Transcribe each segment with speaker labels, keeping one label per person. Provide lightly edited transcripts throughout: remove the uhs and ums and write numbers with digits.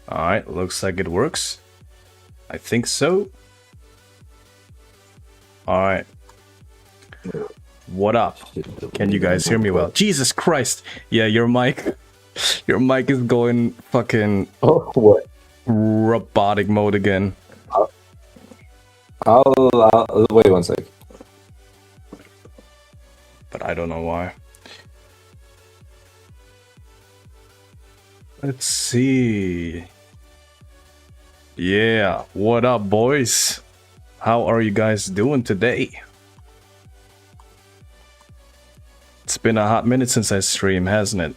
Speaker 1: Alright, looks like it works. I think so. Alright. What up? Can you guys hear me well? Jesus Christ! Yeah, your mic is going fucking
Speaker 2: Oh, what?
Speaker 1: robotic mode again.
Speaker 2: I'll wait 1 sec.
Speaker 1: But I don't know why. Let's see. Yeah, what up, boys? How are you guys doing today? It's been a hot minute since I streamed, hasn't it?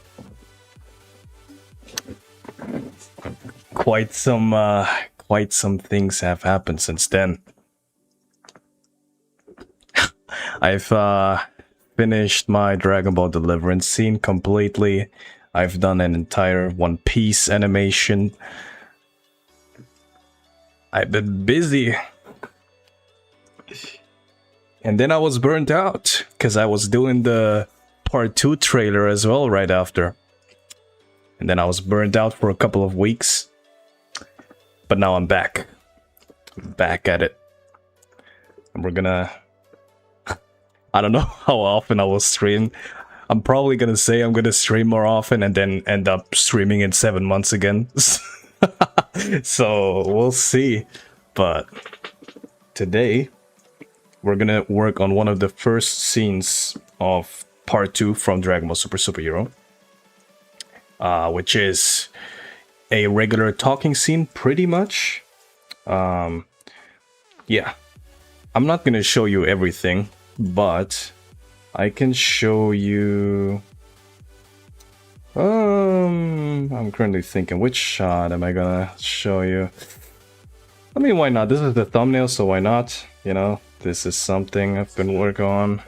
Speaker 1: Quite some things have happened since then. I've finished my Dragonball Deliverance scene completely. I've done an entire One Piece animation. I've been busy. And then I was burnt out because I was doing the part 2 trailer as well right after. And then I was burnt out for a couple of weeks. But now I'm back. Back at it. And we're gonna... I don't know how often I will stream. I'm probably gonna say I'm gonna stream more often and then end up streaming in 7 months again. So we'll see. But today we're gonna work on one of the first scenes of part 2 from Dragonball Super Hero, which is a regular talking scene, pretty much. Yeah, I'm not gonna show you everything, but I can show you. I'm currently thinking, which shot am I gonna show you? I mean, why not? This is the thumbnail, so why not? You know, this is something I've been working on.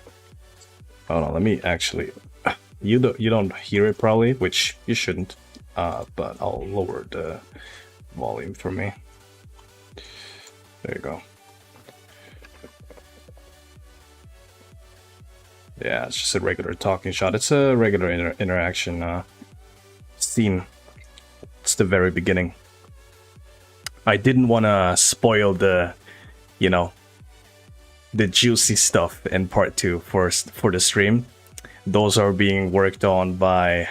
Speaker 1: Hold on, let me actually. You don't hear it probably, which you shouldn't. But I'll lower the volume for me. There you go. Yeah, it's just a regular talking shot. It's a regular interaction scene. It's the very beginning. I didn't want to spoil the, you know, the juicy stuff in part 2 for the stream. Those are being worked on by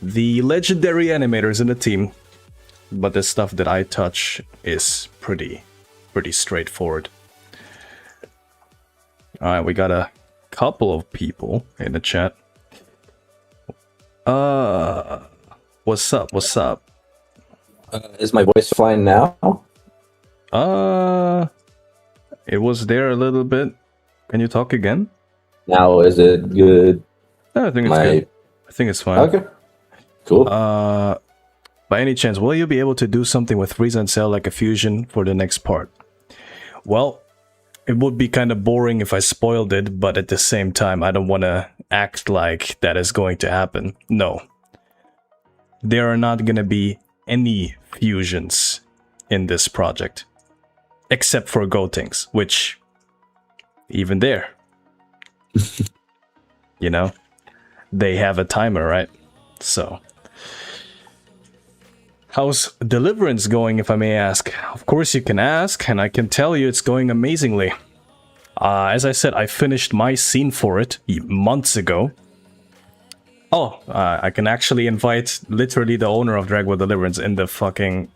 Speaker 1: the legendary animators in the team, but the stuff that I touch is pretty straightforward. All right, we got a couple of people in the chat. What's up? What's up?
Speaker 2: Is my voice fine now?
Speaker 1: It was there a little bit. Can you talk again?
Speaker 2: Now is it good?
Speaker 1: No, I think it's good. I think it's fine.
Speaker 2: Okay. Cool.
Speaker 1: By any chance, will you be able to do something with Frieza and Cell like a fusion for the next part? Well, it would be kind of boring if I spoiled it, but at the same time, I don't want to act like that is going to happen. No. There are not going to be any fusions in this project. Except for Gotenks, which... even there. You know? They have a timer, right? So... how's Deliverance going, if I may ask? Of course you can ask, and I can tell you it's going amazingly. As I said, I finished my scene for it months ago. Oh, I can actually invite literally the owner of Dragonball Deliverance in the fucking...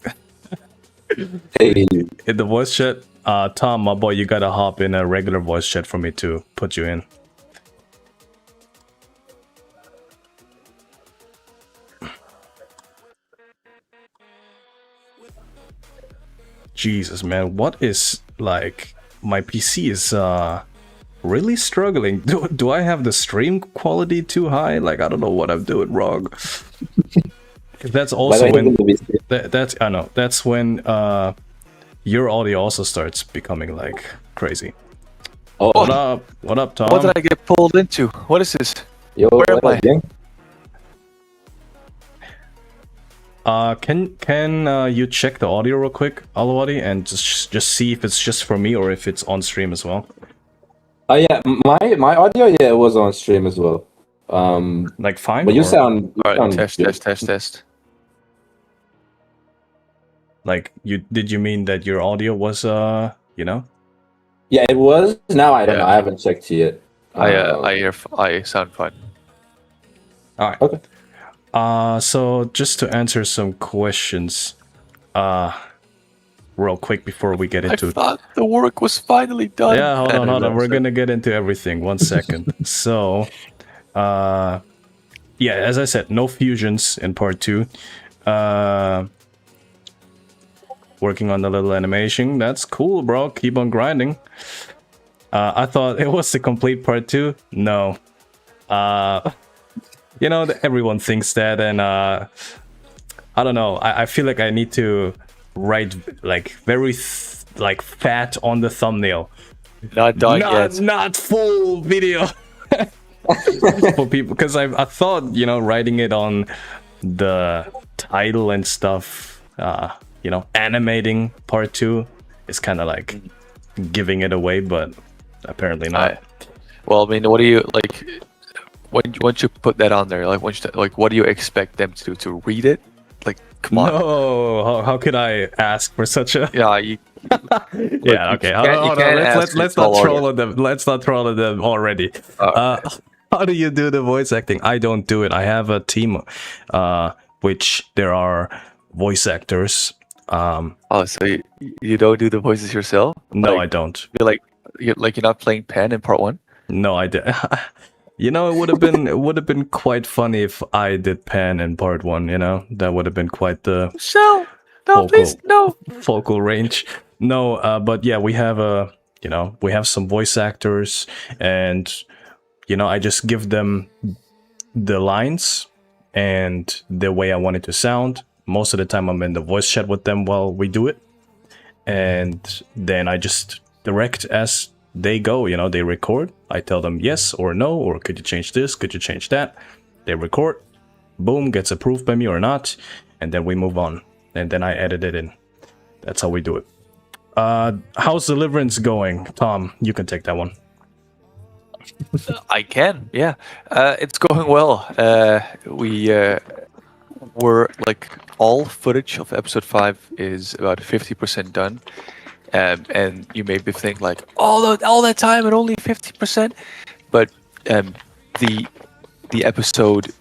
Speaker 2: Hey.
Speaker 1: in the voice chat. Tom, my boy, you gotta hop in a regular voice chat for me to put you in. Jesus, man, what is, like, my PC is really struggling. Do I have the stream quality too high? Like, I don't know what I'm doing wrong. That's also when that's I know that's when your audio also starts becoming like crazy.
Speaker 3: Oh,
Speaker 1: What up, Tom?
Speaker 3: what did I get pulled into? What is this?
Speaker 2: Yo,
Speaker 3: Where am I?
Speaker 1: Can you check the audio real quick, Alawadi, and just see if it's just for me or if it's on stream as well?
Speaker 2: Oh yeah, my audio, yeah, it was on stream as well.
Speaker 1: Like fine.
Speaker 2: But you
Speaker 1: or...
Speaker 2: sound
Speaker 3: All right,
Speaker 2: good.
Speaker 3: test.
Speaker 1: Like, did you mean that your audio was
Speaker 2: Yeah, it was. Now I don't
Speaker 3: Yeah.
Speaker 2: know. I haven't checked yet.
Speaker 3: I sound fine.
Speaker 1: All right.
Speaker 2: Okay.
Speaker 1: So just to answer some questions, real quick before we get
Speaker 3: I
Speaker 1: into
Speaker 3: thought the work was finally done.
Speaker 1: yeah, hold on. We're gonna get into everything. 1 second. So, yeah, as I said, no fusions in part 2. Working on the little animation. That's cool, bro. Keep on grinding. I thought it was the complete part 2. No. Everyone thinks that, and I don't know. I feel like I need to write like very like fat on the thumbnail.
Speaker 3: Not done yet.
Speaker 1: Not full video for people, because I thought writing it on the title and stuff. Animating part 2 is kind of like giving it away, but apparently not.
Speaker 3: Well, I mean, what do you like? Once you put that on there, like what do you expect them to do? To read it? Like, come on.
Speaker 1: No, how could I ask for such a?
Speaker 3: Yeah, you.
Speaker 1: Yeah, okay. Hold on. Let's not troll at them. Let's not troll at them already. How do you do the voice acting? I don't do it. I have a team, which there are voice actors.
Speaker 3: So you don't do the voices yourself?
Speaker 1: No, I don't.
Speaker 3: You're not playing Pen in part 1?
Speaker 1: No, I did. It would have been quite funny if I did Pan in part 1. That would have been quite the focal range. No, but yeah, we have we have some voice actors, and I just give them the lines and the way I want it to sound. Most of the time, I'm in the voice chat with them while we do it, and then I just direct as they go. They record. I tell them yes or no, or could you change this? Could you change that? They record. Boom, gets approved by me or not, and then we move on. And then I edit it in. That's how we do it. How's Deliverance going? Tom, you can take that one.
Speaker 3: I can, yeah. It's going well. We were like all footage of episode 5 is about 50% done. And you may be thinking like, all that time and only 50%, but the episode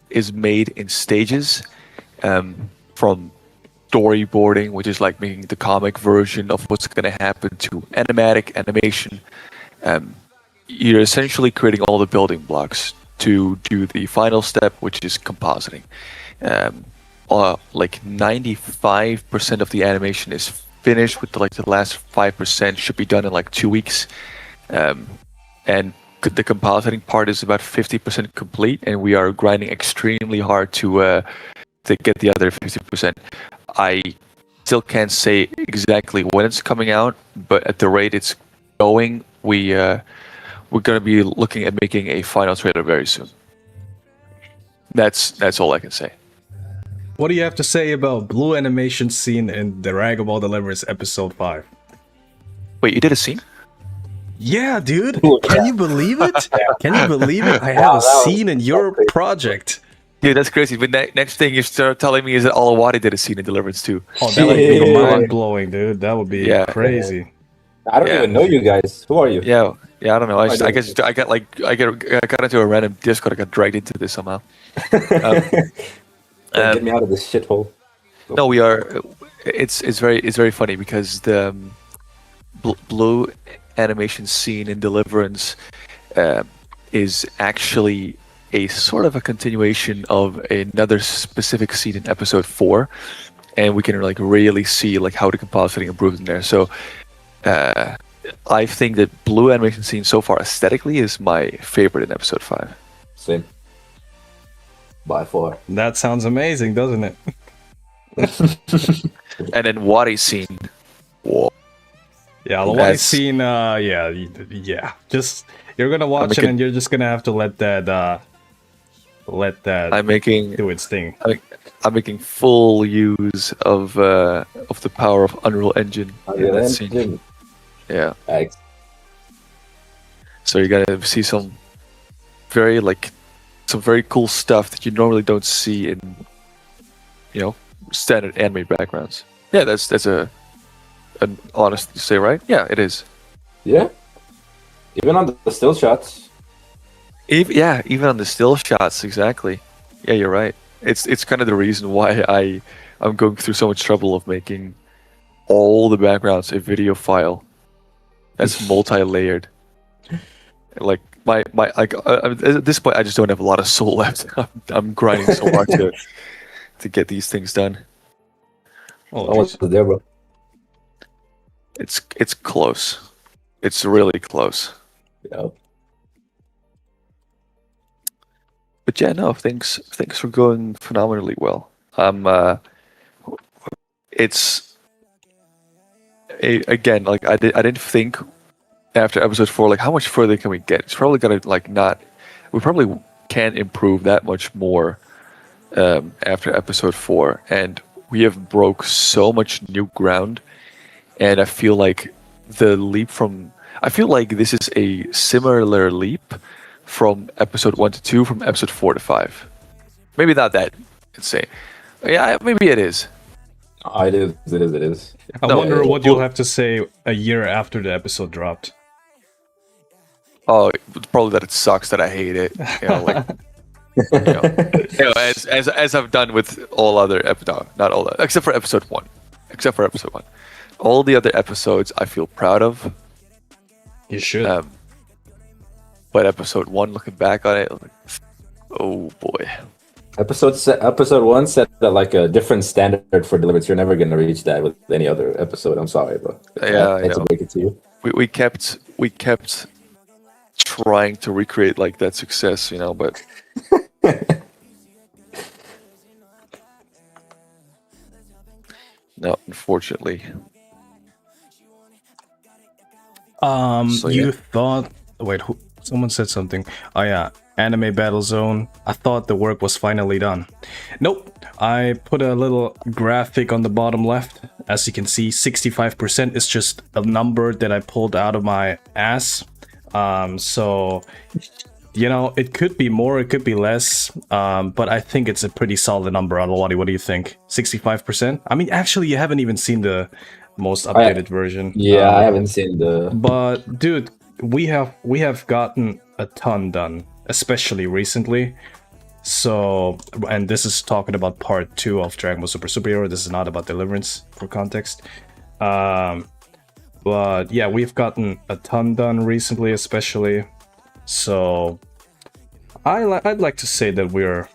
Speaker 3: is made in stages, from storyboarding, which is like making the comic version of what's going to happen, to animation. You're essentially creating all the building blocks to do the final step, which is compositing. Like 95% of the animation is finished, with the last 5% should be done in like 2 weeks, and the compositing part is about 50% complete, and we are grinding extremely hard to get the other 50%. I still can't say exactly when it's coming out, but at the rate it's going, we're going to be looking at making a final trailer very soon. That's all I can say.
Speaker 1: What do you have to say about blue animation scene in the Dragonball Deliverance episode 5?
Speaker 3: Wait, you did a scene?
Speaker 1: Yeah, dude. Can you believe it? Can you believe it? I have a scene in your project.
Speaker 3: Dude, that's crazy. But next thing you start telling me is that Alawadi did a scene in Deliverance too.
Speaker 1: Oh, that would be mind-blowing, dude. That would be crazy.
Speaker 2: I don't even know you guys. Who are you?
Speaker 3: Yeah, I don't know. I got into a random Discord. I got dragged into this somehow.
Speaker 2: Get me out of this shithole.
Speaker 3: No, we are. It's very funny because the blue animation scene in Deliverance is actually a sort of a continuation of another specific scene in episode 4, and we can like really see like how the compositing improved in there. So I think that blue animation scene so far aesthetically is my favorite in episode 5.
Speaker 2: Same. By far.
Speaker 1: That sounds amazing, doesn't it?
Speaker 3: And then Wadi scene. Whoa.
Speaker 1: Yeah, the Wadi scene. Yeah. Just you're gonna watch it, and you're just gonna have to let that do its thing.
Speaker 3: I'm making full use of the power of Unreal Engine in that scene. Yeah.
Speaker 2: Thanks.
Speaker 3: So you're gonna see some very cool stuff that you normally don't see in standard anime backgrounds. Yeah, that's an honest to say, right? Yeah, it is.
Speaker 2: Yeah. Even on the still shots.
Speaker 3: Even on the still shots, exactly. Yeah, you're right. It's kind of the reason why I'm going through so much trouble of making all the backgrounds a video file that's multi-layered. Like my like at this point, I just don't have a lot of soul left. I'm grinding so hard to get these things done.
Speaker 1: Oh,
Speaker 2: Almost
Speaker 1: geez.
Speaker 2: there, bro.
Speaker 3: It's close. It's really close.
Speaker 2: Yeah.
Speaker 3: But yeah, no, things are going phenomenally well. It's again, like I didn't think after episode 4, like how much further can we get? It's probably gonna like not. We probably can't improve that much more after episode 4, and we have broke so much new ground. And I feel like the leap from I feel like this is a similar leap from episode 1 to 2, from episode 4 to 5. Maybe not that insane. Yeah, maybe it is.
Speaker 2: It is.
Speaker 1: I
Speaker 3: No,
Speaker 1: wonder what
Speaker 3: well-
Speaker 1: you'll have to say a year after the episode dropped.
Speaker 3: Oh, it's probably that it sucks, that I hate it. You know, like as I've done with all other episodes, not all, except for episode 1. Except for episode 1. All the other episodes I feel proud of.
Speaker 1: You should.
Speaker 3: But episode 1, looking back on it, like, oh boy.
Speaker 2: Episode 1 set at like a different standard for deliveries. You're never gonna reach that with any other episode. I'm sorry, bro.
Speaker 3: Yeah,
Speaker 2: I had to break it to you.
Speaker 3: We kept trying to recreate like that success, you know, but no, unfortunately. So,
Speaker 1: You
Speaker 3: yeah.
Speaker 1: thought? Wait, someone said something. Oh yeah, Anime Battle Zone. I thought the work was finally done. Nope. I put a little graphic on the bottom left. As you can see, 65% is just a number that I pulled out of my ass. So, you know, it could be more, it could be less. But I think it's a pretty solid number. Alawadi, what do you think? 65%? I mean, actually, you haven't even seen the most updated version.
Speaker 2: Yeah, I haven't seen the.
Speaker 1: But dude, we have gotten a ton done, especially recently. So, and this is talking about part 2 of Dragonball Super Hero. This is not about Deliverance, for context. But yeah, we've gotten a ton done recently, especially. So, I'd like to say that we're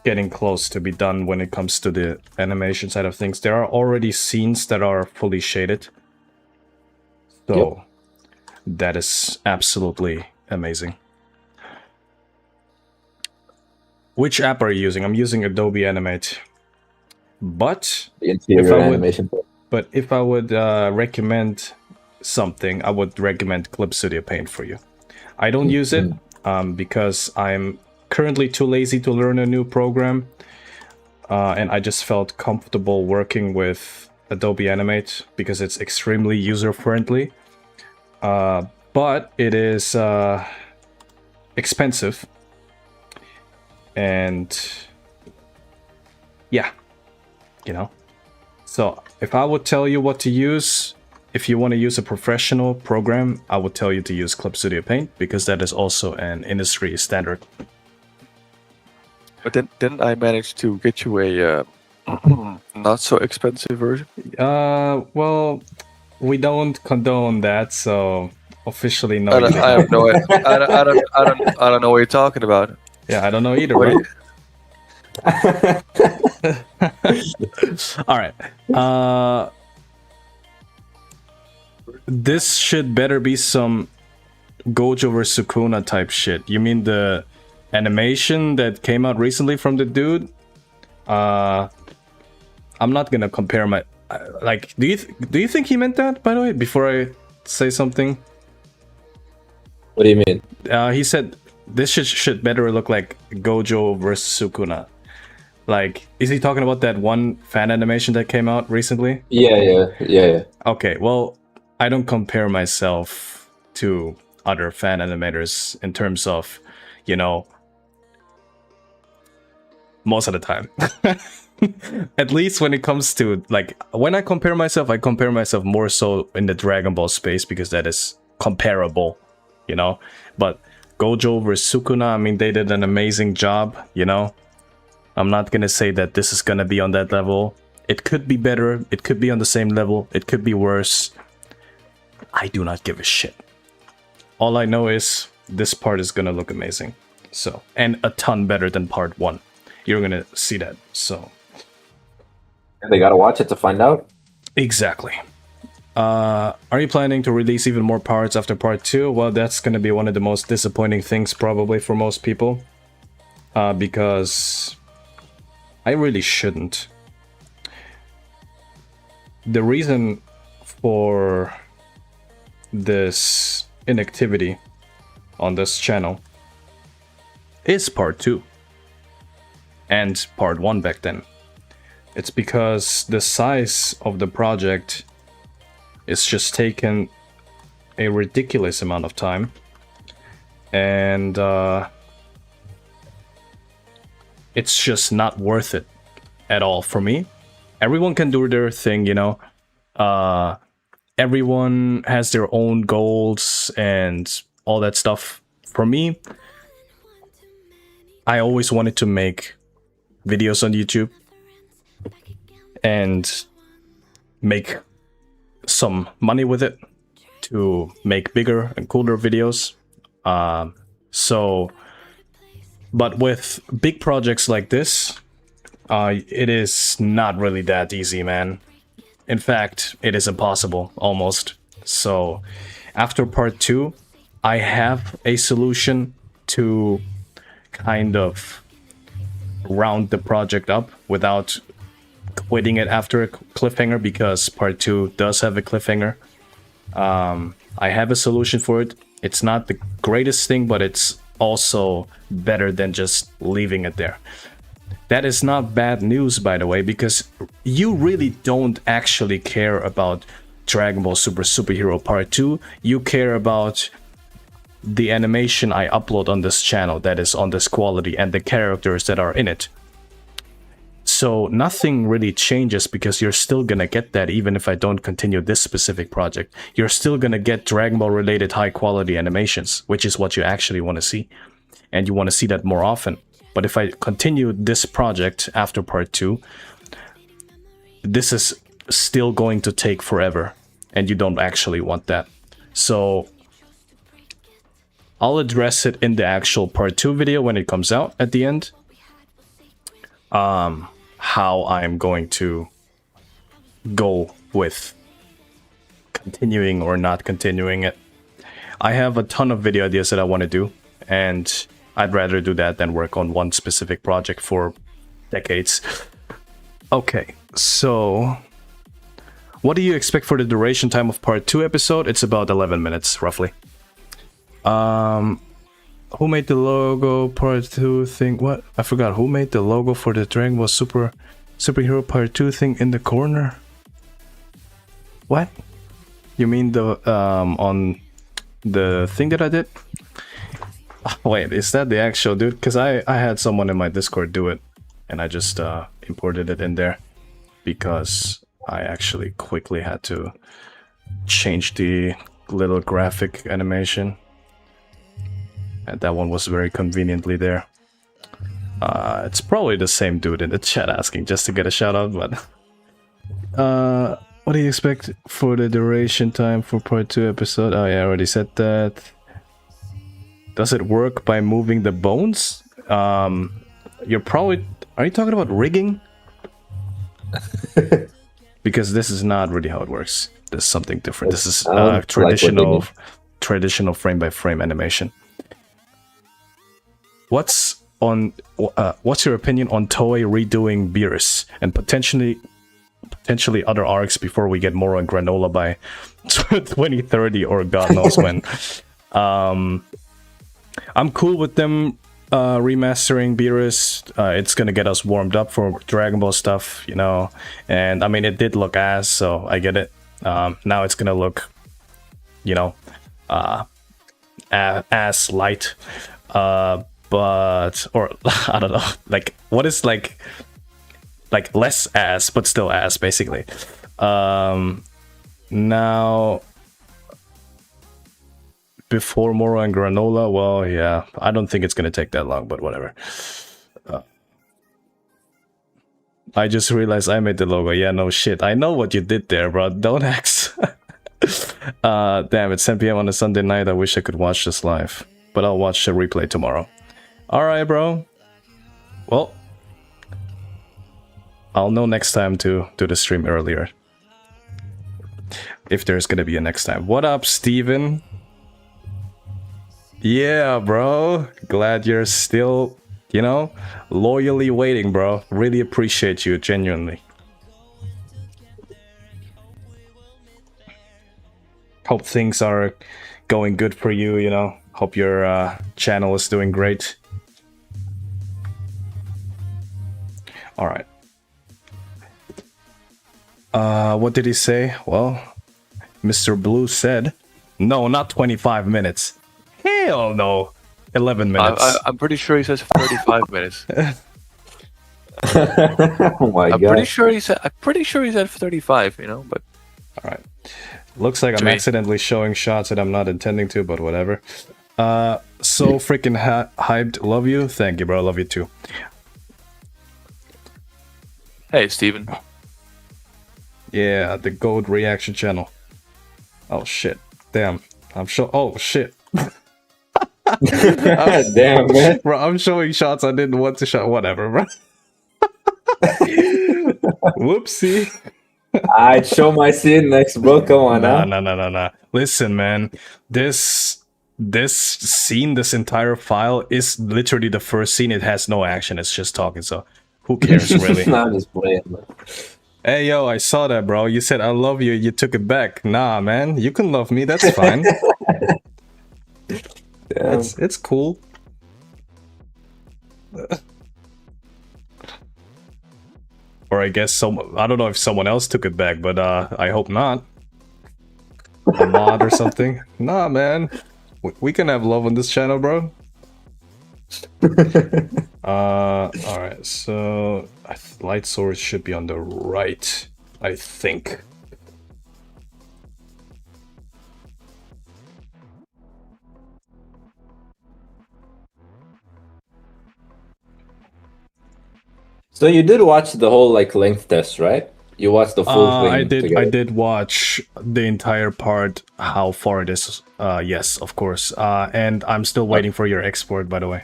Speaker 1: getting close to be done when it comes to the animation side of things. There are already scenes that are fully shaded. So, that is absolutely amazing. Which app are you using? I'm using Adobe Animate. But
Speaker 2: The interior
Speaker 1: if I would-
Speaker 2: animation.
Speaker 1: But if I would recommend something, I would recommend Clip Studio Paint for you. I don't use it because I'm currently too lazy to learn a new program. And I just felt comfortable working with Adobe Animate because it's extremely user-friendly. But it is expensive. And yeah, you know. So if I would tell you what to use, if you want to use a professional program, I would tell you to use Clip Studio Paint because that is also an industry standard.
Speaker 3: But then didn't I manage to get you a not so expensive version?
Speaker 1: Well, we don't condone that, so officially no.
Speaker 3: I have no idea. I don't know what you're talking about.
Speaker 1: Yeah, I don't know either.
Speaker 3: What do
Speaker 1: Bro. All right. This should better be some Gojo vs Sukuna type shit. You mean the animation that came out recently from the dude? I'm not gonna compare my like. Do you think he meant that? By the way, before I say something,
Speaker 2: What do you mean?
Speaker 1: he said this should better look like Gojo vs Sukuna. Like, is he talking about that one fan animation that came out recently?
Speaker 2: Yeah.
Speaker 1: Okay, well, I don't compare myself to other fan animators in terms of, you know, most of the time. At least when it comes to, like, when I compare myself more so in the Dragon Ball space because that is comparable, you know. But Gojo versus Sukuna, I mean, they did an amazing job, you know. I'm not gonna say that this is gonna be on that level. It could be better, it could be on the same level, it could be worse. I do not give a shit. All I know is this part is gonna look amazing. So, and a ton better than part 1. You're gonna see that, so.
Speaker 2: They gotta watch it to find out.
Speaker 1: Exactly. Are you planning to release even more parts after part 2? Well, that's gonna be one of the most disappointing things probably for most people. Because I really shouldn't. The reason for this inactivity on this channel is part 2 and part 1 back then. It's because the size of the project is just taken a ridiculous amount of time, and it's just not worth it at all for me. Everyone can do their thing, you know. Everyone has their own goals and all that stuff. For me, I always wanted to make videos on YouTube and make some money with it to make bigger and cooler videos. But with big projects like this, it is not really that easy, man. In fact, it is impossible, almost. So, after part 2, I have a solution to kind of round the project up without quitting it after a cliffhanger, because part 2 does have a cliffhanger. I have a solution for it. It's not the greatest thing, but it's also better than just leaving it there. That is not bad news, by the way, because you really don't actually care about Dragon Ball Super Hero Part 2. You care about the animation I upload on this channel that is on this quality and the characters that are in it. So nothing really changes, because you're still gonna get that even if I don't continue this specific project. You're still gonna get Dragon Ball related high quality animations, which is what you actually want to see. And you want to see that more often. But if I continue this project after part 2, this is still going to take forever. And you don't actually want that. So I'll address it in the actual part 2 video when it comes out at the end. How I'm going to go with continuing or not continuing it. I have a ton of video ideas that I want to do, and I'd rather do that than work on one specific project for decades. Okay, so what do you expect for the duration time of part 2 episode? It's about 11 minutes, roughly. Who made the logo part 2 thing? What? I forgot. Who made the logo for the Dragon Ball Super Hero part 2 thing in the corner? What? You mean the on the thing that I did? Wait, is that the actual dude? Because I had someone in my Discord do it, and I just imported it in there because I actually quickly had to change the little graphic animation. And that one was very conveniently there. It's probably the same dude in the chat asking just to get a shout out, but what do you expect for the duration time for part 2 episode? Oh yeah, I already said that. Does it work by moving the bones? You're probably... Are you talking about rigging? Because this is not really how it works. There's something different. This is traditional frame by frame animation. What's your opinion on Toei redoing Beerus and potentially other arcs before we get Moro and Granola by 2030 or God knows when? I'm cool with them remastering Beerus. It's gonna get us warmed up for Dragon Ball stuff, you know. And I mean, it did look ass, so I get it. Now it's gonna look, you know, ass light. but or I don't know, like what is like less ass but still ass basically. Now before Moro and Granola, well, yeah, I don't think it's gonna take that long, but whatever. I just realized I made the logo. Yeah, no shit. I know what you did there, bro. Don't ask. Damn, it's 10 p.m. on a Sunday night. I wish I could watch this live, but I'll watch the replay tomorrow. All right, bro. Well, I'll know next time to do the stream earlier. If there's gonna be a next time. What up, Steven? Yeah, bro. Glad you're still, you know, loyally waiting, bro. Really appreciate you, genuinely. Hope things are going good for you, you know. Hope your channel is doing great. All right. What did he say? Well, Mr. Blue said, no, not 25 minutes. Hell no. 11 minutes.
Speaker 3: I'm pretty sure he says 35 minutes.
Speaker 2: Oh my god.
Speaker 3: I'm pretty sure he said 35, you know, but
Speaker 1: all right. Looks like I'm accidentally showing shots that I'm not intending to, but whatever. So freaking hyped. Love you. Thank you, bro. Love you too.
Speaker 3: hey, Steven.
Speaker 1: Yeah, the gold reaction channel. Oh shit. Damn. I'm oh shit.
Speaker 2: Damn, man.
Speaker 1: Bro, I'm showing shots I didn't want to show. Whatever, bro. Whoopsie.
Speaker 2: I'd show my scene next, bro. Come on now.
Speaker 1: Nah. Listen, man. This scene, this entire file is literally the first scene. It has no action. It's just talking. So who cares, really?
Speaker 2: Nah, I'm just playing, man.
Speaker 1: Hey, yo, I saw that, bro. You said I love you. You took it back. Nah, man. You can love me. That's fine. It's cool. Or I guess I don't know if someone else took it back, but I hope not. A mod or something. Nah, man. We can have love on this channel, bro. Alright, so light source should be on the right, I think.
Speaker 2: So you did watch the whole like length test, right? You watched the full thing.
Speaker 1: I did watch the entire part. How far it is? Yes, of course. And I'm still waiting for your export, by the way.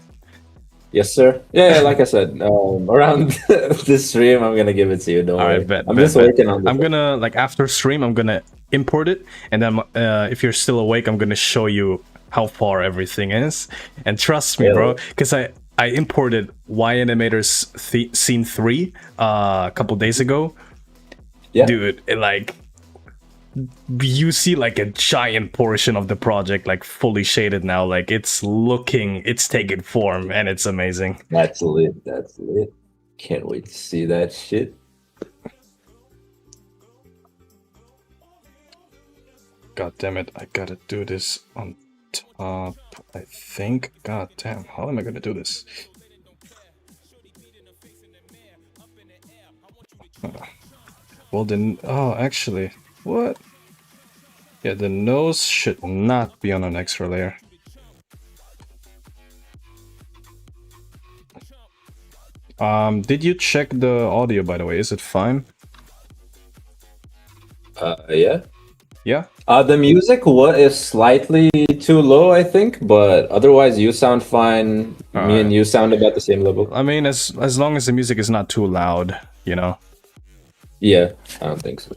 Speaker 2: Yes, sir. Yeah, like I said, around this stream, I'm gonna give it to you. Don't worry. I'm just working on this.
Speaker 1: I'm gonna like after stream, I'm gonna import it, and then if you're still awake, I'm gonna show you how far everything is. And trust me, bro, because I imported Y Animators Scene 3 a couple days ago. Yeah. Dude, like you see like a giant portion of the project like fully shaded now. Like it's taking form and it's amazing.
Speaker 2: That's lit. Can't wait to see that shit.
Speaker 1: God damn it, I gotta do this on top, I think. God damn, how am I gonna do this? Well then, oh, actually, what? Yeah, the nose should not be on an extra layer. Did you check the audio, by the way? Is it fine?
Speaker 2: Yeah.
Speaker 1: Yeah?
Speaker 2: The music is slightly too low, I think, but otherwise you sound fine. Me and you sound about the same level.
Speaker 1: I mean, as long as the music is not too loud, you know?
Speaker 2: Yeah, I don't think so.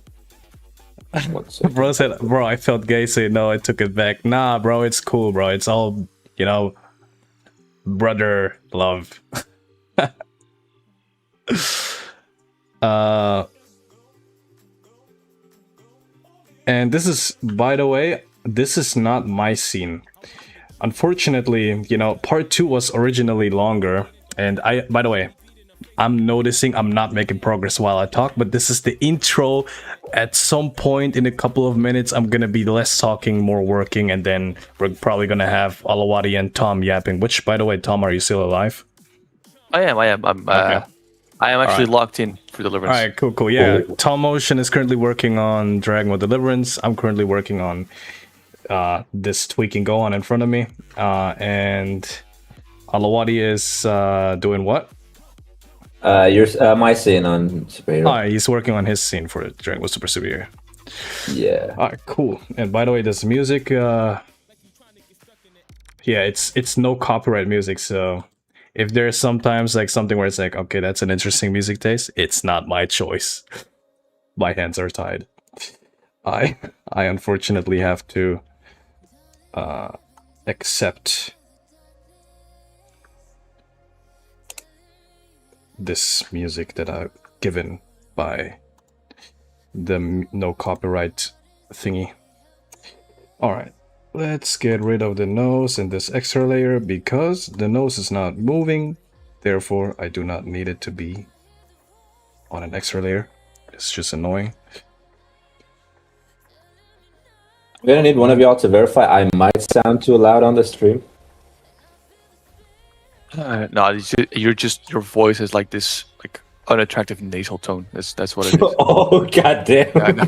Speaker 1: Bro said, bro, I felt gay, say no, I took it back. Nah, bro, it's cool, bro. It's all, you know, brother love. And this is, by the way, this is not my scene. Unfortunately, you know, part 2 was originally longer. And by the way, I'm noticing I'm not making progress while I talk, but this is the intro. At some point in a couple of minutes, I'm gonna be less talking, more working, and then we're probably gonna have Alawadi and Tom yapping. Which, by the way, Tom, are you still alive?
Speaker 3: I am.
Speaker 1: Okay.
Speaker 3: I am actually
Speaker 1: Alright.
Speaker 3: locked in for Deliverance.
Speaker 1: All right, cool. Yeah, Tom Ocean is currently working on Dragonball Deliverance. I'm currently working on this tweaking go on in front of me, and Alawadi is doing what?
Speaker 2: My scene on Super Hero.
Speaker 1: He's working on his scene for Dragonball Super Hero.
Speaker 2: Yeah.
Speaker 1: All right, cool. And by the way, this music, yeah, it's no copyright music, so if there's sometimes like something where it's like, okay, that's an interesting music taste, it's not my choice. My hands are tied. I unfortunately have to accept this music that I've given by the no copyright thingy. All right, let's get rid of the nose and this extra layer because the nose is not moving. Therefore, I do not need it to be on an extra layer. It's just annoying.
Speaker 2: I'm gonna need one of y'all to verify. I might sound too loud on the stream.
Speaker 3: No, your voice is like this, like unattractive nasal tone. That's what it is.
Speaker 2: Oh goddamn!
Speaker 3: Yeah, I know.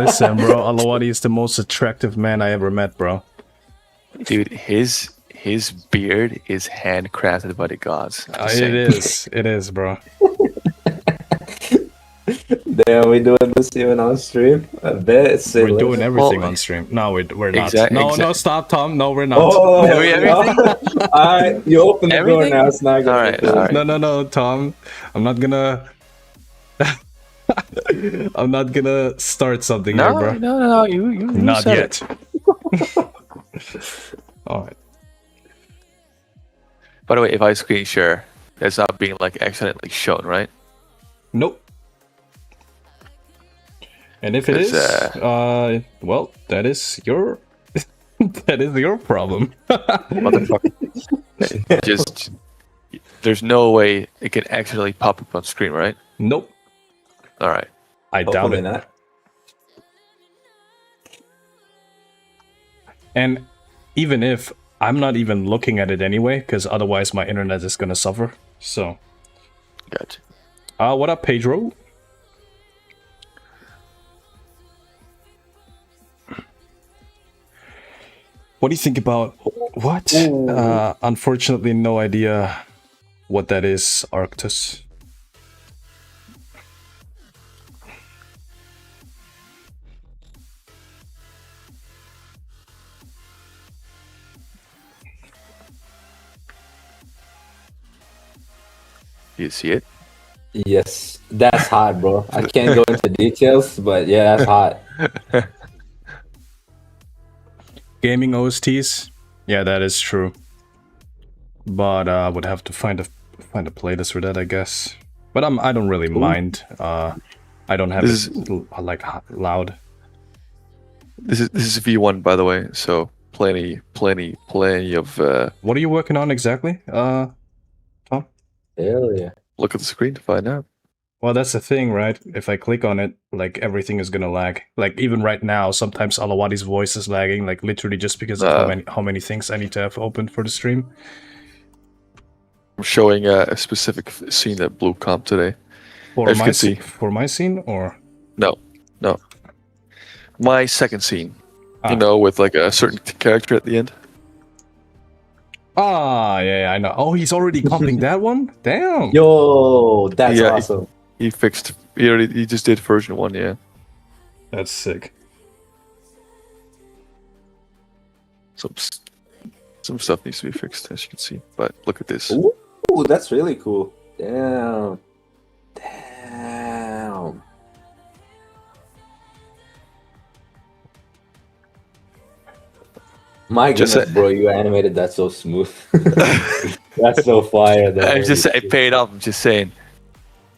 Speaker 1: Listen, bro, Alawadi is the most attractive man I ever met, bro.
Speaker 3: Dude, his beard is handcrafted by the gods.
Speaker 1: It is, bro.
Speaker 2: Damn, we doing this even on stream? I bet it's
Speaker 1: We're
Speaker 2: silly.
Speaker 1: doing everything on stream. No, we're not. No, stop, Tom. No, we're not.
Speaker 2: Oh,
Speaker 3: Everything?
Speaker 2: Alright, you open the door
Speaker 3: Everything?
Speaker 2: now. It's not gonna.
Speaker 3: Alright, alright.
Speaker 1: No, Tom. I'm not gonna. I'm not gonna start something here, bro.
Speaker 3: No. You
Speaker 1: Not
Speaker 3: said
Speaker 1: yet.
Speaker 3: it.
Speaker 1: All right.
Speaker 3: By the way, if I screen share, that's not being like accidentally shown, right?
Speaker 1: Nope. And if it is, well, that is your that is your problem.
Speaker 3: Motherfucker. Just there's no way it can accidentally pop up on screen, right?
Speaker 1: Nope.
Speaker 3: All right.
Speaker 1: I doubt
Speaker 2: Hopefully
Speaker 1: it.
Speaker 2: not.
Speaker 1: And even if I'm not even looking at it anyway, because otherwise my internet is gonna suffer. So,
Speaker 3: Gotcha.
Speaker 1: what up, Pedro? What do you think about what? Unfortunately, no idea what that is, Arctus.
Speaker 3: You see it?
Speaker 2: Yes, that's hot, bro. I can't go into details, but yeah, that's hot.
Speaker 1: Gaming OSTs? Yeah, that is true. But I would have to find a playlist for that, I guess. But I don't really mind. I don't have it like loud.
Speaker 3: This is V1, by the way, so plenty of.
Speaker 1: What are you working on exactly, Tom?
Speaker 2: Hell yeah.
Speaker 3: Look at the screen to find out.
Speaker 1: Well, that's the thing, right? If I click on it, like everything is gonna lag. Like even right now, sometimes Alawadi's voice is lagging, like literally just because of how many things I need to have open for the stream.
Speaker 3: I'm showing a specific scene at Blue Comp today.
Speaker 1: For
Speaker 3: As you
Speaker 1: my
Speaker 3: can see.
Speaker 1: for my scene, or
Speaker 3: No. My second scene. You know, with like a certain character at the end.
Speaker 1: yeah, I know. Oh, he's already comping that one. Damn.
Speaker 2: Yo, that's
Speaker 3: Yeah,
Speaker 2: awesome.
Speaker 3: He fixed. He just did version 1. Yeah.
Speaker 1: That's sick.
Speaker 3: Some stuff needs to be fixed, as you can see. But look at this.
Speaker 2: Ooh, that's really cool. Damn. My goodness, bro, you animated that so smooth. That's so fire. Though.
Speaker 3: It paid off. I'm just saying.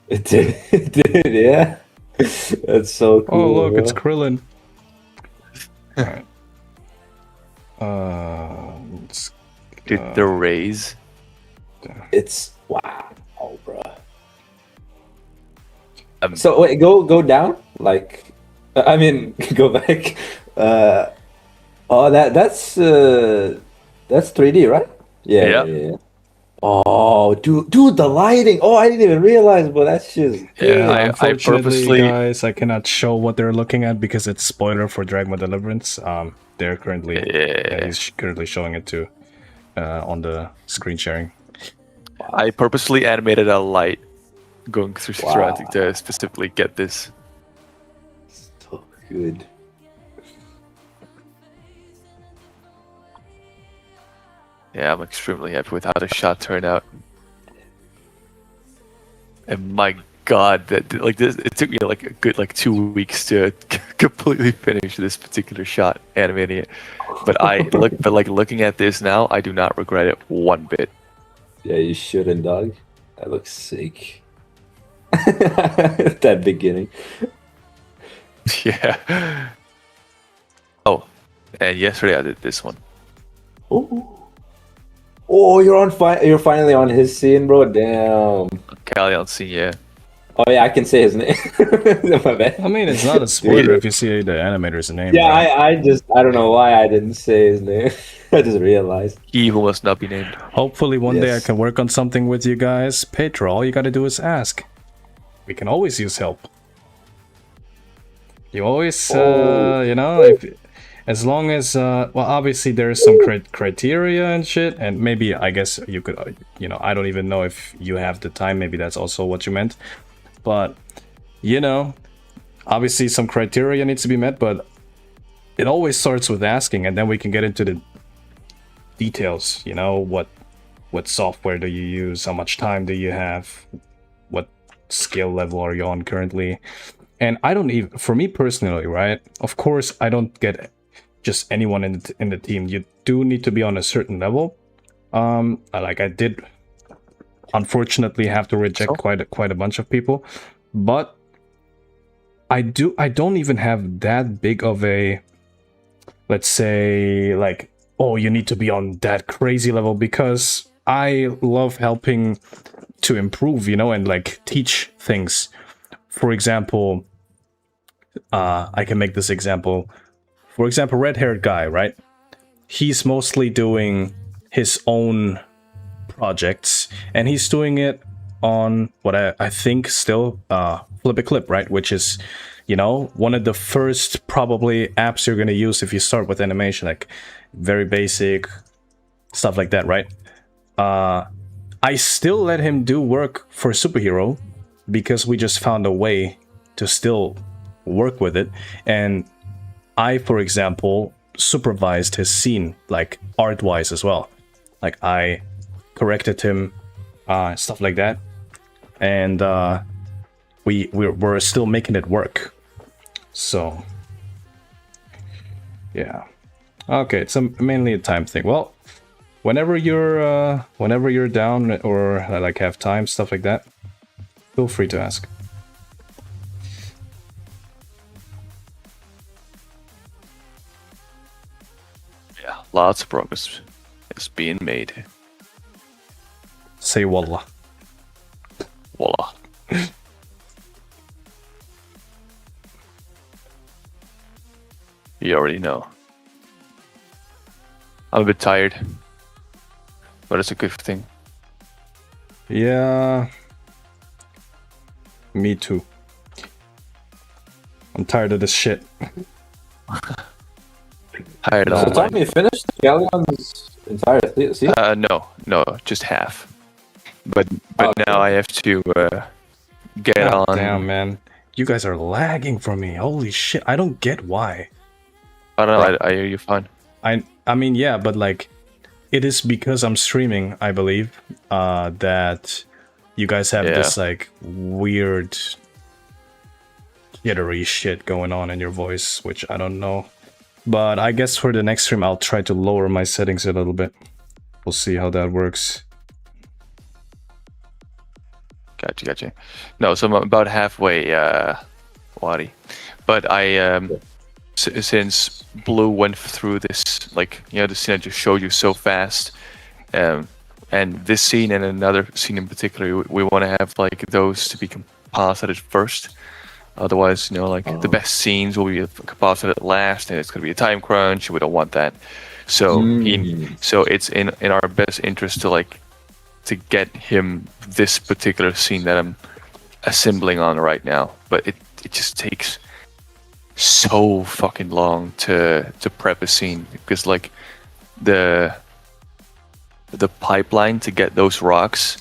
Speaker 2: It did, yeah. That's so cool.
Speaker 1: Oh, look,
Speaker 2: bro.
Speaker 1: it's Krillin. Alright.
Speaker 3: Dude, the raise.
Speaker 2: It's wow, bro. So wait, go down. Like, I mean, go back. Oh, that's 3D, right? Yeah. Oh, dude, the lighting. Oh, I didn't even realize, but that's just good.
Speaker 3: Yeah, I
Speaker 1: Unfortunately,
Speaker 3: purposely
Speaker 1: guys, I cannot show what they're looking at because it's spoiler for Dragonball Deliverance. They're currently he's currently showing it to on the screen sharing.
Speaker 3: I purposely animated a light going throughout
Speaker 2: Wow.
Speaker 3: to specifically get this.
Speaker 2: So good.
Speaker 3: Yeah, I'm extremely happy with how the shot turned out. And my God, it took me like a good 2 weeks to completely finish this particular shot animating it. But looking at this now, I do not regret it one bit.
Speaker 2: Yeah, you shouldn't, dog. That looks sick. That beginning.
Speaker 3: Yeah. Oh, and yesterday I did this one.
Speaker 2: Oh, you're finally on his scene, bro. Damn.
Speaker 3: Callion scene, yeah.
Speaker 2: Oh yeah, I can say his name. My bad.
Speaker 1: I mean, it's not a spoiler if you see the animator's name.
Speaker 2: Yeah,
Speaker 1: right?
Speaker 2: I don't know why I didn't say his name. I just realized.
Speaker 3: He who must not be named.
Speaker 1: Hopefully one day I
Speaker 2: Yes.
Speaker 1: can work on something with you guys. Pedro, all you gotta do is ask. We can always use help. You always, you know, as long as, well, obviously there's some criteria and shit, and maybe, I guess you could, you know, I don't even know if you have the time, maybe that's also what you meant. But, you know, obviously some criteria needs to be met, but it always starts with asking, and then we can get into the details, you know, what software do you use, how much time do you have, what skill level are you on currently. And I don't even, for me personally, right, of course I don't get just anyone in the team. You do need to be on a certain level. Like I did unfortunately have to reject quite a bunch of people, but I don't even have that big of a, let's say, like, oh, you need to be on that crazy level, because I love helping to improve, you know, and like teach things. For example, I can make this example. For example, red-haired guy, right? He's mostly doing his own projects, and he's doing it on what I think still Flip a Clip, right? Which is, you know, one of the first probably apps you're going to use if you start with animation, like very basic stuff like that, right? I still let him do work for Super Hero because we just found a way to still work with it. And I, for example, supervised his scene, like art-wise as well. Like I corrected him, stuff like that, and we're still making it work. So yeah, okay, it's mainly a time thing. Well, whenever you're down or like have time, stuff like that, feel free to ask.
Speaker 3: Yeah, lots of progress is being made.
Speaker 1: Say wallah.
Speaker 3: Voila. You already know. I'm a bit tired, but it's a good thing.
Speaker 1: Yeah, me too. I'm tired of this shit.
Speaker 3: Tired
Speaker 2: So
Speaker 3: of
Speaker 2: tell me, you finished Gallion's entire season?
Speaker 3: no, just half. But
Speaker 2: Okay.
Speaker 3: now I have to get
Speaker 1: God
Speaker 3: on.
Speaker 1: damn, man. You guys are lagging for me. Holy shit. I don't get why.
Speaker 3: I don't know. I hear you fine.
Speaker 1: I mean, yeah, but like, it is because I'm streaming, I believe, that you guys have this like weird jittery shit going on in your voice, which I don't know. But I guess for the next stream, I'll try to lower my settings a little bit. We'll see how that works.
Speaker 3: Gotcha. No, so I'm about halfway, Wadi. But I, since Blue went through this, like, you know, the scene I just showed you so fast, and this scene and another scene in particular, we want to have like those to be composited first. Otherwise, the best scenes will be composited last, and it's going to be a time crunch. We don't want that. So so it's in our best interest to get him this particular scene that I'm assembling on right now. But it just takes so fucking long to prep a scene, because the pipeline to get those rocks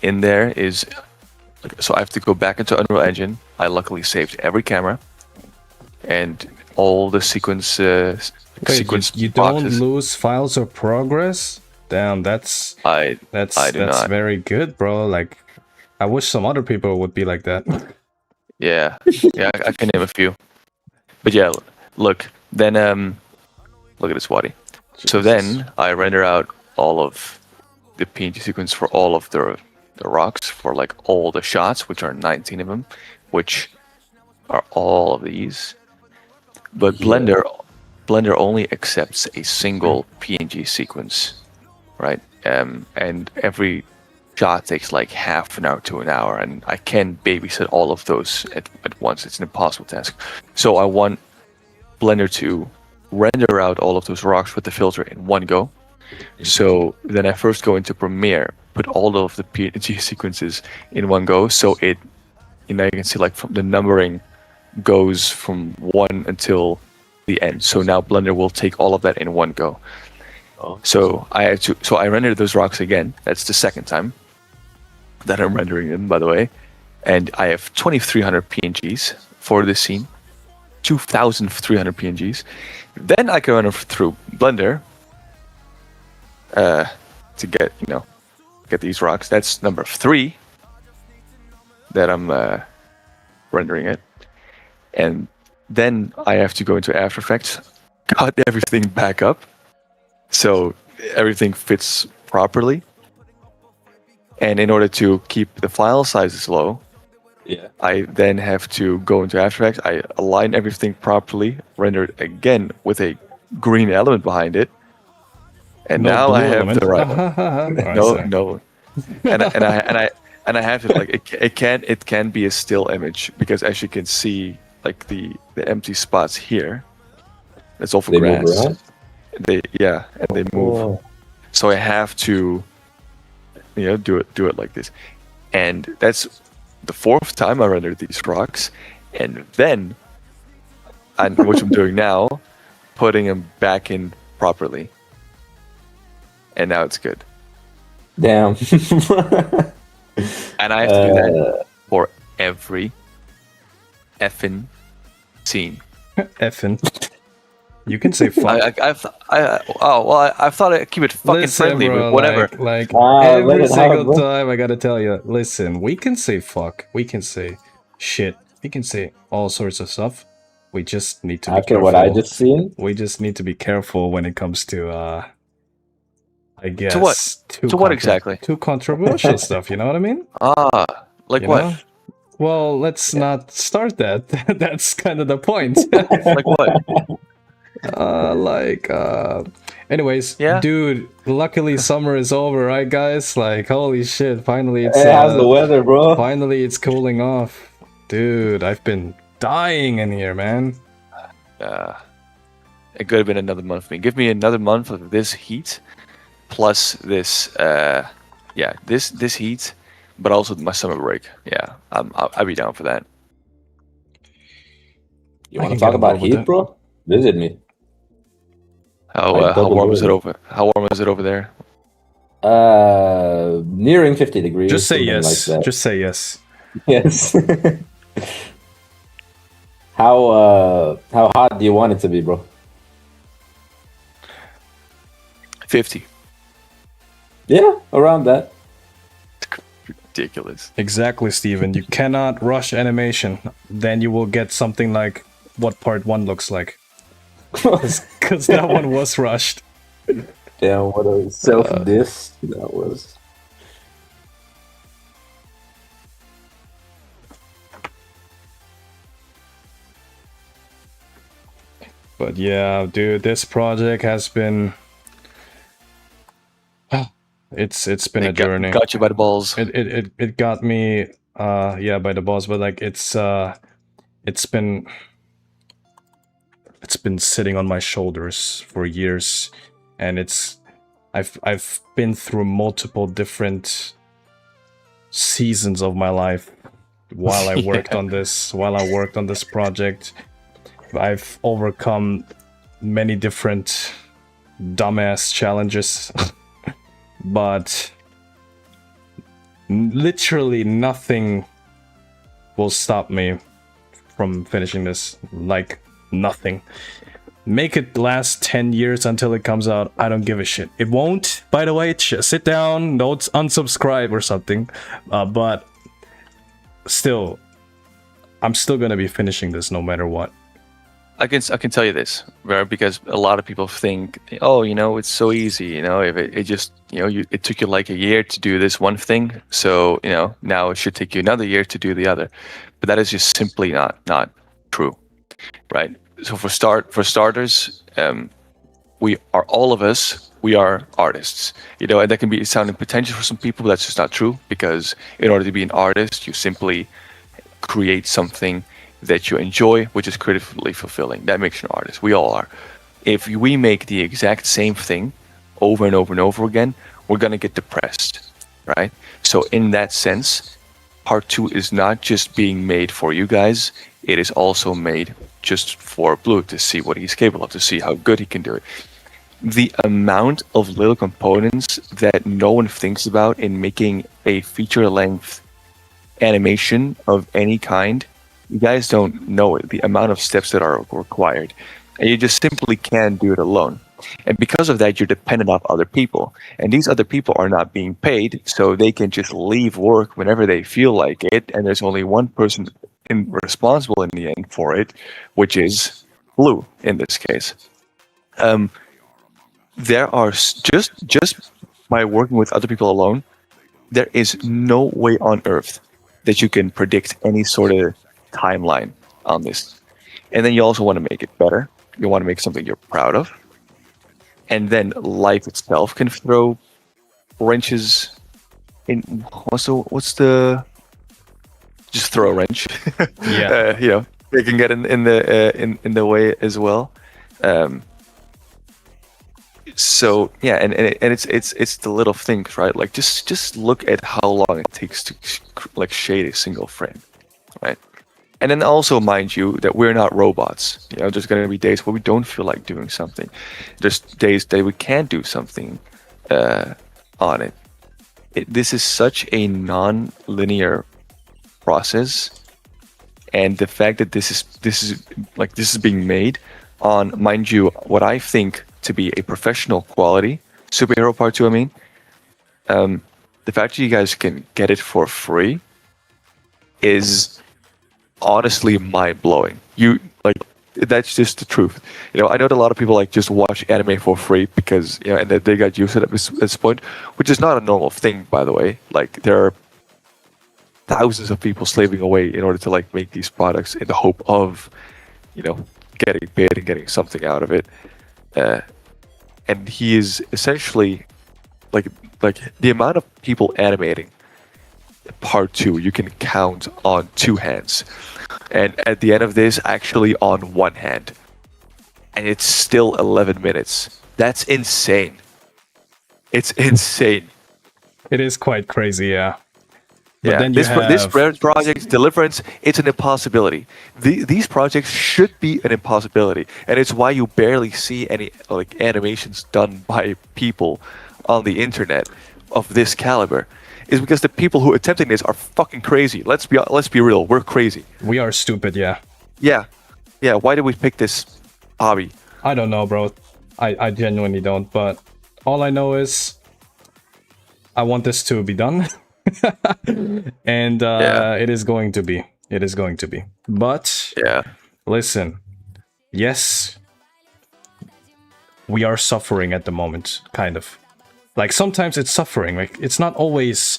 Speaker 3: in there is so I have to go back into Unreal Engine. I luckily saved every camera and all the sequence
Speaker 1: you don't lose files of progress. Damn, that's very good, bro. I wish some other people would be like that.
Speaker 3: Yeah, I can name a few. But yeah, look at this body. So then I render out all of the PNG sequence for all of the rocks for all the shots, which are 19 of them, which are all of these. But Blender only accepts a single PNG sequence, right? And every shot takes half an hour to an hour, and I can't babysit all of those at once. It's an impossible task. So I want Blender to render out all of those rocks with the filter in one go. So then I first go into Premiere, put all of the PNG sequences in one go. So you can see from the numbering goes from 1 until the end. So now Blender will take all of that in one go. Oh. So I rendered those rocks again. That's the second time that I'm rendering them, by the way. And I have 2,300 PNGs for this scene, 2,300 PNGs. Then I can run through Blender to get these rocks. That's number 3 that I'm rendering it. And then I have to go into After Effects, cut everything back up so everything fits properly. And in order to keep the file sizes low, I then have to go into After Effects. I align everything properly, render it again with a green element behind it, and now I have the right. No, and I have to it can be a still image, because as you can see, the empty spots here, that's all for grass. They move. Oh. So I have to do it like this, and that's the 4th time I rendered these rocks, and then which I'm doing now, putting them back in properly, and now it's good.
Speaker 2: Damn.
Speaker 3: And I have to do that for every effing scene.
Speaker 1: Effing. You can say fuck.
Speaker 3: I thought I'd keep it fucking friendly,
Speaker 1: bro,
Speaker 3: but whatever.
Speaker 1: Every single time I gotta tell you, listen, we can say fuck, we can say shit, we can say all sorts of stuff. We just need to be careful.
Speaker 2: What I just seen?
Speaker 1: We just need to be careful when it comes to, I guess...
Speaker 3: To what? To what exactly?
Speaker 1: To controversial stuff, you know what I mean?
Speaker 3: Like what?
Speaker 1: Know? Well, let's not start that. That's kind of the point.
Speaker 3: Like what?
Speaker 1: Anyways,
Speaker 3: yeah?
Speaker 1: Dude, luckily summer is over, right, guys? Holy shit, finally
Speaker 2: how's the weather, bro?
Speaker 1: Finally it's cooling off. Dude, I've been dying in here, man.
Speaker 3: It could have been another month for me. Give me another month of this heat, plus this, this heat, but also my summer break. Yeah, I'd be down for that.
Speaker 2: You want to talk about heat, bro? Visit me.
Speaker 3: How warm is it over? How warm is it over there?
Speaker 2: Nearing 50 degrees.
Speaker 1: Just say yes. Just say yes.
Speaker 2: Yes. How hot do you want it to be, bro?
Speaker 3: 50.
Speaker 2: Yeah, around that.
Speaker 3: Ridiculous.
Speaker 1: Exactly, Steven. You cannot rush animation. Then you will get something like what part 1 looks like. Because that one was rushed.
Speaker 2: Damn, what a self-diss that was.
Speaker 1: But yeah, dude, this project has been... It's been a journey.
Speaker 3: Got you by the balls.
Speaker 1: It got me Yeah, by the boss, but like it's been sitting on my shoulders for years, and I've been through multiple different seasons of my life while I worked on this project. I've overcome many different dumbass challenges, but literally nothing will stop me from finishing this. Like nothing. Make it last 10 years until it comes out. I don't give a shit. It won't, by the way. Sit down, don't unsubscribe or something. But still, I'm still gonna be finishing this no matter what.
Speaker 3: I can tell you this, right? Because a lot of people think, oh, it's so easy. If it just, it took you like a year to do this one thing, so now it should take you another year to do the other. But that is just simply not true, right? So for starters, we are all of us. We are artists, and that can be sounding potential for some people, but that's just not true. Because in order to be an artist, you simply create something that you enjoy, which is creatively fulfilling. That makes you an artist. We all are. If we make the exact same thing over and over and over again, we're gonna get depressed, right? So in that sense, part 2 is not just being made for you guys, it is also made just for Blue to see what he's capable of, to see how good he can do it. The amount of little components that no one thinks about in making a feature-length animation of any kind, you guys don't know it, the amount of steps that are required. And you just simply can't do it alone. And because of that, you're dependent on other people. And these other people are not being paid, so they can just leave work whenever they feel like it. And there's only one person responsible in the end for it, which is Blue in this case. There are just by working with other people alone, there is no way on earth that you can predict any sort of timeline on this. And then you also want to make it better. You want to make something you're proud of. And then life itself can throw wrenches in. Also, just throw a wrench.
Speaker 1: Yeah.
Speaker 3: They can get in the way as well. So yeah, and it's the little things, right? Like just look at how long it takes to like shade a single frame, right? And then also, mind you, that we're not robots. There's going to be days where we don't feel like doing something. There's days that we can't do something on it. This is such a non-linear process, and the fact that this is being made on, mind you, what I think to be a professional quality superhero part 2. I mean, the fact that you guys can get it for free is honestly mind-blowing. That's just the truth. I know that a lot of people just watch anime for free because and they got used to it at this point, which is not a normal thing, by the way. Like, there are thousands of people slaving away in order to make these products in the hope of getting paid and getting something out of it. And he is essentially like the amount of people animating part 2 you can count on 2 hands, and at the end of this, actually on 1 hand, and it's still 11 minutes. That's insane. It's insane.
Speaker 1: It is quite crazy, yeah. But
Speaker 3: yeah,
Speaker 1: then
Speaker 3: this project, Deliverance, it's an impossibility. These projects should be an impossibility, and it's why you barely see any animations done by people on the internet of this caliber. Is because the people who are attempting this are fucking crazy. Let's be real. We're crazy.
Speaker 1: We are stupid, yeah.
Speaker 3: Yeah. Why did we pick this hobby?
Speaker 1: I don't know, bro. I genuinely don't. But all I know is I want this to be done, and it is going to be. It is going to be. But listen, yes, we are suffering at the moment, kind of. Like, sometimes it's suffering. Like, it's not always,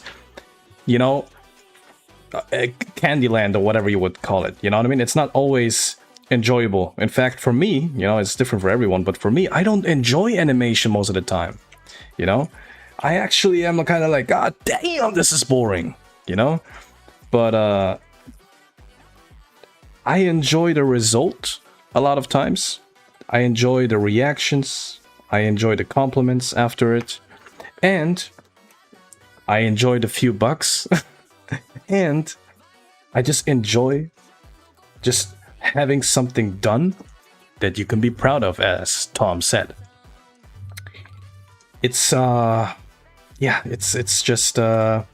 Speaker 1: Candyland or whatever you would call it. You know what I mean? It's not always enjoyable. In fact, for me, it's different for everyone, but for me, I don't enjoy animation most of the time. I actually am kind of like, God damn, this is boring. but I enjoy the result a lot of times. I enjoy the reactions. I enjoy the compliments after it. And I enjoy the few bucks. And I just enjoy just having something done that you can be proud of, as Tom said. It's it's just I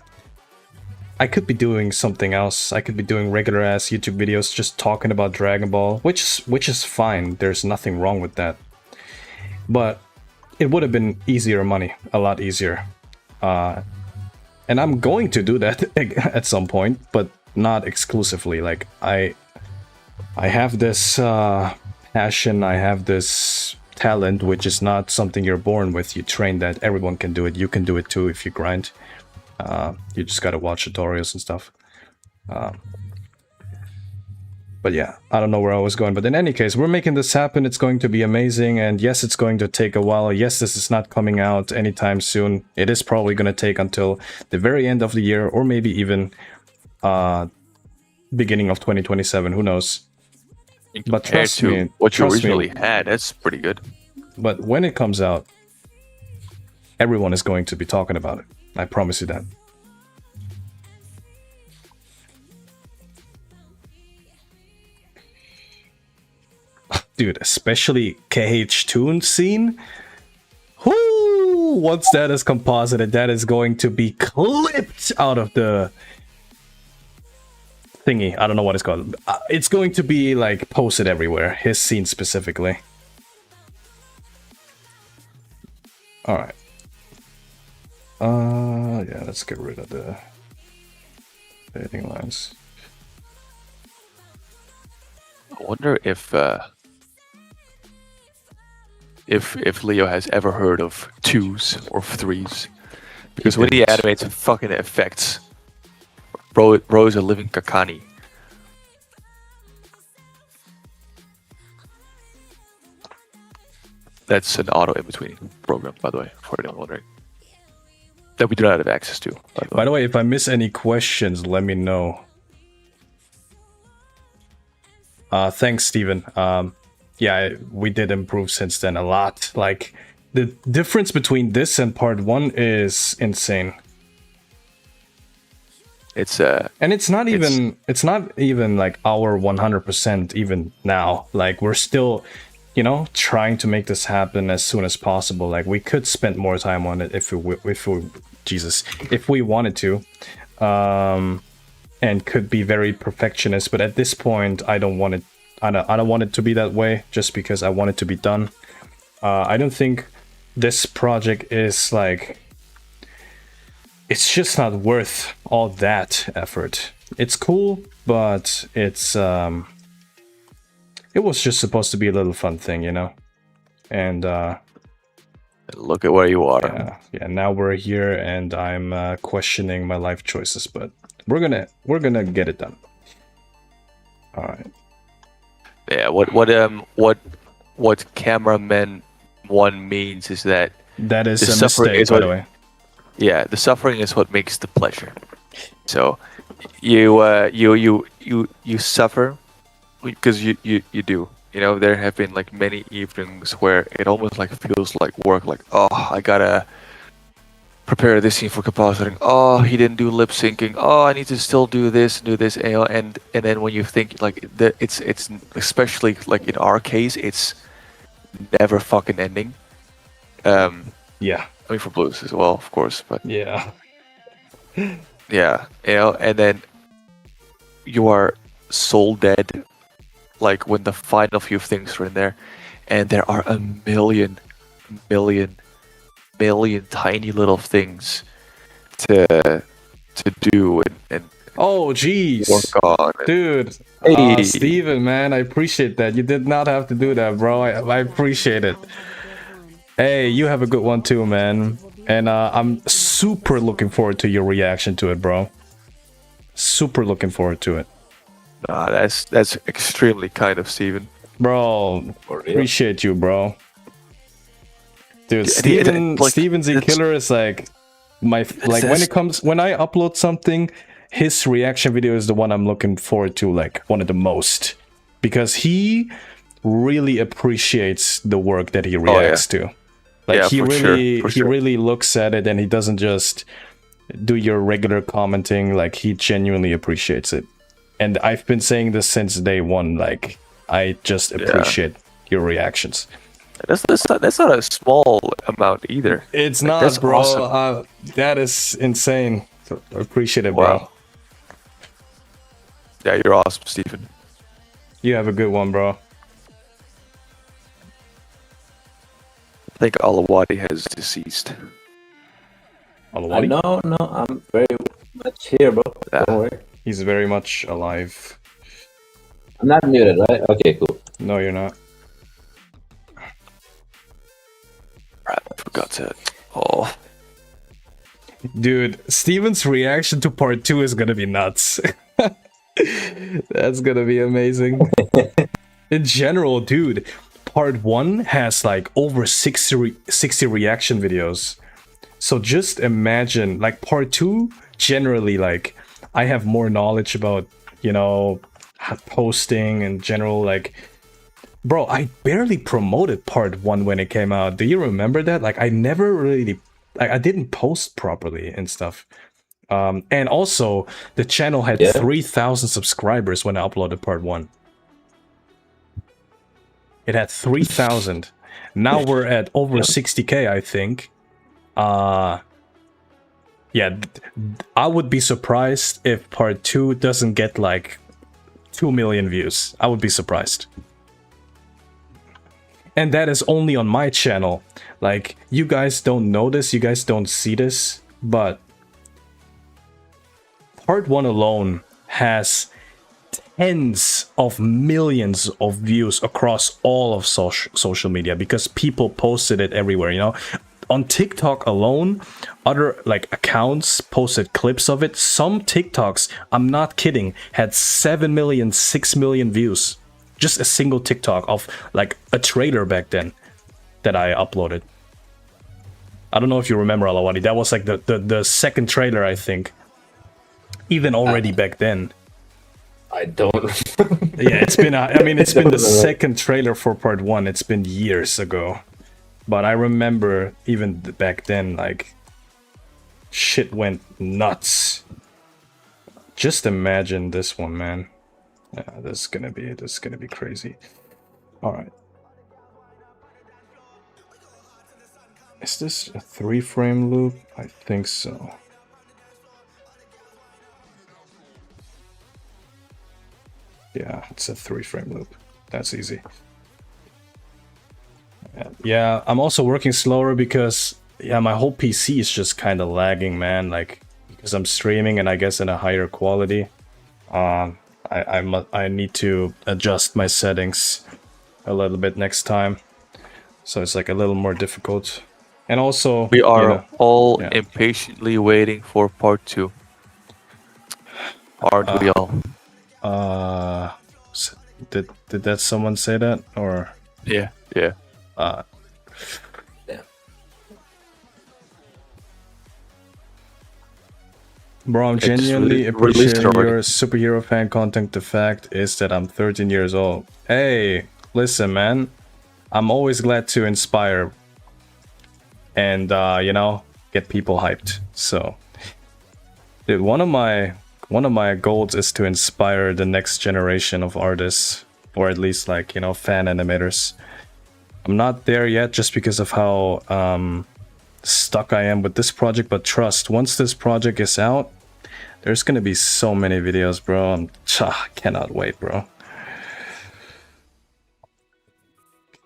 Speaker 1: could be doing something else. I could be doing regular ass YouTube videos just talking about Dragon Ball, which is fine. There's nothing wrong with that. But it would have been easier money, a lot easier. And I'm going to do that at some point, but not exclusively. Like I have this passion, I have this talent, which is not something you're born with. You train that. Everyone can do it. You can do it too if you grind. You just gotta watch tutorials and stuff. But yeah, I don't know where I was going. But in any case, we're making this happen. It's going to be amazing. And yes, it's going to take a while. Yes, this is not coming out anytime soon. It is probably going to take until the very end of the year, or maybe even beginning of 2027. Who knows? But trust me,
Speaker 3: what you originally had, that's pretty good.
Speaker 1: But when it comes out, everyone is going to be talking about it. I promise you that. Dude, especially KH Toon scene. Whoo! Once that is composited, that is going to be clipped out of the thingy. I don't know what it's called. It's going to be like posted everywhere. His scene specifically. All right. Yeah, let's get rid of the fading lines.
Speaker 3: I wonder if Leo has ever heard of 2s or 3s, because when he animates fucking effects, bro is a living kakani. That's an auto in between program, by the way, for anyone wondering. That we do not have access to.
Speaker 1: By the way, if I miss any questions, let me know. Thanks, Steven. Yeah, we did improve since then a lot. Like, the difference between this and part 1 is insane.
Speaker 3: It's
Speaker 1: and it's not even like our 100% even now. Like, we're still, you know, trying to make this happen as soon as possible. Like, we could spend more time on it if we wanted to, and could be very perfectionist. But at this point, I don't want it. I don't want it to be that way, just because I want it to be done. I don't think this project is like, it's just not worth all that effort. It's cool, but it's it was just supposed to be a little fun thing, you know? And
Speaker 3: look at where you are.
Speaker 1: Yeah, now we're here and I'm questioning my life choices, but we're gonna get it done. All right.
Speaker 3: Yeah, what cameraman 1 means is that
Speaker 1: is
Speaker 3: the
Speaker 1: a mistake, by the way.
Speaker 3: Yeah, the suffering is what makes the pleasure. So you suffer because you do. You know, there have been like many evenings where it almost like feels like work. Like, oh, I gotta prepare this scene for compositing. Oh, he didn't do lip syncing. Oh, I need to still do this and do this. And then when you think like it's especially like in our case, it's never fucking ending.
Speaker 1: Yeah.
Speaker 3: I mean, for blues as well, of course, but
Speaker 1: yeah,
Speaker 3: yeah, you know, and then you are soul dead, like when the final few things are in there, and there are a million tiny little things to do and
Speaker 1: oh jeez,
Speaker 3: work on,
Speaker 1: dude.
Speaker 3: Hey.
Speaker 1: Steven, man, I appreciate that. You did not have to do that, bro. I appreciate it. Hey, you have a good one too, man. And I'm super looking forward to your reaction to it, bro. Super looking forward to it.
Speaker 3: Nah, that's extremely kind of Steven.
Speaker 1: Bro, appreciate you, bro. Dude, Steven Z Killer is like my, like when I upload something his reaction video is the one I'm looking forward to, like one of the most, because he really appreciates the work that he reacts to. Like
Speaker 3: Yeah,
Speaker 1: he
Speaker 3: for
Speaker 1: really
Speaker 3: sure, for
Speaker 1: he
Speaker 3: sure.
Speaker 1: really looks at it, and he doesn't just do your regular commenting. Like he genuinely appreciates it. And I've been saying this since day one. Like I just appreciate your reactions.
Speaker 3: That's not a small amount either.
Speaker 1: It's
Speaker 3: Like,
Speaker 1: not,
Speaker 3: that's
Speaker 1: bro.
Speaker 3: awesome.
Speaker 1: That is insane. I appreciate it, bro.
Speaker 3: Wow. Yeah, you're awesome, Stephen.
Speaker 1: You have a good one, bro.
Speaker 3: I think Alawadi has deceased.
Speaker 1: Alawadi?
Speaker 2: No, I'm very much here, bro.
Speaker 3: Yeah.
Speaker 2: Don't worry.
Speaker 1: He's very much alive.
Speaker 2: I'm not muted, right? Okay, cool.
Speaker 1: No, you're not.
Speaker 3: Crap, I forgot to. Oh,
Speaker 1: Dude, Steven's reaction to part 2 is gonna be nuts. That's gonna be amazing. In general, dude, part 1 has like over 60 reaction videos. So just imagine, like part 2, generally, like I have more knowledge about, you know, posting in general. Like, bro, I barely promoted part 1 when it came out. Do you remember that? Like, I never really, I didn't post properly and stuff. And also, the channel had 3,000 subscribers when I uploaded part 1. It had 3,000. Now we're at over 60k, I think. Yeah, I would be surprised if part 2 doesn't get like 2 million views. I would be surprised. And that is only on my channel. Like, you guys don't know this, you guys don't see this, but part 1 alone has tens of millions of views across all of social media, because people posted it everywhere, you know. On TikTok alone, other like accounts posted clips of it. Some TikToks, I'm not kidding, had 7 million, 6 million views. Just a single TikTok of like a trailer back then that I uploaded. I don't know if you remember, Alawadi. That was like the second trailer, I think. Even already back then.
Speaker 2: I don't.
Speaker 1: Yeah, it's been. I mean, it's been the second trailer for part 1. It's been years ago, but I remember even back then, like, shit went nuts. Just imagine this one, man. Yeah, this is gonna be crazy. All right. Is this a 3-frame loop? I think so. Yeah, it's a 3-frame loop. That's easy. Yeah, I'm also working slower because, yeah, my whole PC is just kind of lagging, man. Like, because I'm streaming and I guess in a higher quality. I need to adjust my settings a little bit next time. So it's like a little more difficult. And also,
Speaker 3: we are
Speaker 1: you know,
Speaker 3: all impatiently waiting for part 2. Aren't we all?
Speaker 1: Did that someone say that, or?
Speaker 3: Yeah.
Speaker 1: Bro, I'm genuinely appreciating your superhero fan content. The fact is that I'm 13 years old. Hey, listen, man. I'm always glad to inspire and, you know, get people hyped. So, dude, one of my goals is to inspire the next generation of artists, or at least, like, you know, fan animators. I'm not there yet just because of how stuck I am with this project, but trust, once this project is out, there's gonna be so many videos, bro. I cannot wait, bro.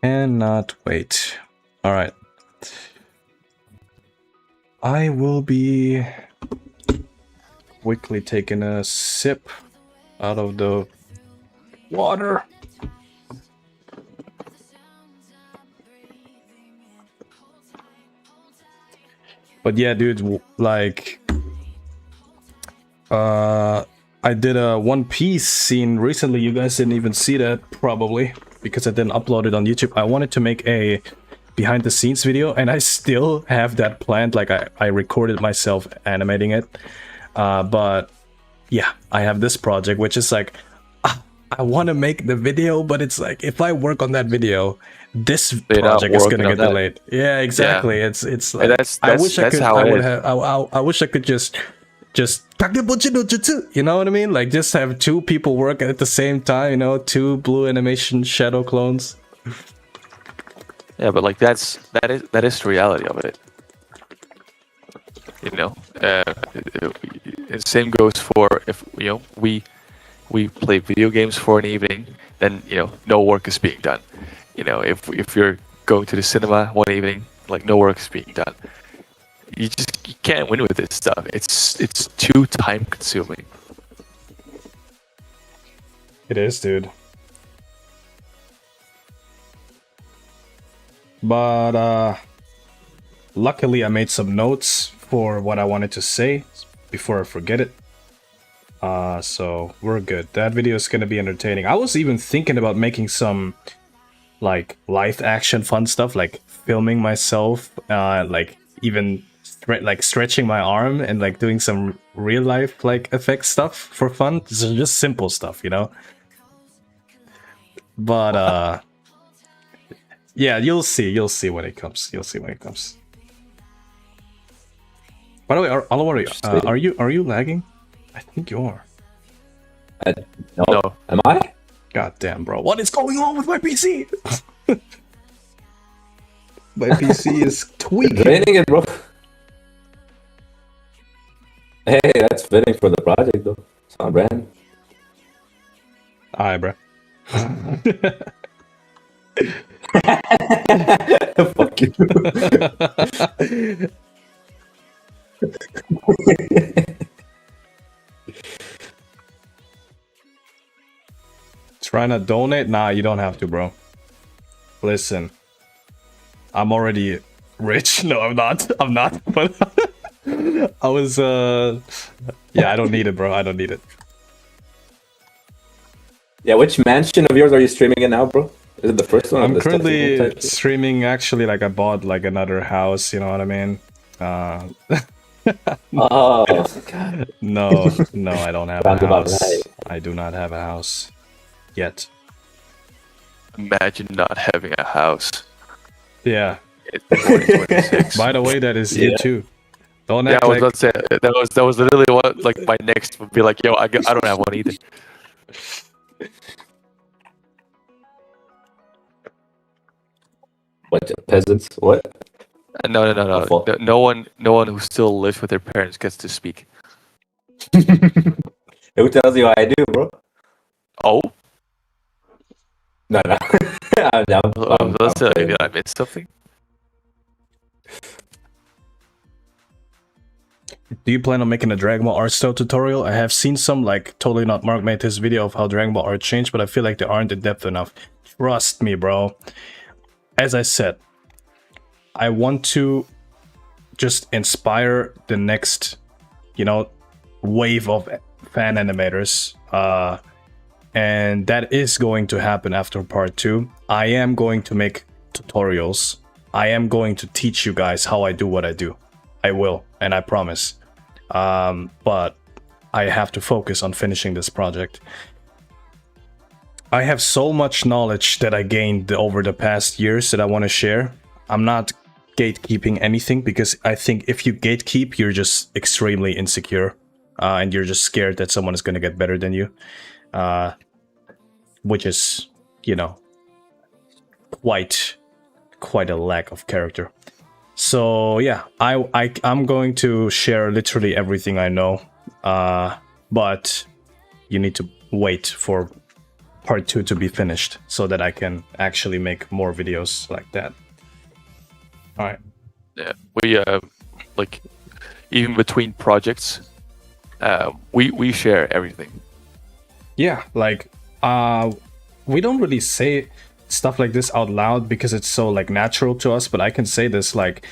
Speaker 1: Cannot wait. All right. I will be quickly taking a sip out of the water. But yeah, dude, like, I did a One Piece scene recently. You guys didn't even see that, probably, because I didn't upload it on YouTube. I wanted to make a behind the scenes video, and I still have that planned. Like, I recorded myself animating it, but yeah, I have this project, which is like, I want to make the video, but it's like, if I work on that video, this
Speaker 3: They're not
Speaker 1: project is gonna
Speaker 3: working on
Speaker 1: get
Speaker 3: that.
Speaker 1: delayed. Yeah, exactly. It's
Speaker 3: And
Speaker 1: like, I wish I
Speaker 3: that's
Speaker 1: could.
Speaker 3: how
Speaker 1: I
Speaker 3: it
Speaker 1: would
Speaker 3: is.
Speaker 1: have. I wish I could just. You know what I mean? Like, just have two people work at the same time. You know, two blue animation shadow clones.
Speaker 3: Yeah, but like that is the reality of it. You know, and same goes for if we play video games for an evening, then no work is being done. If you're going to the cinema one evening, like no work is being done. You can't win with this stuff. It's too time consuming.
Speaker 1: It is, dude. But luckily I made some notes for what I wanted to say before I forget it. So we're good. That video is gonna be entertaining. I was even thinking about making some like live action fun stuff, like filming myself, like even stretching my arm and like doing some real life like effect stuff for fun. Just simple stuff, you know. But yeah, you'll see when it comes. You'll see when it comes. By the way, Oliver, are you lagging? I think you are.
Speaker 2: No. Am I?
Speaker 1: God damn, bro. What is going on with my PC? My PC is tweaking.
Speaker 2: Draining it, bro. Hey, that's fitting for the project, though. It's not brand.
Speaker 1: Alright, bro.
Speaker 2: Fuck you.
Speaker 1: Trying to donate? Nah, you don't have to, bro. Listen, I'm already rich. No, I'm not. I'm not. But I was, yeah, I don't need it, bro. I don't need it.
Speaker 2: Yeah, which mansion of yours are you streaming in now, bro? Is it the first one? Or
Speaker 1: I'm
Speaker 2: the
Speaker 1: currently
Speaker 2: subsequent type?
Speaker 1: streaming. Actually, like I bought like another house. You know what I mean?
Speaker 2: Oh, God.
Speaker 1: No, I don't have a
Speaker 2: Roundabout
Speaker 1: house.
Speaker 2: life.
Speaker 1: I do not have a house yet.
Speaker 3: Imagine not having a house.
Speaker 1: Yeah.
Speaker 3: It's 2026.
Speaker 1: By the way, that is you
Speaker 2: Yeah.
Speaker 1: too. Don't
Speaker 3: Yeah,
Speaker 1: act
Speaker 3: I was
Speaker 1: like
Speaker 3: about to say that was literally what like my next would be like. Yo, I don't have one either.
Speaker 2: What, peasants? What?
Speaker 3: No.
Speaker 2: Awful.
Speaker 3: No one who still lives with their parents gets to speak.
Speaker 2: Who tells you I do, bro?
Speaker 3: Oh,
Speaker 2: No.
Speaker 3: let's say did I miss something?
Speaker 1: do you plan on making a Dragon Ball art style tutorial? I have seen some, like, totally not Mark made this video of how Dragon Ball art changed, but I feel like they aren't in depth enough. Trust me, bro. As I said, I want to just inspire the next, wave of fan animators. And that is going to happen after part 2. I am going to make tutorials. I am going to teach you guys how I do what I do. I will, and I promise. But I have to focus on finishing this project. I have so much knowledge that I gained over the past years that I want to share. I'm not gatekeeping anything, because I think if you gatekeep, you're just extremely insecure. And you're just scared that someone is going to get better than you. Which is, quite a lack of character. So yeah, I'm going to share literally everything I know, but you need to wait for part 2 to be finished so that I can actually make more videos like that. All right.
Speaker 3: Yeah, we like even between projects, we share everything.
Speaker 1: Yeah, like we don't really say stuff like this out loud because it's so like natural to us, but I can say this, like,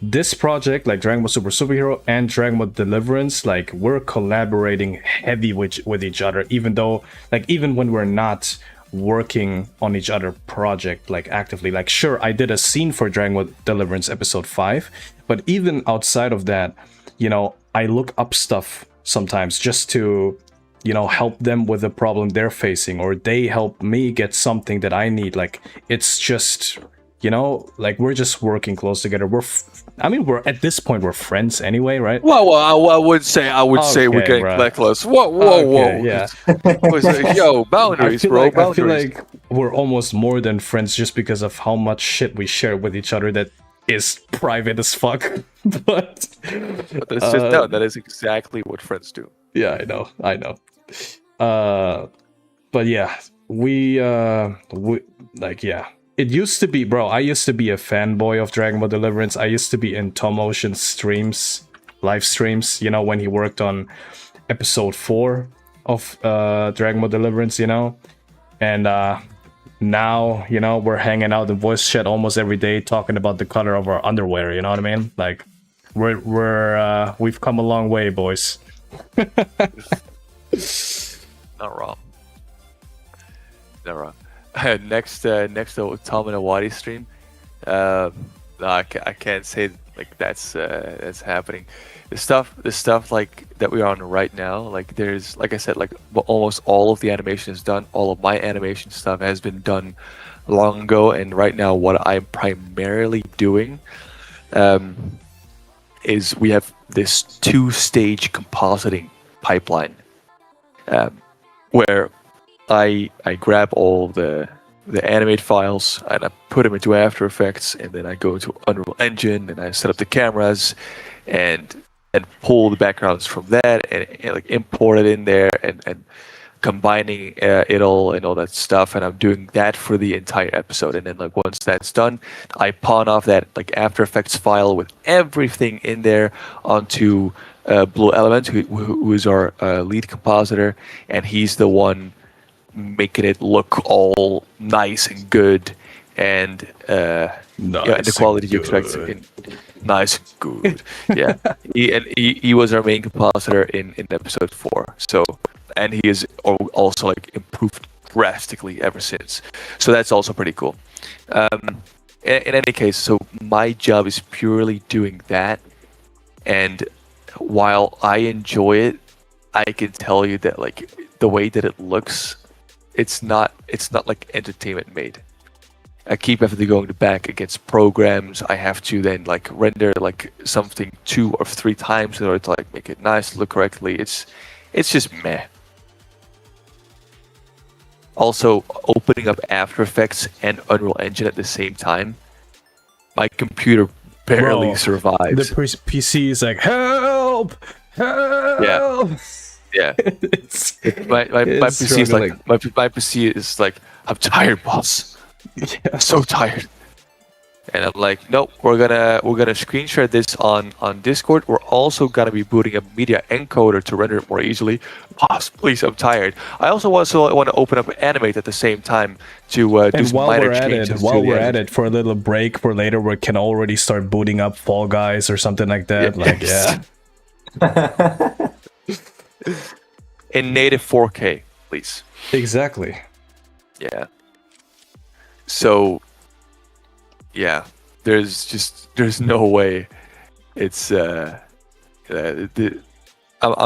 Speaker 1: this project, like Dragonball Super Hero and Dragon Ball Deliverance, like, we're collaborating heavy with each other, even though, like, even when we're not working on each other project, like, actively. Like, sure, I did a scene for Dragon Ball Deliverance episode 5, but even outside of that, I look up stuff sometimes, just to, you know, help them with the problem they're facing, or they help me get something that I need. Like, it's just, you know, like, we're just working close together. I mean, we're at this point, we're friends anyway, right?
Speaker 3: Well, I would say we're
Speaker 1: Okay,
Speaker 3: getting
Speaker 1: bruh.
Speaker 3: that close. Whoa.
Speaker 1: Yeah.
Speaker 3: Yo, boundaries, bro.
Speaker 1: I feel
Speaker 3: Boundaries.
Speaker 1: like we're almost more than friends just because of how much shit we share with each other that is private as fuck. But
Speaker 3: That's just no. That is exactly what friends do.
Speaker 1: yeah, I know. But yeah, we like, yeah. It used to be, bro, I used to be a fanboy of Dragon Ball Deliverance. I used to be in Tom Ocean's streams, live streams, you know, when he worked on episode 4 of Dragon Ball Deliverance, you know. And now, you know, we're hanging out in voice chat almost every day talking about the color of our underwear, you know what I mean? Like, we've come a long way, boys.
Speaker 3: Not wrong. Not wrong. Next, Tom and Awadi stream. No, I can't say like that's happening. The stuff like that we are on right now. Like, there's, like I said, like almost all of the animation is done. All of my animation stuff has been done long ago. And right now, what I'm primarily doing, is we have this 2-stage compositing pipeline, where I grab all the animate files and I put them into After Effects, and then I go into Unreal Engine and I set up the cameras and pull the backgrounds from that and like import it in there and combining it all and all that stuff. And I'm doing that for the entire episode. And then like once that's done, I pawn off that like After Effects file with everything in there onto Blue Element, who is our lead compositor, and he's the one making it look all nice and good, and and the quality you expect. Nice and good. Yeah, he was our main compositor in episode 4. So, and he is also like improved drastically ever since. So that's also pretty cool. In any case, so my job is purely doing that, and while I enjoy it, I can tell you that like the way that it looks, it's not like entertainment made. I keep having to go back against programs. I have to then like render like something 2 or 3 times in order to like make it nice, look correctly. It's just meh. Also, opening up After Effects and Unreal Engine at the same time, my computer barely survives.
Speaker 1: The PC is like, help!
Speaker 3: Yeah. My PC is like my PC is like, I'm tired, boss.
Speaker 1: Yeah.
Speaker 3: I'm so tired. And I'm like, nope, we're gonna screen share this on Discord. We're also gonna be booting a media encoder to render it more easily. Boss, please, I'm tired. I also want to open up Animate at the same time to do some minor changes.
Speaker 1: While we're at it, for a little break for later, we can already start booting up Fall Guys or something like that.
Speaker 3: In native 4K, please.
Speaker 1: Exactly.
Speaker 3: Yeah. So, yeah, there's no way. It's I'm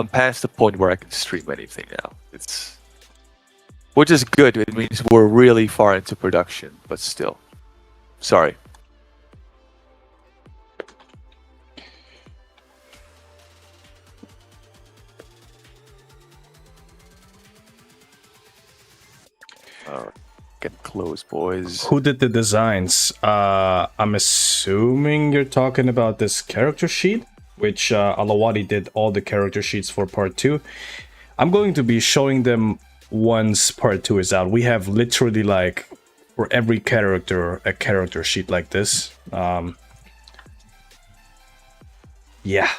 Speaker 3: past the point where I can stream anything now. Which is good. It means we're really far into production, but still, sorry. Get close, boys.
Speaker 1: Who did the designs? I'm assuming you're talking about this character sheet, which Alawadi did all the character sheets for part 2. I'm going to be showing them once part 2 is out. We have literally like for every character a character sheet like this. Yeah.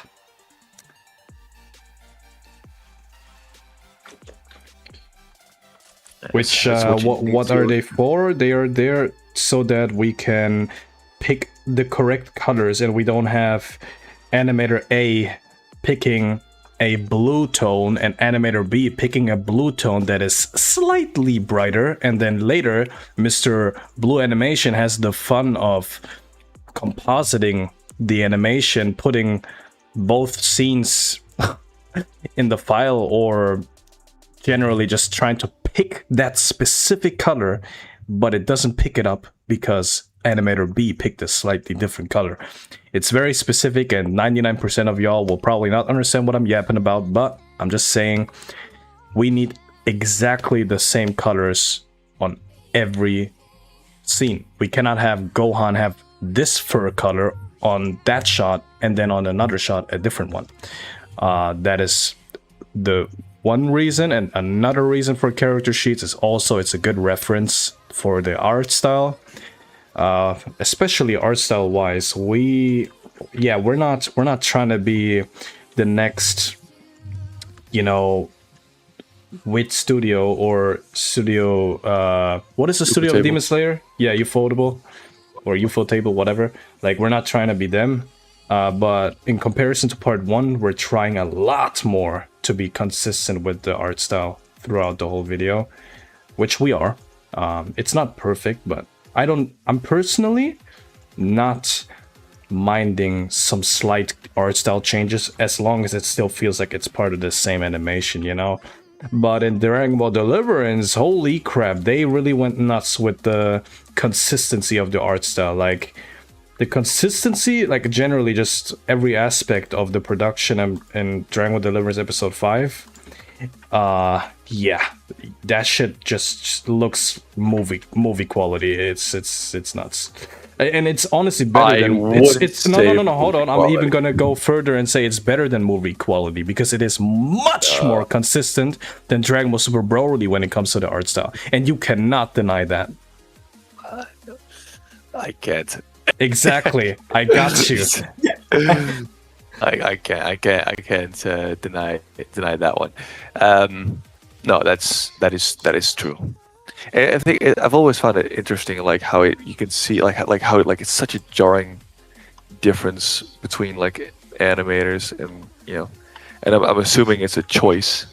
Speaker 1: Which what are they for? They are there so that we can pick the correct colors and we don't have animator A picking a blue tone and animator B picking a blue tone that is slightly brighter, and then later Mr. Blue Animation has the fun of compositing the animation, putting both scenes in the file, or generally just trying to pick that specific color, but it doesn't pick it up because animator B picked a slightly different color. It's very specific, and 99% of y'all will probably not understand what I'm yapping about, but I'm just saying we need exactly the same colors on every scene. We cannot have Gohan have this fur color on that shot and then on another shot a different one. That is the one reason, and another reason for character sheets is also it's a good reference for the art style, especially art style wise. We're not trying to be the next, you know, with studio or studio what is the studio of Demon Slayer? Yeah, Ufotable or Ufotable, whatever. Like, we're not trying to be them, but in comparison to part 1, we're trying a lot more to be consistent with the art style throughout the whole video, which we are. It's not perfect, but I'm personally not minding some slight art style changes as long as it still feels like it's part of the same animation, you know. But in Dragonball Deliverance, holy crap, they really went nuts with the consistency of the art style. Like, the consistency, like generally just every aspect of the production in Dragonball Deliverance episode 5, yeah, that shit just looks movie quality. It's nuts. And it's honestly better than no, hold on. I'm even gonna go further and say it's better than movie quality, because it is much more consistent than Dragon Ball Super Broly when it comes to the art style, and you cannot deny that.
Speaker 3: I can't.
Speaker 1: Exactly, I got you.
Speaker 3: I can't deny that one. No, that is true. I think I've always found it interesting, like how you can see like how it's such a jarring difference between like animators, and you know, and I'm assuming it's a choice,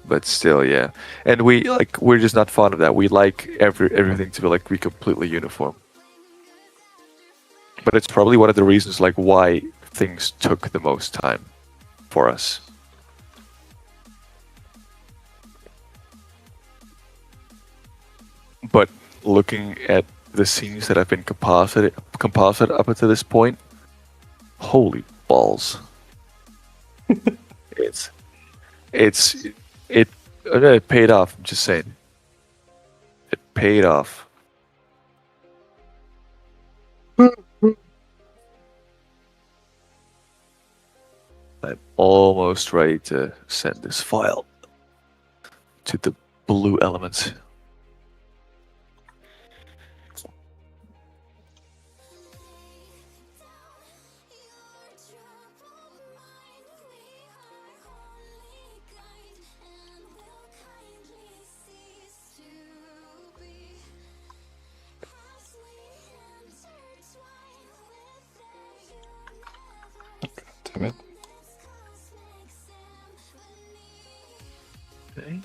Speaker 3: but still, yeah. And we're just not fond of that. We like everything to be completely uniform. But it's probably one of the reasons like why things took the most time for us. But looking at the scenes that have been composite up until this point, holy balls! it paid off. I'm just saying, it paid off. I'm almost ready to send this file to the blue elements.
Speaker 1: Damn it.
Speaker 3: Okay.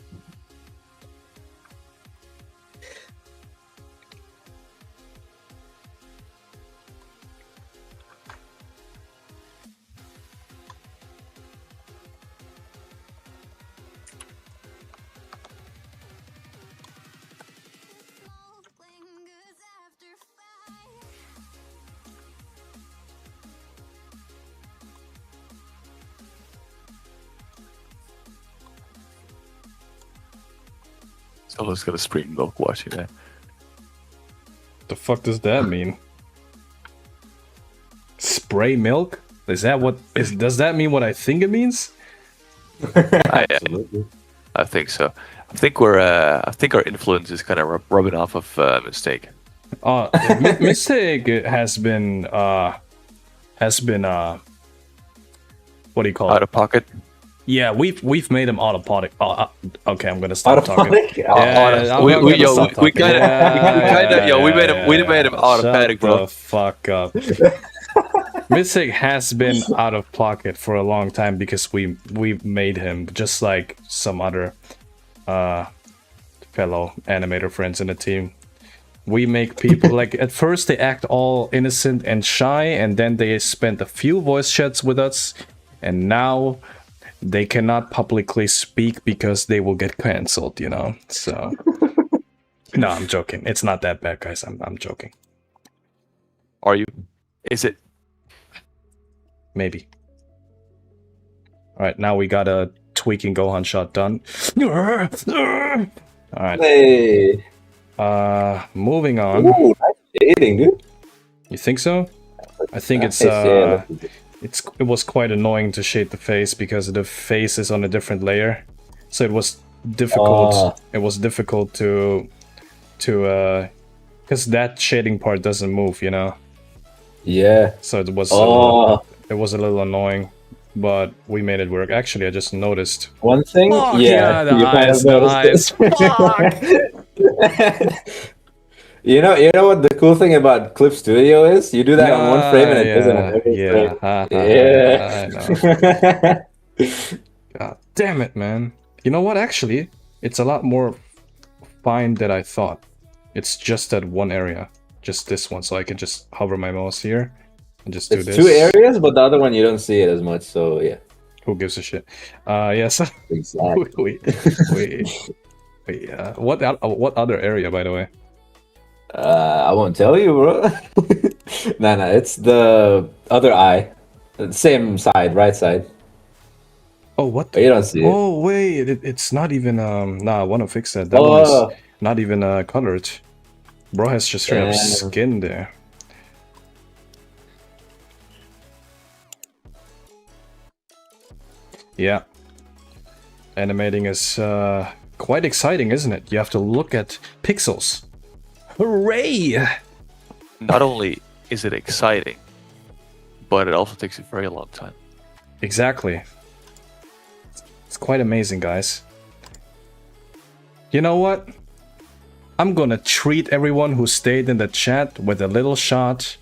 Speaker 3: Someone's gonna scream milk watching that.
Speaker 1: The fuck does that mean? Spray milk? Is that what is? Does that mean what I think it means?
Speaker 2: Absolutely.
Speaker 3: I think so. I think our influence is kind of rubbing off of Mistake.
Speaker 1: Mistake has been what do you call
Speaker 3: Out
Speaker 1: it?
Speaker 3: of pocket.
Speaker 1: Yeah, we've made him autopotic. Okay, I'm gonna stop talking.
Speaker 2: Autopotic?
Speaker 3: We made him automatic,
Speaker 1: Shut
Speaker 3: bro.
Speaker 1: the fuck up. Mystic has been out of pocket for a long time because we made him just like some other fellow animator friends in the team. We make people like at first they act all innocent and shy, and then they spent a few voice chats with us, and now they cannot publicly speak because they will get cancelled, you know. So no, I'm joking. It's not that bad, guys. I'm joking.
Speaker 3: Are you? Is it?
Speaker 1: Maybe. All right, now we got a tweaking Gohan shot done. All right.
Speaker 2: Hey.
Speaker 1: Moving on.
Speaker 2: Ooh, nice shading, dude.
Speaker 1: You think so? I think it's
Speaker 2: Yeah,
Speaker 1: it was quite annoying to shade the face because the face is on a different layer, so it was difficult. It was difficult to because that shading part doesn't move, you know.
Speaker 2: yeah.
Speaker 1: So it was it was a little annoying, but we made it work. Actually, I just noticed.
Speaker 2: One thing,
Speaker 1: Fuck,
Speaker 2: yeah,
Speaker 1: the
Speaker 2: you kind
Speaker 1: eyes,
Speaker 2: of noticed
Speaker 1: the
Speaker 2: this.
Speaker 1: eyes.
Speaker 2: You know what the cool thing about Clip Studio is? You do that on one frame and it does it on every frame.
Speaker 1: I know. God damn it, man. You know what? Actually, it's a lot more fine than I thought. It's just that one area, just this one, so I can just hover my mouse here and just do
Speaker 2: It's
Speaker 1: this.
Speaker 2: 2 areas, but the other one you don't see it as much. So yeah.
Speaker 1: Who gives a shit? Yes.
Speaker 2: Exactly.
Speaker 1: What other area, by the way?
Speaker 2: I won't tell you, bro. No, it's the other eye. The same side, right side.
Speaker 1: Oh, what?
Speaker 2: But you don't see it.
Speaker 1: Oh, wait, it's not even, nah, I want to fix that. That one's not even colored. Bro has just straight up skin there. Yeah. Animating is quite exciting, isn't it? You have to look at pixels. Hooray!
Speaker 3: Not only is it exciting, but it also takes a very long time.
Speaker 1: Exactly. It's quite amazing, guys. You know what? I'm gonna treat everyone who stayed in the chat with a little shot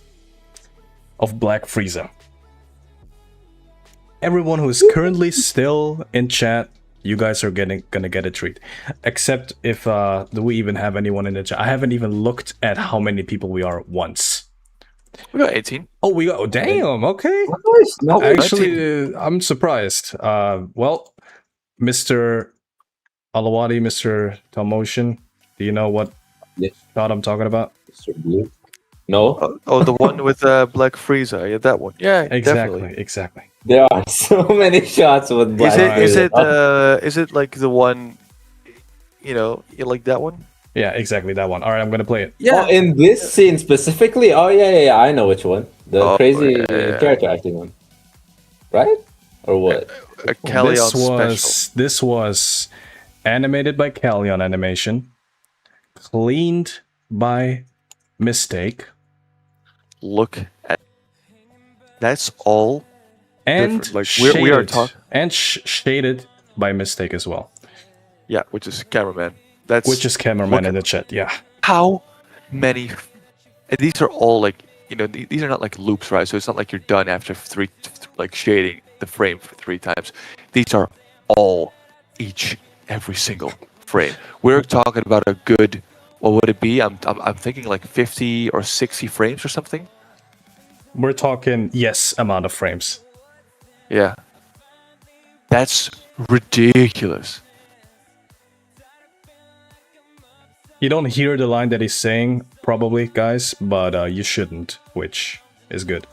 Speaker 1: of Black Frieza. Everyone who is currently still in chat, you guys are gonna get a treat. Except if do we even have anyone in the chat? I haven't even looked at how many people we are once.
Speaker 3: We got 18.
Speaker 1: Oh, we got. Oh, damn. Okay.
Speaker 2: No,
Speaker 1: Actually, I'm surprised. Well, Mr. Alawadi, Mr. Talmotion, do you know what shot I'm talking about?
Speaker 2: No.
Speaker 3: Oh, the one with Black Frieza. Yeah, that one. Yeah, definitely.
Speaker 1: Exactly.
Speaker 2: There are so many shots with Black
Speaker 3: Is it like the one, you like that one?
Speaker 1: Yeah, exactly that one. All right, I'm gonna play it.
Speaker 2: Yeah. Oh, in this scene specifically? Oh, yeah, I know which one. The crazy character acting one. Right? Or what?
Speaker 3: A Callion special.
Speaker 1: This was animated by Callion Animation, cleaned by Mistake.
Speaker 3: Look at that's all.
Speaker 1: And
Speaker 3: like we are talking
Speaker 1: and shaded by Mistake as well.
Speaker 3: Yeah, which is cameraman.
Speaker 1: Which is cameraman in the chat. Yeah.
Speaker 3: How many? And these are all like these are not like loops, right? So it's not like you're done after like shading the frame for 3 times. These are all every single frame. We're talking about a good. What would it be? I'm thinking like 50 or 60 frames or something.
Speaker 1: We're talking amount of frames.
Speaker 3: Yeah. That's ridiculous.
Speaker 1: You don't hear the line that he's saying, probably, guys, but you shouldn't, which is good.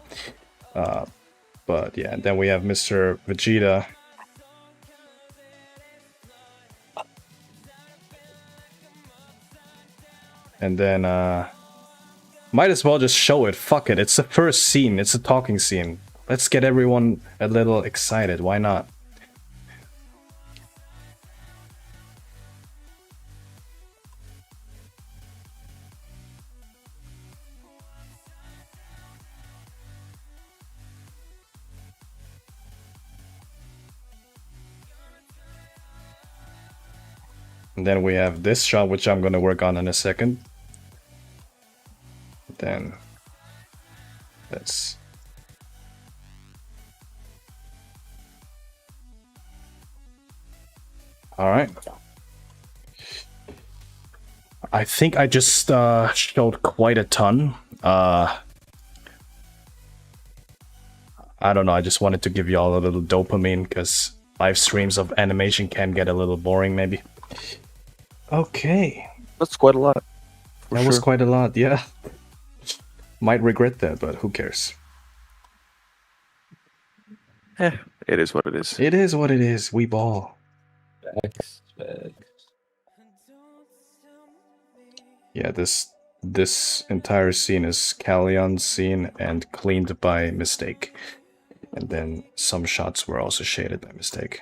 Speaker 1: But yeah, then we have Mr. Vegeta. And then, might as well just show it. Fuck it. It's the first scene. It's a talking scene. Let's get everyone a little excited. Why not? And then we have this shot, which I'm going to work on in a second. Then let's... All right. I think I just showed quite a ton. I don't know. I just wanted to give you all a little dopamine because live streams of animation can get a little boring, maybe. Okay.
Speaker 3: That's quite a lot.
Speaker 1: That was quite a lot, yeah. Might regret that, but who cares?
Speaker 3: It is what it is.
Speaker 1: It is what it is. We ball.
Speaker 2: Facts.
Speaker 1: Yeah, this entire scene is Callion's scene and cleaned by mistake. And then some shots were also shaded by mistake.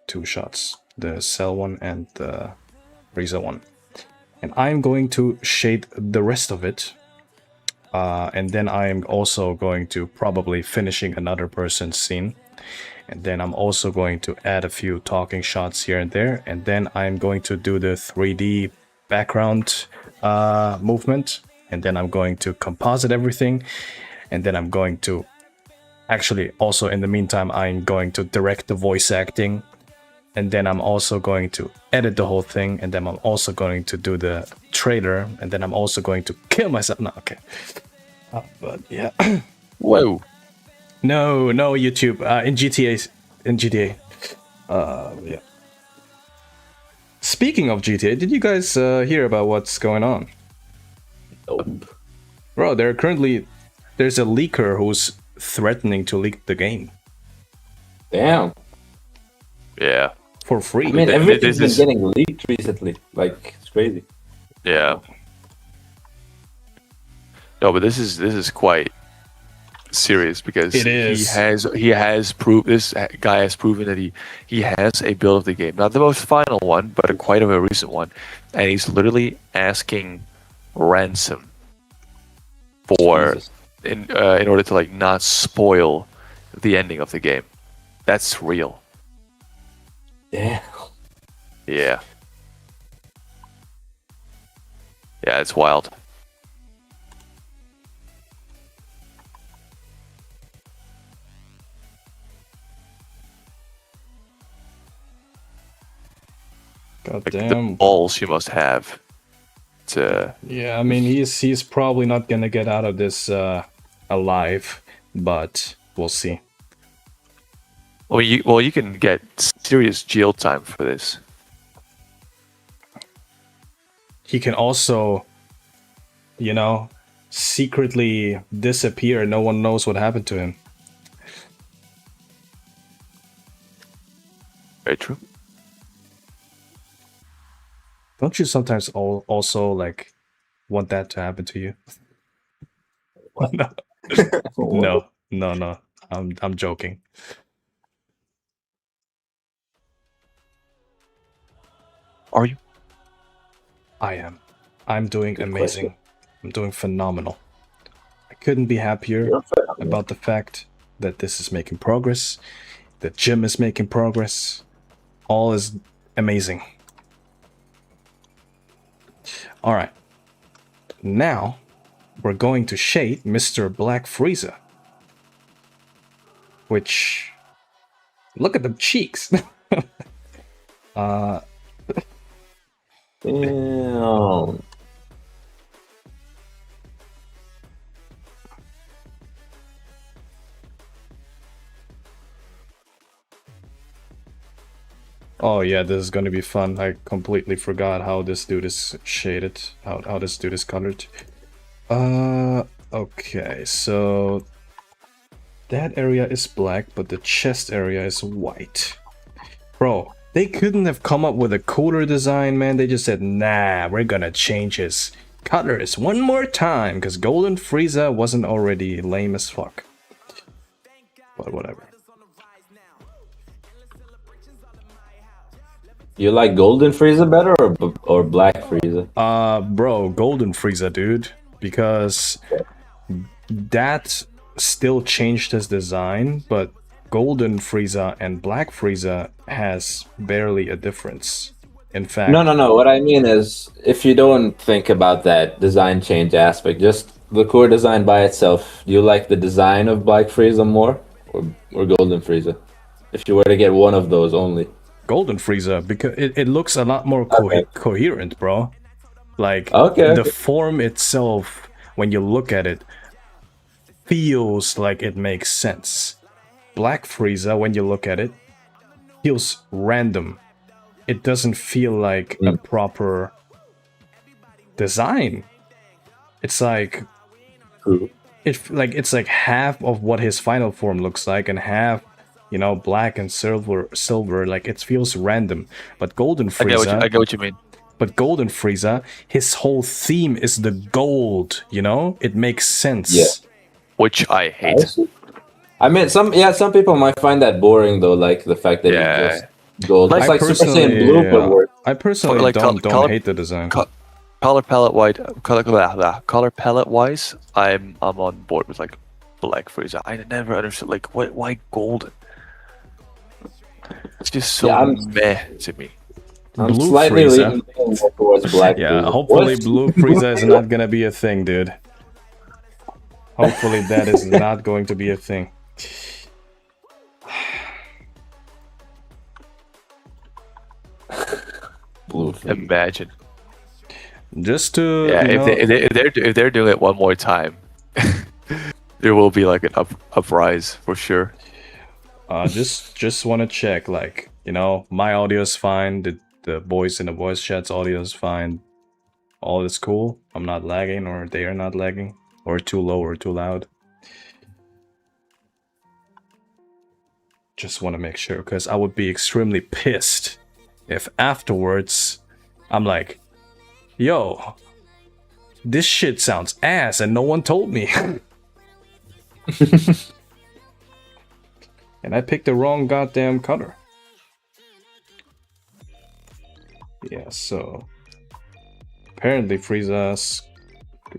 Speaker 1: 2 shots. The Cell one and the Frieza one. And I'm going to shade the rest of it. And then I'm also going to probably finishing another person's scene. And then I'm also going to add a few talking shots here and there. And then I'm going to do the 3D background movement. And then I'm going to composite everything. And then I'm going to... Actually, also in the meantime, I'm going to direct the voice acting. And then I'm also going to edit the whole thing. And then I'm also going to do the trailer. And then I'm also going to kill myself. No, okay. But yeah.
Speaker 3: Whoa.
Speaker 1: No, YouTube. In GTA. Yeah. Speaking of GTA, did you guys hear about what's going on?
Speaker 2: Nope.
Speaker 1: Bro, there's a leaker who's threatening to leak the game.
Speaker 2: Damn.
Speaker 3: Yeah.
Speaker 1: For free.
Speaker 2: I mean, everything's been getting leaked recently. Like, it's crazy.
Speaker 3: Yeah. No, but this is quite serious because
Speaker 1: it is.
Speaker 3: he has proved, this guy has proven that he has a build of the game, not the most final one, but quite a recent one, and he's literally asking ransom for in order to like not spoil the ending of the game. That's real.
Speaker 2: Damn.
Speaker 3: Yeah. Yeah, it's wild.
Speaker 1: God
Speaker 3: Like
Speaker 1: damn.
Speaker 3: the balls you must have to...
Speaker 1: Yeah, I mean, he's probably not gonna get out of this alive, but we'll see.
Speaker 3: Well, you can get serious jail time for this.
Speaker 1: He can also, secretly disappear. No one knows what happened to him.
Speaker 3: Very true.
Speaker 1: Don't you sometimes also like want that to happen to you? No. I'm joking.
Speaker 3: Are you?
Speaker 1: I am. I'm doing
Speaker 2: Good
Speaker 1: amazing.
Speaker 2: question.
Speaker 1: I'm doing phenomenal. I couldn't be happier about the fact that this is making progress. The gym is making progress. All is amazing. All right. Now we're going to shade Mr. Black Frieza. Which, look at the cheeks.
Speaker 2: Damn.
Speaker 1: Oh yeah, this is gonna be fun. I completely forgot how this dude is shaded, how this dude is colored. Okay, so that area is black, but the chest area is white. Bro, they couldn't have come up with a cooler design, man. They just said, nah, we're gonna change his colors one more time, because Golden Frieza wasn't already lame as fuck. But whatever.
Speaker 2: You like Golden Frieza better or Black Frieza?
Speaker 1: Bro, Golden Frieza, dude, because that still changed his design, but Golden Frieza and Black Frieza has barely a difference. In fact,
Speaker 2: No. What I mean is, if you don't think about that design change aspect, just the core design by itself, do you like the design of Black Frieza more or Golden Frieza? If you were to get one of those only.
Speaker 1: Golden Frieza, because it looks a lot more coherent, bro. Like, the form itself, when you look at it, feels like it makes sense. Black Frieza, when you look at it, feels random. It doesn't feel like a proper design. It's like it's like half of what his final form looks like, and half, you know, black and silver. Like it feels random. But Golden Frieza,
Speaker 3: I get what you mean.
Speaker 1: But Golden Frieza, his whole theme is the gold. You know, it makes sense.
Speaker 2: Yeah.
Speaker 3: Which I hate.
Speaker 2: I mean, some people might find that boring though, like the fact that it's just gold. It's like Super Saiyan Blue, but worse.
Speaker 1: I personally
Speaker 3: Like,
Speaker 1: don't hate the design.
Speaker 3: Color palette wise, I'm on board with like Black Frieza. I never understood like why golden. It's just so meh to me.
Speaker 2: I'm
Speaker 1: Blue
Speaker 2: slightly
Speaker 1: Frieza.
Speaker 2: leaning more towards Black.
Speaker 1: Yeah,
Speaker 2: Frieza.
Speaker 1: hopefully
Speaker 2: What?
Speaker 1: Blue Frieza is not gonna be a thing, dude. Hopefully that is not going to be a thing.
Speaker 2: Blue Frieza.
Speaker 3: Imagine.
Speaker 1: Just to
Speaker 3: If they're doing it one more time, there will be like an uprise for sure.
Speaker 1: just want to check, like, you know, my audio is fine. The boys in the voice chat's audio is fine. All is cool. I'm not lagging, or they are not lagging, or too low or too loud. Just want to make sure, because I would be extremely pissed if afterwards I'm like, yo, this shit sounds ass and no one told me. And I picked the wrong goddamn color. Yeah, so apparently Frieza's...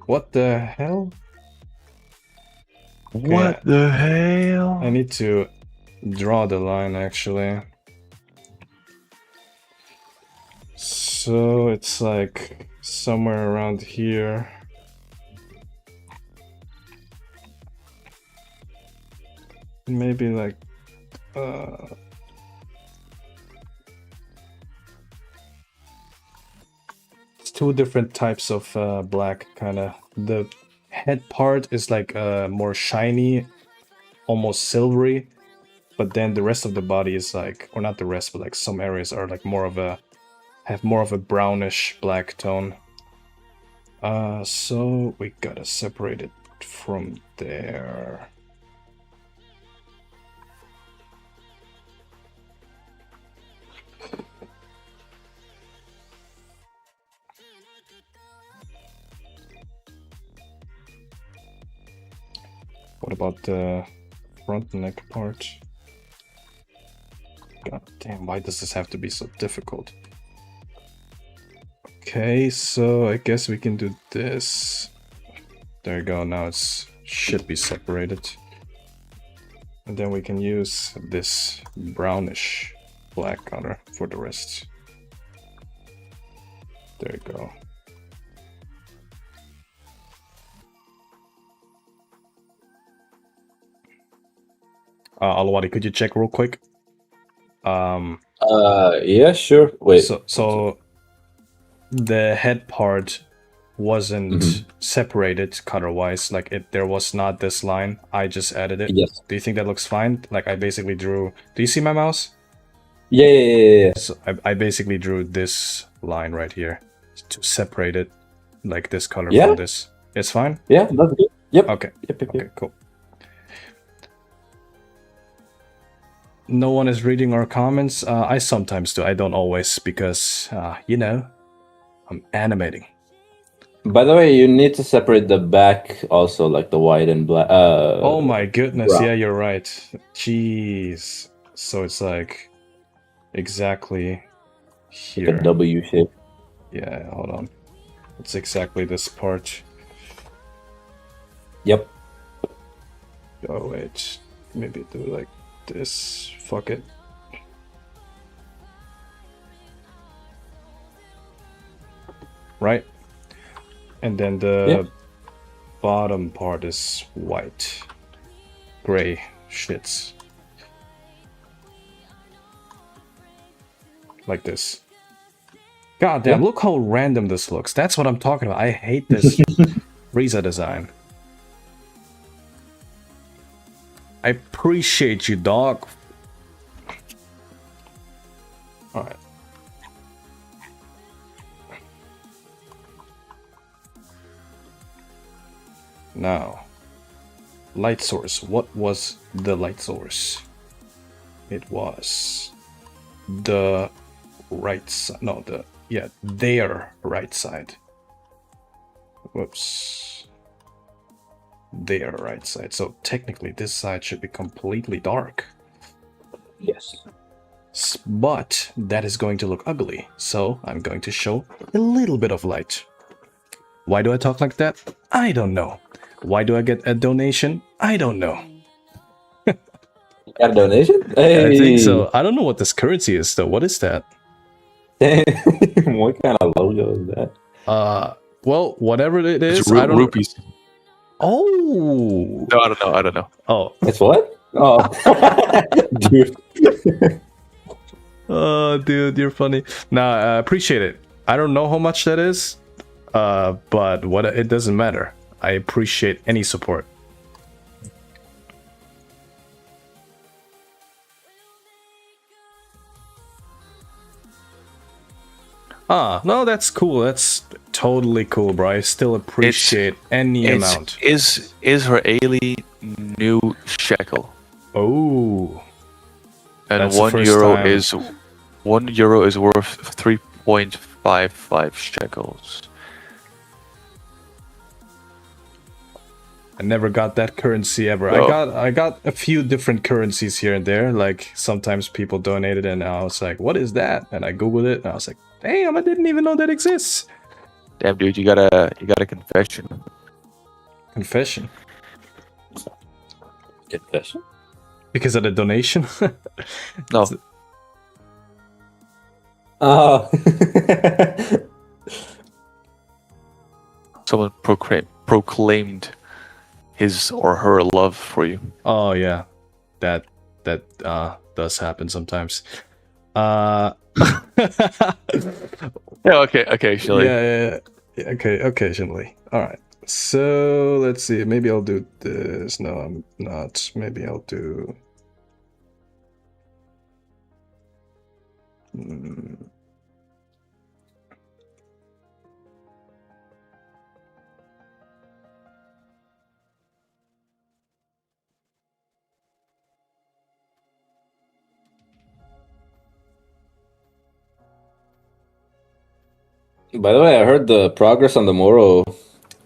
Speaker 1: What the hell? Okay,
Speaker 3: What the hell?
Speaker 1: I need to draw the line actually. So it's like somewhere around here. Maybe like it's two different types of black, kind of. The head part is like more shiny, almost silvery, but then the rest of the body is like, or not the rest, but like some areas are like more of a, have more of a brownish black tone. So we gotta separate it from there. What about the front neck part? God damn, why does this have to be so difficult? Okay, so I guess we can do this. There you go, now it's should be separated. And then we can use this brownish black color for the rest. There you go. Alwadi, could you check real quick?
Speaker 2: Yeah, sure. Wait.
Speaker 1: So the head part wasn't separated color-wise. Like there was not this line. I just added it.
Speaker 2: Yes.
Speaker 1: Do you think that looks fine? Like I basically drew. Do you see my mouse?
Speaker 2: Yeah.
Speaker 1: So I basically drew this line right here to separate it, like this color from this. It's fine.
Speaker 2: Yeah, that's good. Yep.
Speaker 1: Okay.
Speaker 2: Yep.
Speaker 1: Okay. Cool. No one is reading our comments. I sometimes do. I don't always, because you know, I'm animating.
Speaker 2: By the way, you need to separate the back also, like the white and black.
Speaker 1: Oh my goodness!
Speaker 2: brown.
Speaker 1: Yeah, you're right. Jeez. So it's like exactly here.
Speaker 2: Like a W shape.
Speaker 1: Yeah. Hold on. It's exactly this part.
Speaker 2: Yep.
Speaker 1: Oh wait. Maybe do like this. Fuck it. Right? And then the bottom part is white. Gray shits. Like this. God damn, look how random this looks. That's what I'm talking about. I hate this Frieza design. I appreciate you, dog. All right. Now, light source. What was the light source? It was the right side. No, their right side. Whoops. Their right side. So technically, this side should be completely dark.
Speaker 2: Yes.
Speaker 1: But that is going to look ugly. So I'm going to show a little bit of light. Why do I talk like that? I don't know. Why do I get a donation? I don't know.
Speaker 2: You got a donation? Hey.
Speaker 1: I think so. I don't know what this currency is though. What is that?
Speaker 2: What kind of logo is that?
Speaker 1: Well, whatever it is,
Speaker 3: It's
Speaker 1: I don't.
Speaker 3: rupees.
Speaker 1: Oh.
Speaker 3: No, I don't know.
Speaker 1: Oh.
Speaker 2: It's what? Oh, dude.
Speaker 1: Oh, dude, you're funny. Nah, I appreciate it. I don't know how much that is, but it doesn't matter. I appreciate any support. No, that's cool. That's totally cool, bro. I still appreciate any amount.
Speaker 3: Is Israeli new shekel,
Speaker 1: Oh,
Speaker 3: and
Speaker 1: that's the
Speaker 3: €1
Speaker 1: first time.
Speaker 3: is €1 is worth 3.55 shekels.
Speaker 1: I never got that currency ever.
Speaker 3: Oh.
Speaker 1: I got a few different currencies here and there. Like sometimes people donated, and I was like, "What is that?" And I googled it, and I was like, "Damn, I didn't even know that exists."
Speaker 3: Damn, dude, you got a confession.
Speaker 1: Confession.
Speaker 2: Confession?
Speaker 1: Because of the donation.
Speaker 3: No,
Speaker 2: Oh.
Speaker 3: someone proclaimed his or her love for you.
Speaker 1: Oh yeah, that does happen sometimes. Yeah,
Speaker 3: Yeah, okay, occasionally.
Speaker 1: yeah. Okay, occasionally. All right. So let's see. Maybe I'll do this. No, I'm not. Maybe I'll do.
Speaker 2: By the way, I heard the progress on the Moro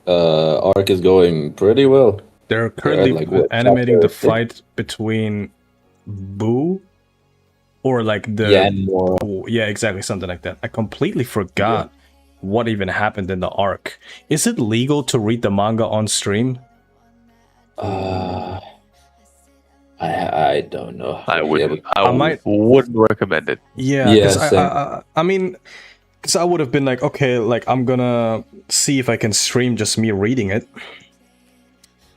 Speaker 2: arc is going pretty well.
Speaker 1: They're currently
Speaker 2: like, what,
Speaker 1: animating the
Speaker 2: chapter six?
Speaker 1: fight between Boo or like the
Speaker 2: Yeah, and Moro.
Speaker 1: yeah, exactly, something like that. I completely forgot what even happened in the arc. Is it legal to read the manga on stream?
Speaker 2: I don't know.
Speaker 3: I wouldn't.
Speaker 1: I might-
Speaker 3: wouldn't recommend it.
Speaker 1: Yeah,
Speaker 2: Yeah,
Speaker 1: 'cause
Speaker 2: same.
Speaker 1: I mean, because I would have been like, okay, like I'm gonna see if I can stream just me reading it.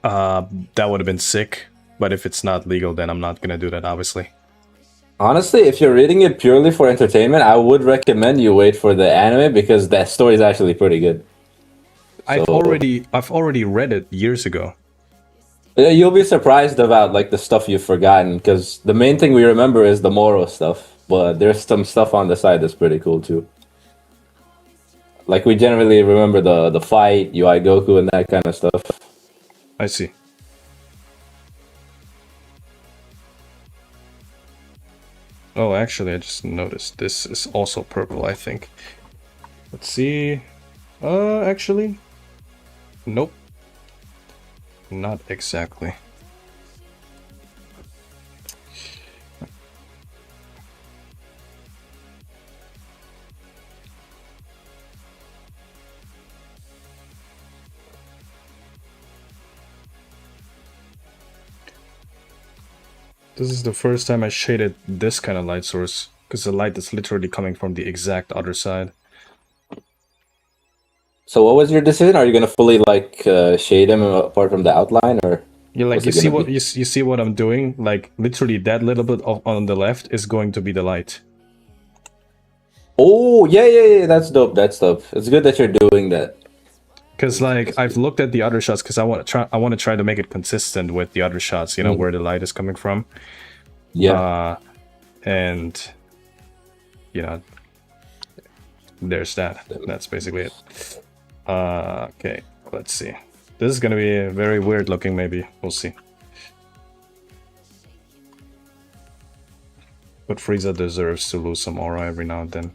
Speaker 1: That would have been sick. But if it's not legal, then I'm not gonna do that, obviously.
Speaker 2: Honestly, if you're reading it purely for entertainment, I would recommend you wait for the anime because that story is actually pretty good.
Speaker 1: I've
Speaker 2: So-
Speaker 1: already read it years ago.
Speaker 2: You'll be surprised about like the stuff you've forgotten because the main thing we remember is the Moro stuff, but there's some stuff on the side that's pretty cool too. Like we generally remember the fight, UI Goku, and that kind of stuff.
Speaker 1: I see. Oh, actually, I just noticed this is also purple, I think. Let's see. Actually, nope. Not exactly. This is the first time I shaded this kind of light source, because the light is literally coming from the exact other side.
Speaker 2: So what was your decision? Are you gonna fully like shade him apart from the outline, or
Speaker 1: Yeah, like
Speaker 2: what's
Speaker 1: you
Speaker 2: it
Speaker 1: see
Speaker 2: gonna
Speaker 1: what
Speaker 2: be?
Speaker 1: you see what I'm doing? Like literally that little bit on the left is going to be the light.
Speaker 2: Oh yeah, that's dope. That's dope. It's good that you're doing that.
Speaker 1: Because like I've looked at the other shots because I want to try to make it consistent with the other shots, you know, where the light is coming from.
Speaker 2: Yeah.
Speaker 1: And you know, there's that. That's basically it. Okay, let's see. This is gonna be very weird looking, maybe. We'll see. But Frieza deserves to lose some aura every now and then.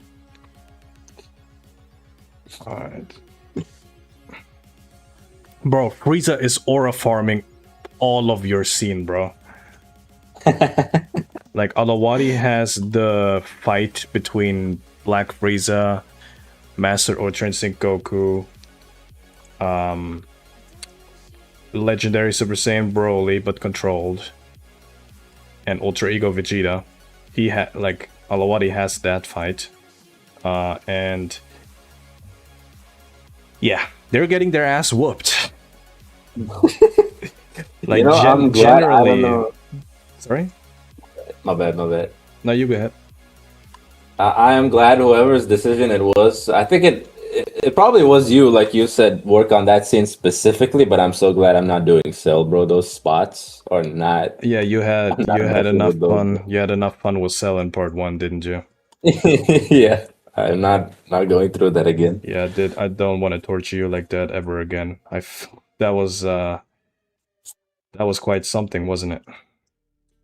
Speaker 1: Alright. Bro, Frieza is aura farming all of your scene, bro. Like, Alawadi has the fight between Black Frieza, Master Ultra Instinct Goku, Legendary Super Saiyan Broly, but controlled, and Ultra Ego Vegeta. He had, like, Alawadi has that fight. And yeah, they're getting their ass whooped. Like,
Speaker 2: I'm glad,
Speaker 1: generally.
Speaker 2: I don't know.
Speaker 1: Sorry?
Speaker 2: My bad.
Speaker 1: No, you go ahead.
Speaker 2: I am glad whoever's decision it was. I think it probably was you, like you said, work on that scene specifically. But I'm so glad I'm not doing Cell, bro. Those spots are not.
Speaker 1: Yeah, you had enough
Speaker 2: with those.
Speaker 1: fun. You had enough fun with Cell in part 1, didn't you?
Speaker 2: Yeah, I'm not going through that again.
Speaker 1: Yeah, I did. I don't want to torture you like that ever again. That was quite something, wasn't it?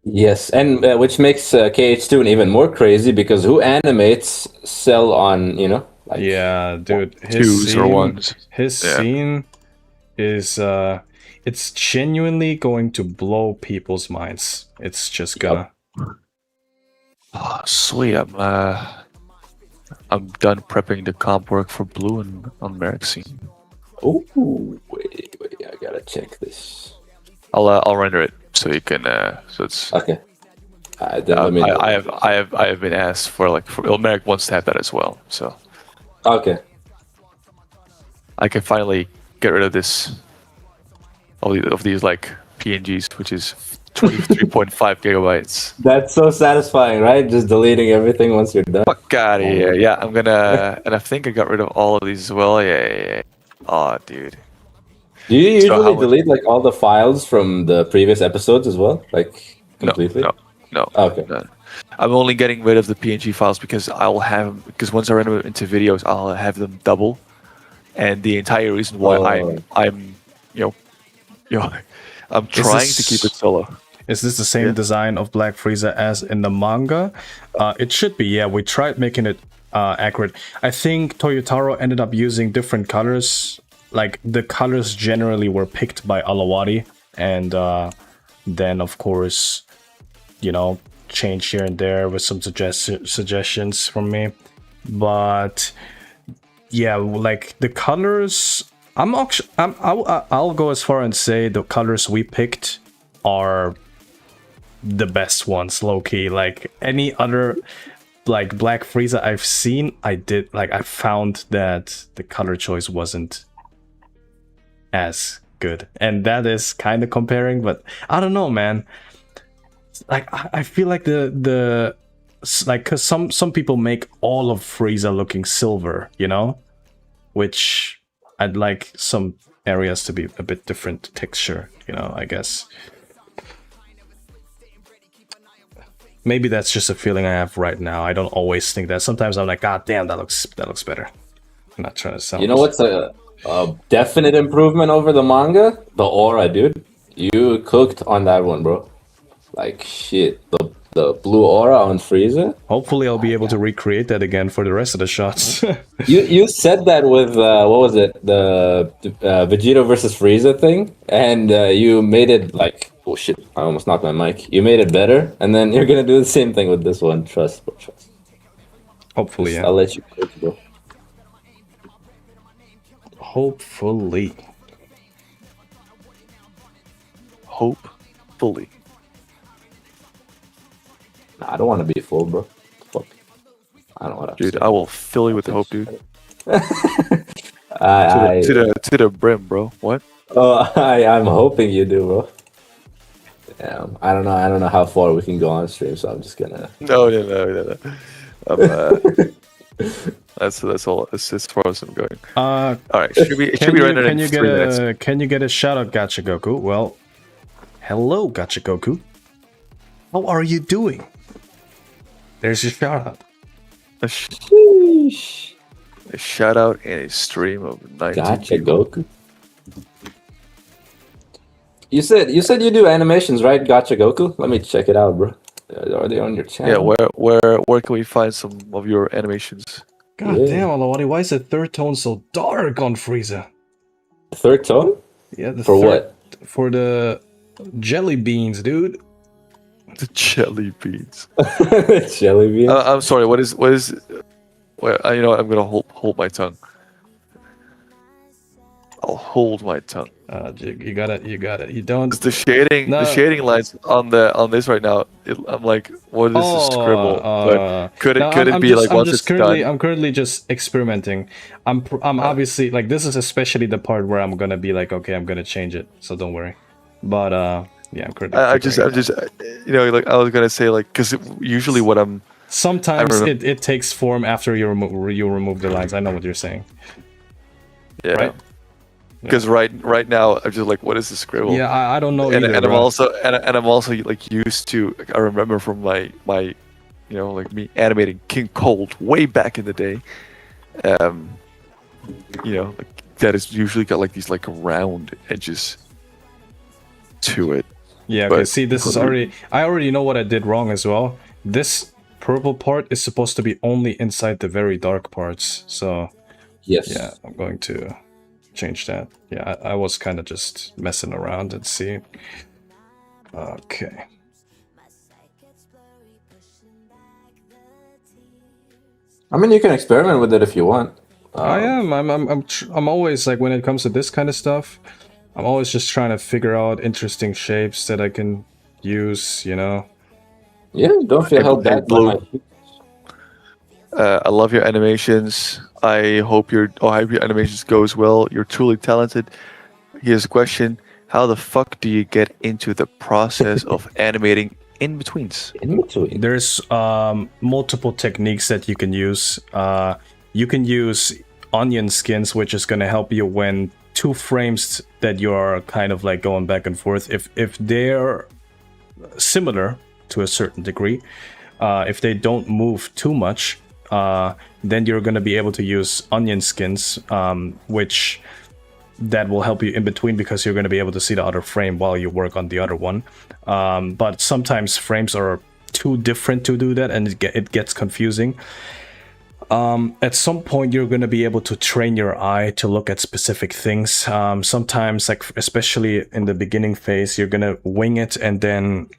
Speaker 2: Yes, and which makes KH2 even more crazy because who animates Cell on, like,
Speaker 1: Yeah, dude.
Speaker 3: Twos or ones.
Speaker 1: His scene is it's genuinely going to blow people's minds. It's just gonna.
Speaker 3: Oh, sweet. I'm done prepping the comp work for Blue and on Merrick's scene.
Speaker 2: Oh, wait, I gotta check this.
Speaker 3: I'll render it so you can so it's
Speaker 2: Okay. Let me know.
Speaker 3: I have been asked for Merrick wants to have that as well, so
Speaker 2: Okay.
Speaker 3: I can finally get rid of this of these like PNGs, which is 23.5 gigabytes.
Speaker 2: That's so satisfying, right? Just deleting everything once you're done.
Speaker 3: Fuck out of here. Yeah, I'm gonna and I think I got rid of all of these as well. Yeah. Oh, dude.
Speaker 2: Do you
Speaker 3: So
Speaker 2: usually delete like all the files from the previous episodes as well? Like completely?
Speaker 3: No.
Speaker 2: Okay.
Speaker 3: No. I'm only getting rid of the PNG files because once I render them into videos, I'll have them double. And the entire reason why I'm I'm trying to keep it solo.
Speaker 1: Is this the same design of Black Frieza as in the manga? It should be, yeah. We tried making it accurate. I think Toyotaro ended up using different colors. Like, the colors generally were picked by Alawadi. And then, of course, change here and there with some suggestions from me. But yeah, like, the colors, I'll go as far and say the colors we picked are the best ones, low-key. Like, any other like Black Frieza I've seen, I found that the color choice wasn't as good. And that is kind of comparing, but I don't know, man. Like, I feel like because some people make all of Frieza looking silver, which I'd like some areas to be a bit different texture, I guess. Maybe that's just a feeling I have right now. I don't always think that. Sometimes I'm like, God damn, that looks better. I'm not trying to sound.
Speaker 2: You know what's a definite improvement over the manga? The aura, dude. You cooked on that one, bro. Like, shit. The blue aura on Frieza.
Speaker 1: Hopefully I'll be able to recreate that again for the rest of the shots.
Speaker 2: You said that with what was it, the Vegeta versus Frieza thing, and you made it like, oh shit, I almost knocked my mic. You made it better, and then you're gonna do the same thing with this one. Trust, bro, trust.
Speaker 1: Hopefully, yeah.
Speaker 2: I'll let you cook, bro.
Speaker 1: Hopefully.
Speaker 2: Nah, I don't want to be full, bro. Fuck. I don't want to.
Speaker 3: Dude, I will fill you with hope, dude. To
Speaker 2: I
Speaker 3: the brim, bro. What?
Speaker 2: I'm hoping you do, bro. Damn, I don't know how far we can go on stream, so I'm just gonna.
Speaker 3: No. That's all. It's as far as I'm going. All right, should be rendered in 3 minutes.
Speaker 1: Can you get a shout out, Gacha Goku? Well, hello, Gacha Goku. How are you doing? There's your shout out.
Speaker 3: A shout out in a stream of 19
Speaker 2: Gotcha,
Speaker 3: people.
Speaker 2: Goku. You said you do animations, right? Gotcha, Goku. Let me check it out, bro. Are they on your channel?
Speaker 3: Yeah, where can we find some of your animations?
Speaker 1: God
Speaker 2: Yeah.
Speaker 1: damn, Alawadi, why is the third tone so dark on Frieza?
Speaker 2: Third tone?
Speaker 1: Yeah, the
Speaker 2: For
Speaker 1: third,
Speaker 2: what?
Speaker 1: For the jelly beans, dude.
Speaker 3: The jelly beans.
Speaker 2: Jelly bean.
Speaker 3: I'm sorry. What is? Well, you know what? I'm gonna hold my tongue. I'll hold my tongue.
Speaker 1: You got it. You don't.
Speaker 3: 'Cause the shading lines on this right now. I'm like, what is this scribble? But could it be like once it's done?
Speaker 1: I'm currently just experimenting. I'm obviously like this is especially the part where I'm gonna be like, okay, I'm gonna change it. So don't worry. But yeah, I'm currently.
Speaker 3: I'm just you know, like I was gonna say like because usually what I'm.
Speaker 1: Sometimes it takes form after you remove the lines. I know what you're saying.
Speaker 3: Yeah.
Speaker 1: Right?
Speaker 3: Because right now I'm just like, what is the scribble?
Speaker 1: Yeah, I don't know
Speaker 3: and,
Speaker 1: either.
Speaker 3: and I'm
Speaker 1: bro.
Speaker 3: also like used to. I remember from my you know, like me animating King Cold way back in the day. You know, like, that is usually got like these like round edges to it.
Speaker 1: Yeah, okay, see, this is already... I already know what I did wrong as well. This purple part is supposed to be only inside the very dark parts. So,
Speaker 2: Yes.
Speaker 1: yeah, I'm going to change that. Yeah, I was kind of just messing around and see. Okay.
Speaker 2: I mean, you can experiment with it if you want.
Speaker 1: I am. I'm always like when it comes to this kind of stuff, I'm always just trying to figure out interesting shapes that I can use, you know.
Speaker 2: Yeah, don't feel held back.
Speaker 3: I love your animations. I hope your animations goes well. You're truly talented. Here's a question: how the fuck do you get into the process of animating in betweens?
Speaker 2: In between.
Speaker 1: There's multiple techniques that you can use. You can use onion skins, which is going to help you when two frames that you are kind of like going back and forth, if they're similar to a certain degree, if they don't move too much, then you're going to be able to use onion skins, which that will help you in between because you're going to be able to see the other frame while you work on the other one. But sometimes frames are too different to do that, and it gets confusing. At some point, you're going to be able to train your eye to look at specific things. Sometimes, like especially in the beginning phase, you're going to wing it, and then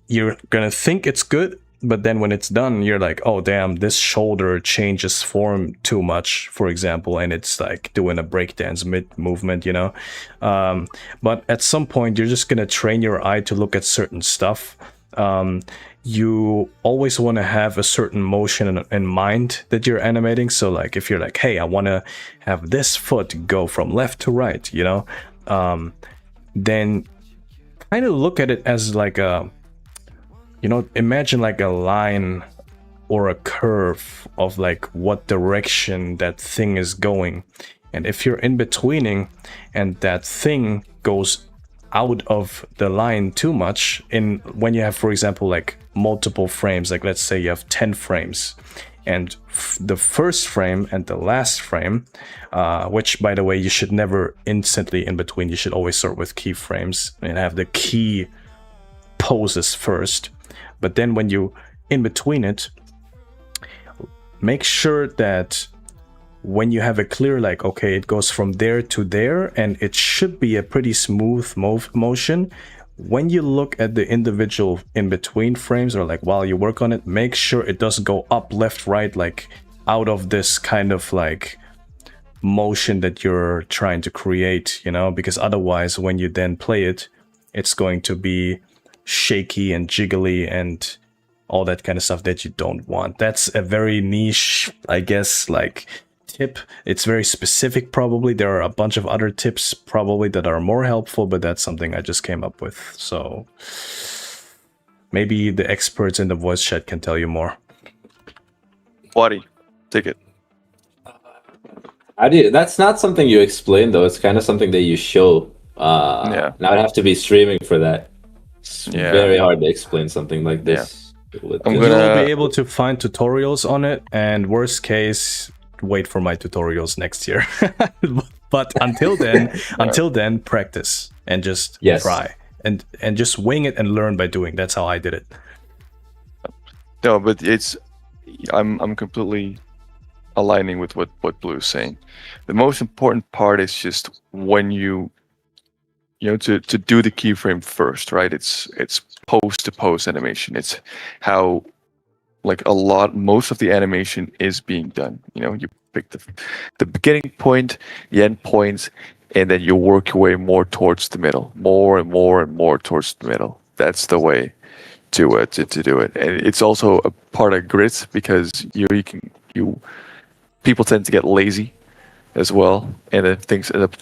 Speaker 1: you're going to think it's good. But then when it's done, you're like, oh, damn, this shoulder changes form too much, for example, and it's like doing a breakdance mid-movement, you know? But at some point, you're just going to train your eye to look at certain stuff. You always want to have a certain motion in mind that you're animating. So like if you're like, hey, I want to have this foot go from left to right, you know, then kind of look at it as like a, you know, imagine like a line or a curve of like what direction that thing is going. And if you're in betweening and that thing goes out of the line too much, in when you have, for example, like multiple frames, like let's say you have 10 frames, and the first frame and the last frame, which by the way, you should never instantly in between, you should always start with keyframes and have the key poses first. But then when you in between it, make sure that when you have a clear, like, okay, it goes from there to there, and it should be a pretty smooth motion. When you look at the individual in-between frames, or like while you work on it, make sure it doesn't go up, left, right, like out of this kind of like motion that you're trying to create, you know, because otherwise when you then play it, it's going to be shaky and jiggly and all that kind of stuff that you don't want. That's a very niche, I guess, like tip. It's very specific probably. There are a bunch of other tips probably that are more helpful, but that's something I just came up with. So maybe the experts in the voice chat can tell you more.
Speaker 3: Wadi, take it.
Speaker 2: That's not something you explain though. It's kind of something that you show.
Speaker 3: Yeah.
Speaker 2: Now I'd have to be streaming for that. It's
Speaker 3: Yeah.
Speaker 2: very hard to explain something like this.
Speaker 3: I'm
Speaker 1: You'll
Speaker 3: gonna.
Speaker 1: be able to find tutorials on it, and worst case, wait for my tutorials next year. But until then, practice and just
Speaker 2: Yes.
Speaker 1: try and just wing it and learn by doing. That's how I did it.
Speaker 3: No, but I'm completely aligning with what Blue is saying. The most important part is just when you know to do the keyframe first, right? It's post to post animation. It's how like most of the animation is being done. You know, you pick the beginning point, the end point, and then you work your way more towards the middle, more and more and more towards the middle. That's the way to do it. And it's also a part of grit because people tend to get lazy as well, and if things end up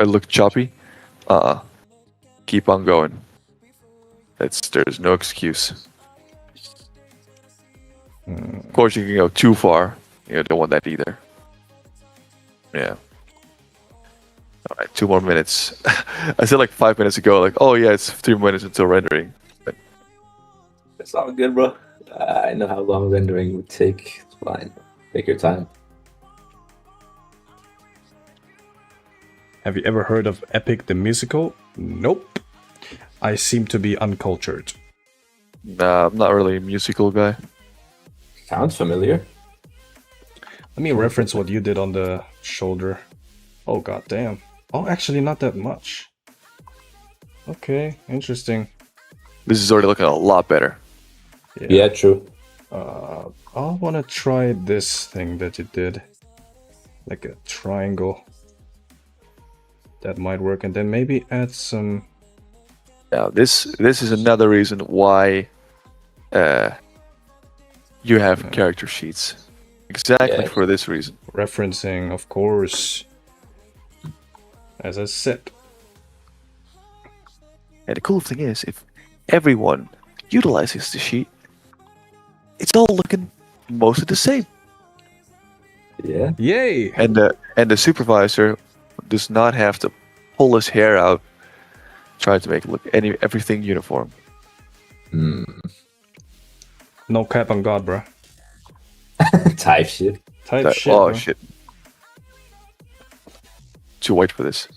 Speaker 3: look choppy, keep on going. There's no excuse. Of course, you can go too far. You don't want that either. Yeah. All right, 2 more minutes. I said like 5 minutes ago, like, oh yeah, it's 3 minutes until rendering. But
Speaker 2: It's all good, bro. I know how long rendering would take. It's fine. Take your time.
Speaker 1: Have you ever heard of Epic the Musical? Nope. I seem to be uncultured.
Speaker 3: nah, I'm not really a musical guy.
Speaker 2: Sounds familiar.
Speaker 1: Let me reference what you did on the shoulder. Oh, god damn. Oh, actually, not that much. Okay, interesting.
Speaker 3: This is already looking a lot better.
Speaker 2: Yeah, true.
Speaker 1: I want to try this thing that you did. Like a triangle. That might work. And then maybe add some...
Speaker 3: Now, this is another reason why you have character sheets. Exactly for this reason.
Speaker 1: referencing, of course. As I said.
Speaker 3: And the cool thing is, if everyone utilizes the sheet, it's all looking mostly the same.
Speaker 2: Yeah.
Speaker 1: Yay!
Speaker 3: And the supervisor does not have to pull his hair out, trying to make everything uniform.
Speaker 1: No cap on God, bro.
Speaker 2: Type shit.
Speaker 1: Type shit.
Speaker 3: Oh
Speaker 1: bro.
Speaker 3: shit! Too white for this.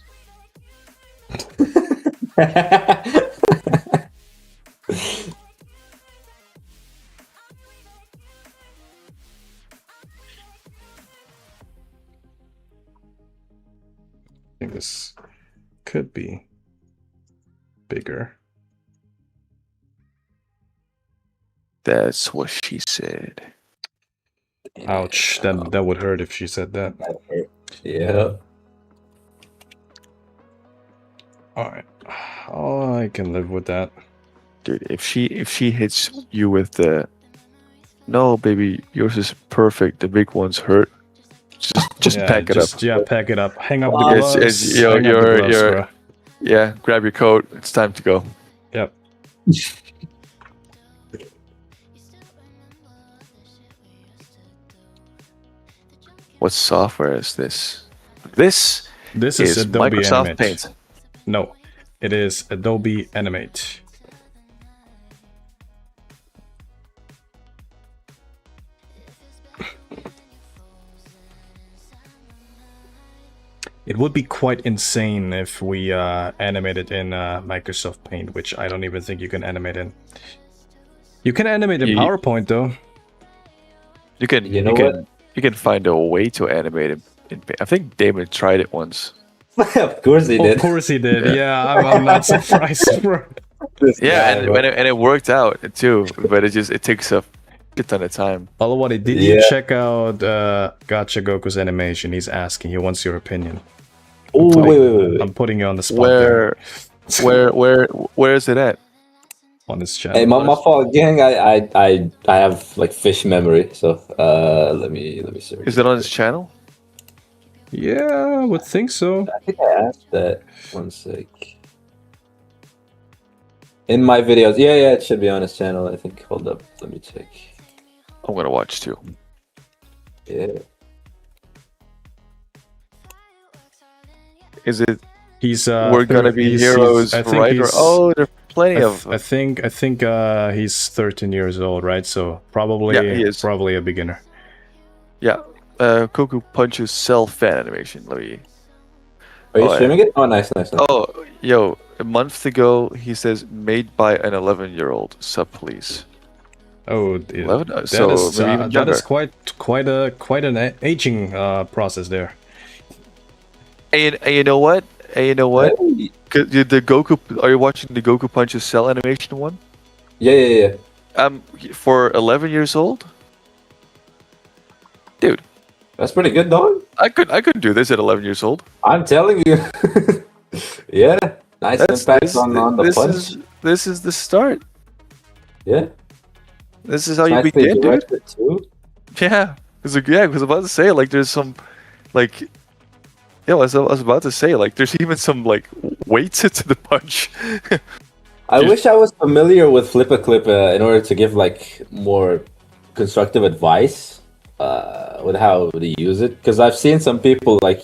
Speaker 1: I think this could be bigger.
Speaker 3: That's what she said.
Speaker 1: Ouch, that would hurt if she said that.
Speaker 2: Yeah.
Speaker 1: Alright. Oh, I can live with that.
Speaker 3: Dude, if she hits you with the no, baby, yours is perfect. The big ones hurt. Just pack it up.
Speaker 1: Yeah, pack it up. Hang up the
Speaker 3: It's-
Speaker 1: gloves.
Speaker 3: it's- you're-
Speaker 1: hang up the
Speaker 3: you're-
Speaker 1: gloves,
Speaker 3: you're-
Speaker 1: bro.
Speaker 3: Yeah, grab your coat. It's time to go.
Speaker 1: Yep.
Speaker 3: What software is this? This
Speaker 1: This
Speaker 3: is
Speaker 1: is Adobe
Speaker 3: Microsoft
Speaker 1: Animate.
Speaker 3: Paint.
Speaker 1: No, it is Adobe Animate. It would be quite insane if we animated in Microsoft Paint, which I don't even think you can animate in. You can animate in
Speaker 3: Ye-
Speaker 1: PowerPoint though.
Speaker 3: You can
Speaker 2: You know what?
Speaker 3: you can find a way to animate it in Paint. I think Damon tried it once.
Speaker 2: Of course he did.
Speaker 1: Of course he did. Yeah, I'm not surprised, bro.
Speaker 3: Yeah,
Speaker 2: guy,
Speaker 3: and
Speaker 2: bro.
Speaker 3: and it worked out too, but it takes a shit ton of time.
Speaker 1: Alawadi, did you
Speaker 2: Yeah.
Speaker 1: check out Gacha Goku's animation? He's asking. He wants your opinion.
Speaker 2: Oh, wait.
Speaker 1: I'm putting you on the spot there
Speaker 3: Where is it at?
Speaker 1: on this channel.
Speaker 2: Hey, my fault, gang. I have like fish memory, so let me search.
Speaker 3: Is it on his channel?
Speaker 1: Yeah, I would think so.
Speaker 2: I think I asked that. One sec. In my videos, yeah, it should be on his channel. I think. Hold up, let me check.
Speaker 3: I'm gonna watch too.
Speaker 2: Yeah.
Speaker 3: Is it
Speaker 1: He's
Speaker 3: We're Gonna Be
Speaker 1: he's-
Speaker 3: Heroes,
Speaker 1: I think
Speaker 3: right? Or
Speaker 1: he's-
Speaker 3: oh, plenty of.
Speaker 1: I think he's 13 years old, right? So probably
Speaker 3: Yeah, he is.
Speaker 1: probably a beginner.
Speaker 3: Yeah, Goku punches cell fan animation. Let me.
Speaker 2: Are you
Speaker 3: Oh, yeah.
Speaker 2: streaming it? Oh, nice.
Speaker 3: Oh, yo! A month ago, he says made by an 11-year-old. Sub, please.
Speaker 1: Oh,
Speaker 3: 11?
Speaker 1: that
Speaker 3: So
Speaker 1: is
Speaker 3: maybe even
Speaker 1: that is
Speaker 3: younger.
Speaker 1: quite an aging process there.
Speaker 3: And you know what? And you know what?
Speaker 2: Hey.
Speaker 3: The Goku. Are you watching the Goku punches cell animation one?
Speaker 2: Yeah.
Speaker 3: For 11 years old, dude.
Speaker 2: That's pretty good, dog.
Speaker 3: I could do this at 11 years old.
Speaker 2: I'm telling you. Yeah. Nice impact on the punch.
Speaker 3: This is the start.
Speaker 2: Yeah.
Speaker 3: This is how you
Speaker 2: Nicely
Speaker 3: begin, dude.
Speaker 2: directed too.
Speaker 3: Yeah. Because I was about to say, like, there's some, like, yeah, I was about to say, like, there's even some, like, weights to the punch.
Speaker 2: I wish I was familiar with Flip a Clip in order to give like more constructive advice with how to use it. Because I've seen some people like,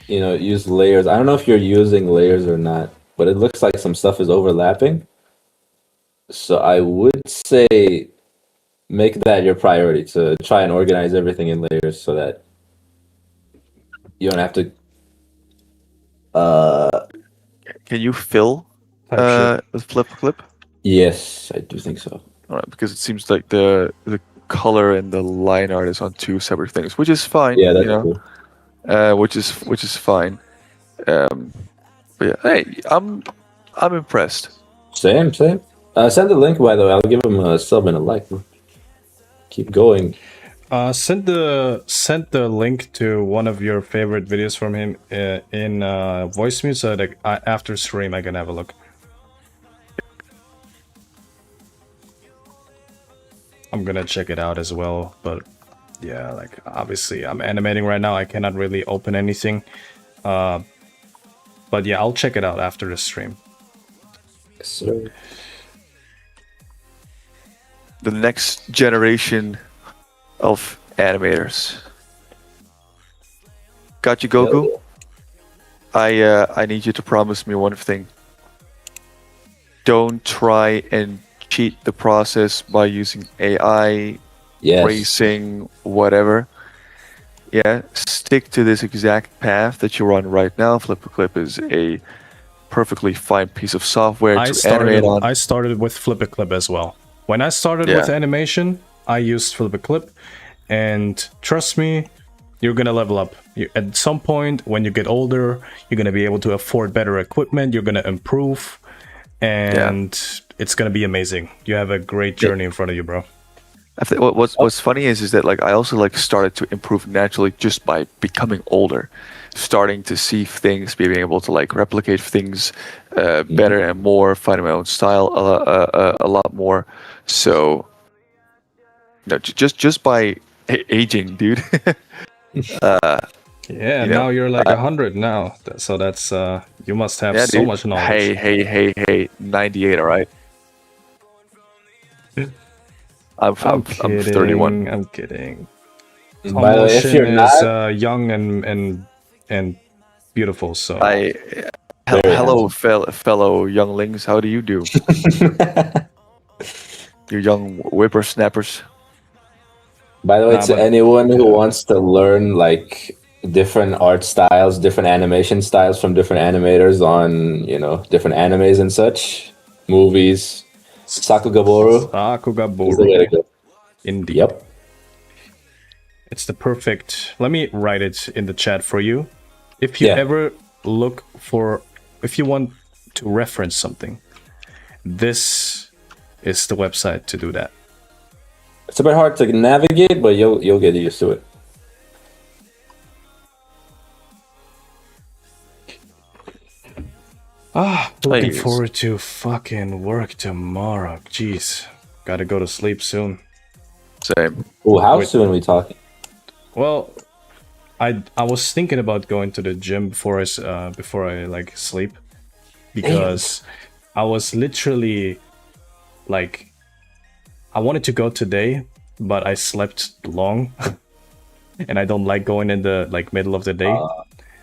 Speaker 2: use layers. I don't know if you're using layers or not, but it looks like some stuff is overlapping. So I would say make that your priority to try and organize everything in layers so that you don't have to.
Speaker 3: Can you fill with flip clip?
Speaker 2: Yes, I do think so.
Speaker 3: All right, because it seems like the color and the line art is on two separate things, which is fine.
Speaker 2: Yeah, that's cool.
Speaker 3: Which is fine. But yeah, hey, I'm impressed.
Speaker 2: Same. Send the link, by the way. I'll give him a sub and a like. Keep going.
Speaker 1: Send the link to one of your favorite videos from him in voice mute so that after stream I can have a look. I'm gonna check it out as well, but yeah, like obviously I'm animating right now. I cannot really open anything, but yeah, I'll check it out after the stream.
Speaker 2: Yes, sir.
Speaker 3: The next generation of animators. Got you, Goku? I need you to promise me one thing. Don't try and cheat the process by using AI, racing, whatever. Yeah, stick to this exact path that you're on right now. Flip a Clip is a perfectly fine piece of software to animate on.
Speaker 1: I started with Flip a Clip as well. When I started with animation, I used Flip a Clip, and trust me, you're gonna level up. At some point, when you get older, you're gonna be able to afford better equipment. You're gonna improve, and it's gonna be amazing. You have a great journey in front of you, bro.
Speaker 3: What's funny is that like I also like started to improve naturally just by becoming older, starting to see things, being able to like replicate things better and more, finding my own style a lot more. So, just by aging, dude.
Speaker 1: Now you're like 100 now, so that's you must have so much knowledge.
Speaker 3: Hey, 98, all right. I'm 31.
Speaker 1: I'm kidding.
Speaker 2: By the way, if you're
Speaker 1: is
Speaker 2: not
Speaker 1: young and beautiful, so
Speaker 3: hello, fellow younglings. How do you do? You young whippersnappers.
Speaker 2: By the way, to anyone who wants to learn like different art styles, different animation styles from different animators on, different animes and such, movies, Sakugaboru is the way to go.
Speaker 1: Indeed.
Speaker 2: Yep.
Speaker 1: It's the perfect. Let me write it in the chat for you. If you ever if you want to reference something, this is the website to do that.
Speaker 2: It's a bit hard to navigate, but you'll get used to it.
Speaker 1: Looking forward to fucking work tomorrow. Jeez, gotta go to sleep soon.
Speaker 3: Same.
Speaker 2: Oh, how soon are we talking?
Speaker 1: Well, I was thinking about going to the gym before I like sleep, because I was literally like, I wanted to go today, but I slept long, and I don't like going in the like middle of the day.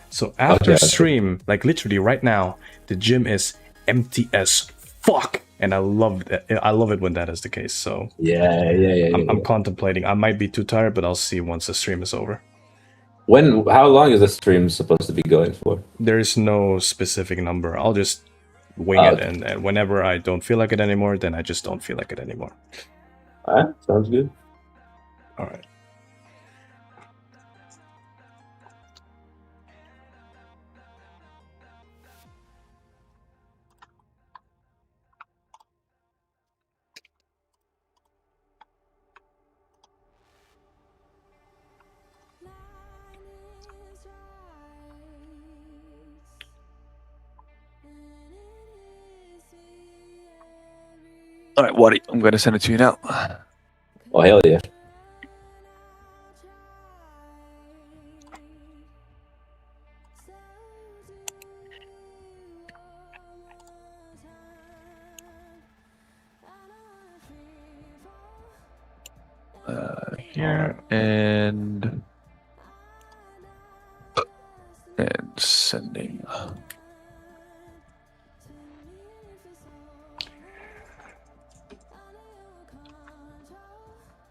Speaker 1: So after stream, like literally right now, the gym is empty as fuck, and I love it. I love it when that is the case. So
Speaker 2: Yeah.
Speaker 1: I'm contemplating. I might be too tired, but I'll see once the stream is over.
Speaker 2: How long is the stream supposed to be going for?
Speaker 1: There is no specific number. I'll just wing
Speaker 2: Oh,
Speaker 1: it,
Speaker 2: okay.
Speaker 1: and whenever I don't feel like it anymore, then I just don't feel like it anymore.
Speaker 2: Alright, sounds good.
Speaker 1: All right.
Speaker 3: All right, Waddy, I'm going to send it to you now.
Speaker 2: Oh, hell yeah.
Speaker 3: Here and sending.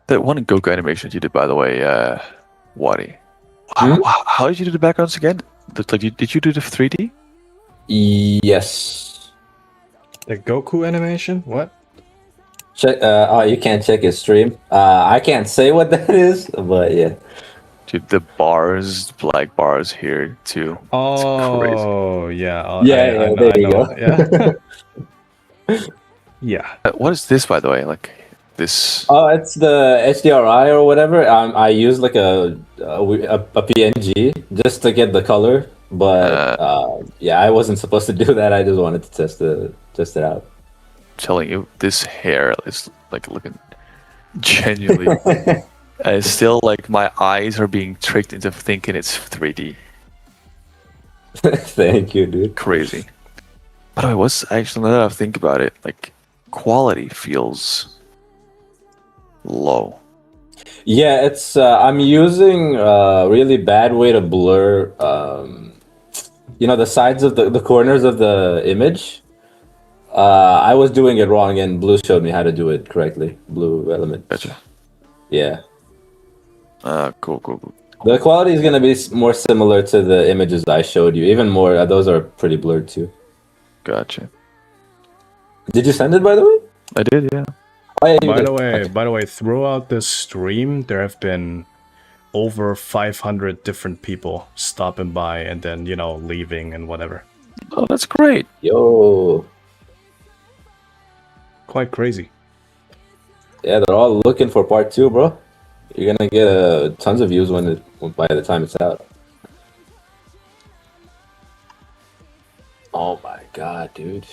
Speaker 3: That one Goku animation that you did, by the way, Waddy. How did you do the backgrounds again? Did you do the 3D?
Speaker 2: Yes.
Speaker 1: The Goku animation? What?
Speaker 2: Check. You can't check his stream. I can't say what that is, but yeah.
Speaker 3: Dude, the bars, black bars here too.
Speaker 1: Oh, yeah.
Speaker 2: Yeah, there you go.
Speaker 1: Yeah. Yeah.
Speaker 3: What is this, by the way? Like this?
Speaker 2: Oh, it's the HDRI or whatever. I use like a PNG just to get the color, but yeah, I wasn't supposed to do that. I just wanted to test it out.
Speaker 3: I'm telling you, this hair is like looking genuinely. It's still like my eyes are being tricked into thinking it's 3D.
Speaker 2: Thank you, dude.
Speaker 3: Crazy. By the way, what's actually, now that I think about it, like quality feels low.
Speaker 2: Yeah, it's I'm using a really bad way to blur the sides of the corners of the image. I was doing it wrong, and Blue showed me how to do it correctly. Blue element.
Speaker 3: Gotcha.
Speaker 2: Yeah.
Speaker 3: Cool.
Speaker 2: The quality is going to be more similar to the images I showed you. Even more, those are pretty blurred too.
Speaker 3: Gotcha.
Speaker 2: Did you send it, by the way?
Speaker 3: I did, yeah.
Speaker 2: Oh, yeah,
Speaker 1: By the way, throughout the stream, there have been over 500 different people stopping by and then, leaving and whatever.
Speaker 3: Oh, that's great.
Speaker 2: Yo.
Speaker 1: Quite crazy.
Speaker 2: Yeah, they're all looking for part 2, bro. You're gonna get tons of views by the time it's out. Oh my god, dude.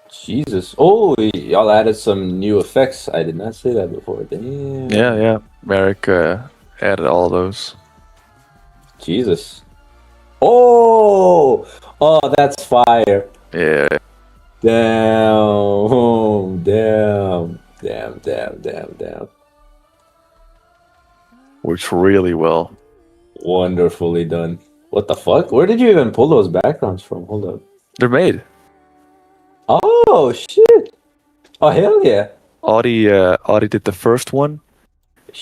Speaker 2: Jesus. Oh, y'all added some new effects. I did not say that before. Damn.
Speaker 3: Yeah. Merrick added all those.
Speaker 2: Jesus. Oh, that's fire.
Speaker 3: Yeah.
Speaker 2: Damn.
Speaker 3: Works really well.
Speaker 2: Wonderfully done. What the fuck? Where did you even pull those backgrounds from? Hold up.
Speaker 3: They're made.
Speaker 2: Oh, shit. Oh, hell yeah.
Speaker 3: Audie did the first one.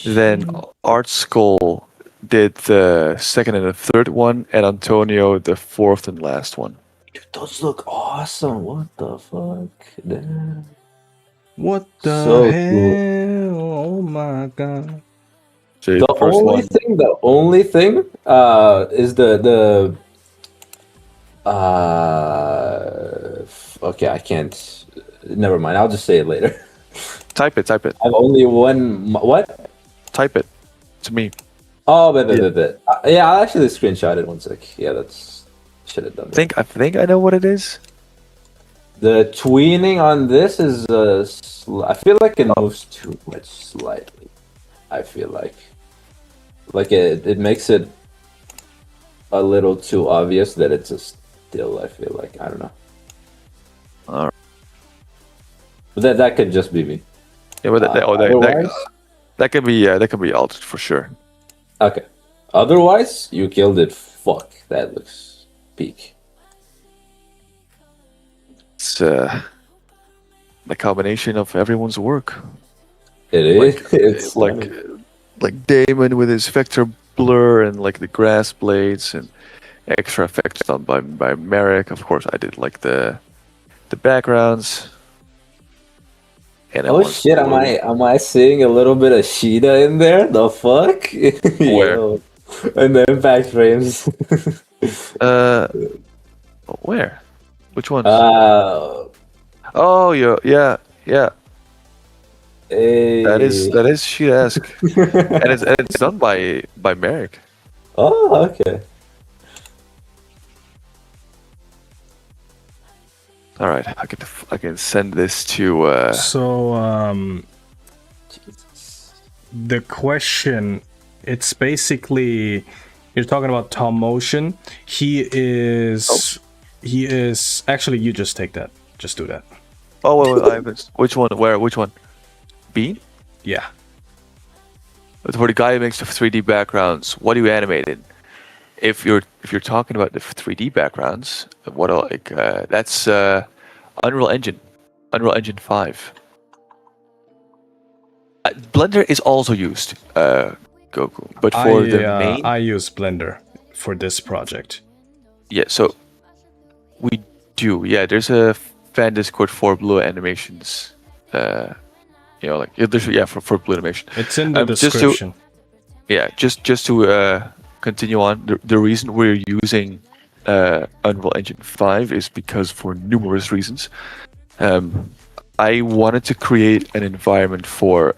Speaker 3: Then Art Skull did the second and the third one, and Antonio the fourth and last one.
Speaker 2: Dude, those look awesome. What the fuck? Damn.
Speaker 1: What the
Speaker 2: So
Speaker 1: hell?
Speaker 2: cool.
Speaker 1: Oh my god.
Speaker 3: So
Speaker 2: The only thing is the okay, I can't. Never mind. I'll just say it later.
Speaker 3: Type it.
Speaker 2: I've only one. What?
Speaker 3: Type it to me.
Speaker 2: Oh, bit. Yeah, I'll actually screenshot it 1 sec. Yeah, that's should have done.
Speaker 3: I think I know what it is.
Speaker 2: The tweening on this is I feel like it moves too much slightly. I feel like it makes it a little too obvious that it's a still. I feel like I don't know.
Speaker 3: Alright.
Speaker 2: But that could just be me.
Speaker 3: Yeah, but
Speaker 2: Otherwise-
Speaker 3: that could be altered for sure.
Speaker 2: Okay. Otherwise, you killed it. Fuck, that looks peak.
Speaker 3: It's the combination of everyone's work.
Speaker 2: It is. It's
Speaker 3: Like
Speaker 2: stunning.
Speaker 3: like Damon with his vector blur and like the grass blades and extra effects done by Merrick. Of course, I did like the backgrounds. And I
Speaker 2: Oh
Speaker 3: wanted
Speaker 2: shit!
Speaker 3: to-
Speaker 2: Am I seeing a little bit of Sheeta in there? The fuck?
Speaker 3: Where?
Speaker 2: Yo. And the impact frames.
Speaker 3: Uh, where? Which ones?
Speaker 2: uh,
Speaker 3: Oh, yeah.
Speaker 2: hey.
Speaker 3: That is sheet-esque, and it's done by Merrick.
Speaker 2: Oh, okay.
Speaker 3: All right, I can send this to.
Speaker 1: So the question, it's basically, you're talking about Tom Motion. He is actually, you just take that. Just do that.
Speaker 3: Oh, wait, I missed. Which one? Where? Which one? Bean?
Speaker 1: Yeah.
Speaker 3: For the guy who makes the 3D backgrounds, what do you animate in? If you're talking about the 3D backgrounds, what like that's Unreal Engine 5. Blender is also used, Goku, but for the main,
Speaker 1: I use Blender for this project.
Speaker 3: yeah. So we do, yeah. There's a fan Discord for Blue Animations. Like there's for Blue Animation.
Speaker 1: It's in the
Speaker 3: Just to-
Speaker 1: description.
Speaker 3: Just to continue on, the reason we're using Unreal Engine 5 is because for numerous reasons. I wanted to create an environment for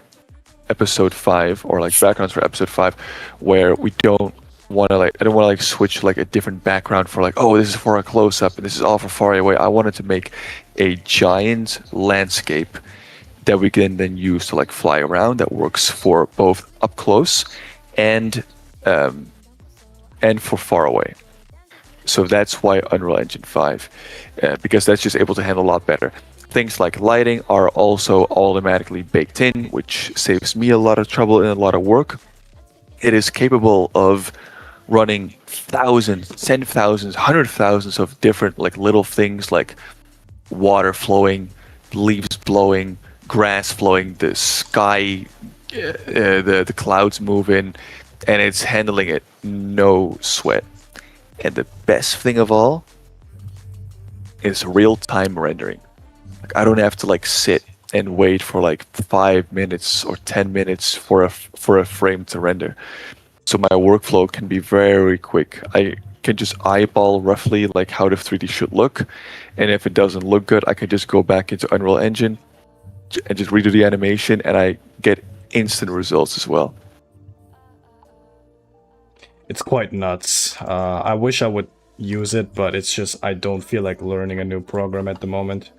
Speaker 3: episode 5 or like backgrounds for episode 5 where we don't want to I don't want to like switch like a different background for like, oh, this is for a close-up and this is all for far away. I wanted to make a giant landscape that we can then use to like fly around that works for both up close and for far away. So that's why Unreal Engine 5, because that's just able to handle a lot better. Things like lighting are also automatically baked in, which saves me a lot of trouble and a lot of work. It is capable of running thousands, 10,000s, 100,000s of different like little things like water flowing, leaves blowing, grass flowing, the sky, the clouds moving, and it's handling it no sweat. And the best thing of all is real-time rendering. Like I don't have to like sit and wait for like 5 minutes or 10 minutes for a frame to render. So my workflow can be very quick. I can just eyeball roughly like how the 3D should look, and if it doesn't look good, I can just go back into Unreal Engine and just redo the animation, and I get instant results as well.
Speaker 1: It's quite nuts. I wish I would use it, but it's just I don't feel like learning a new program at the moment.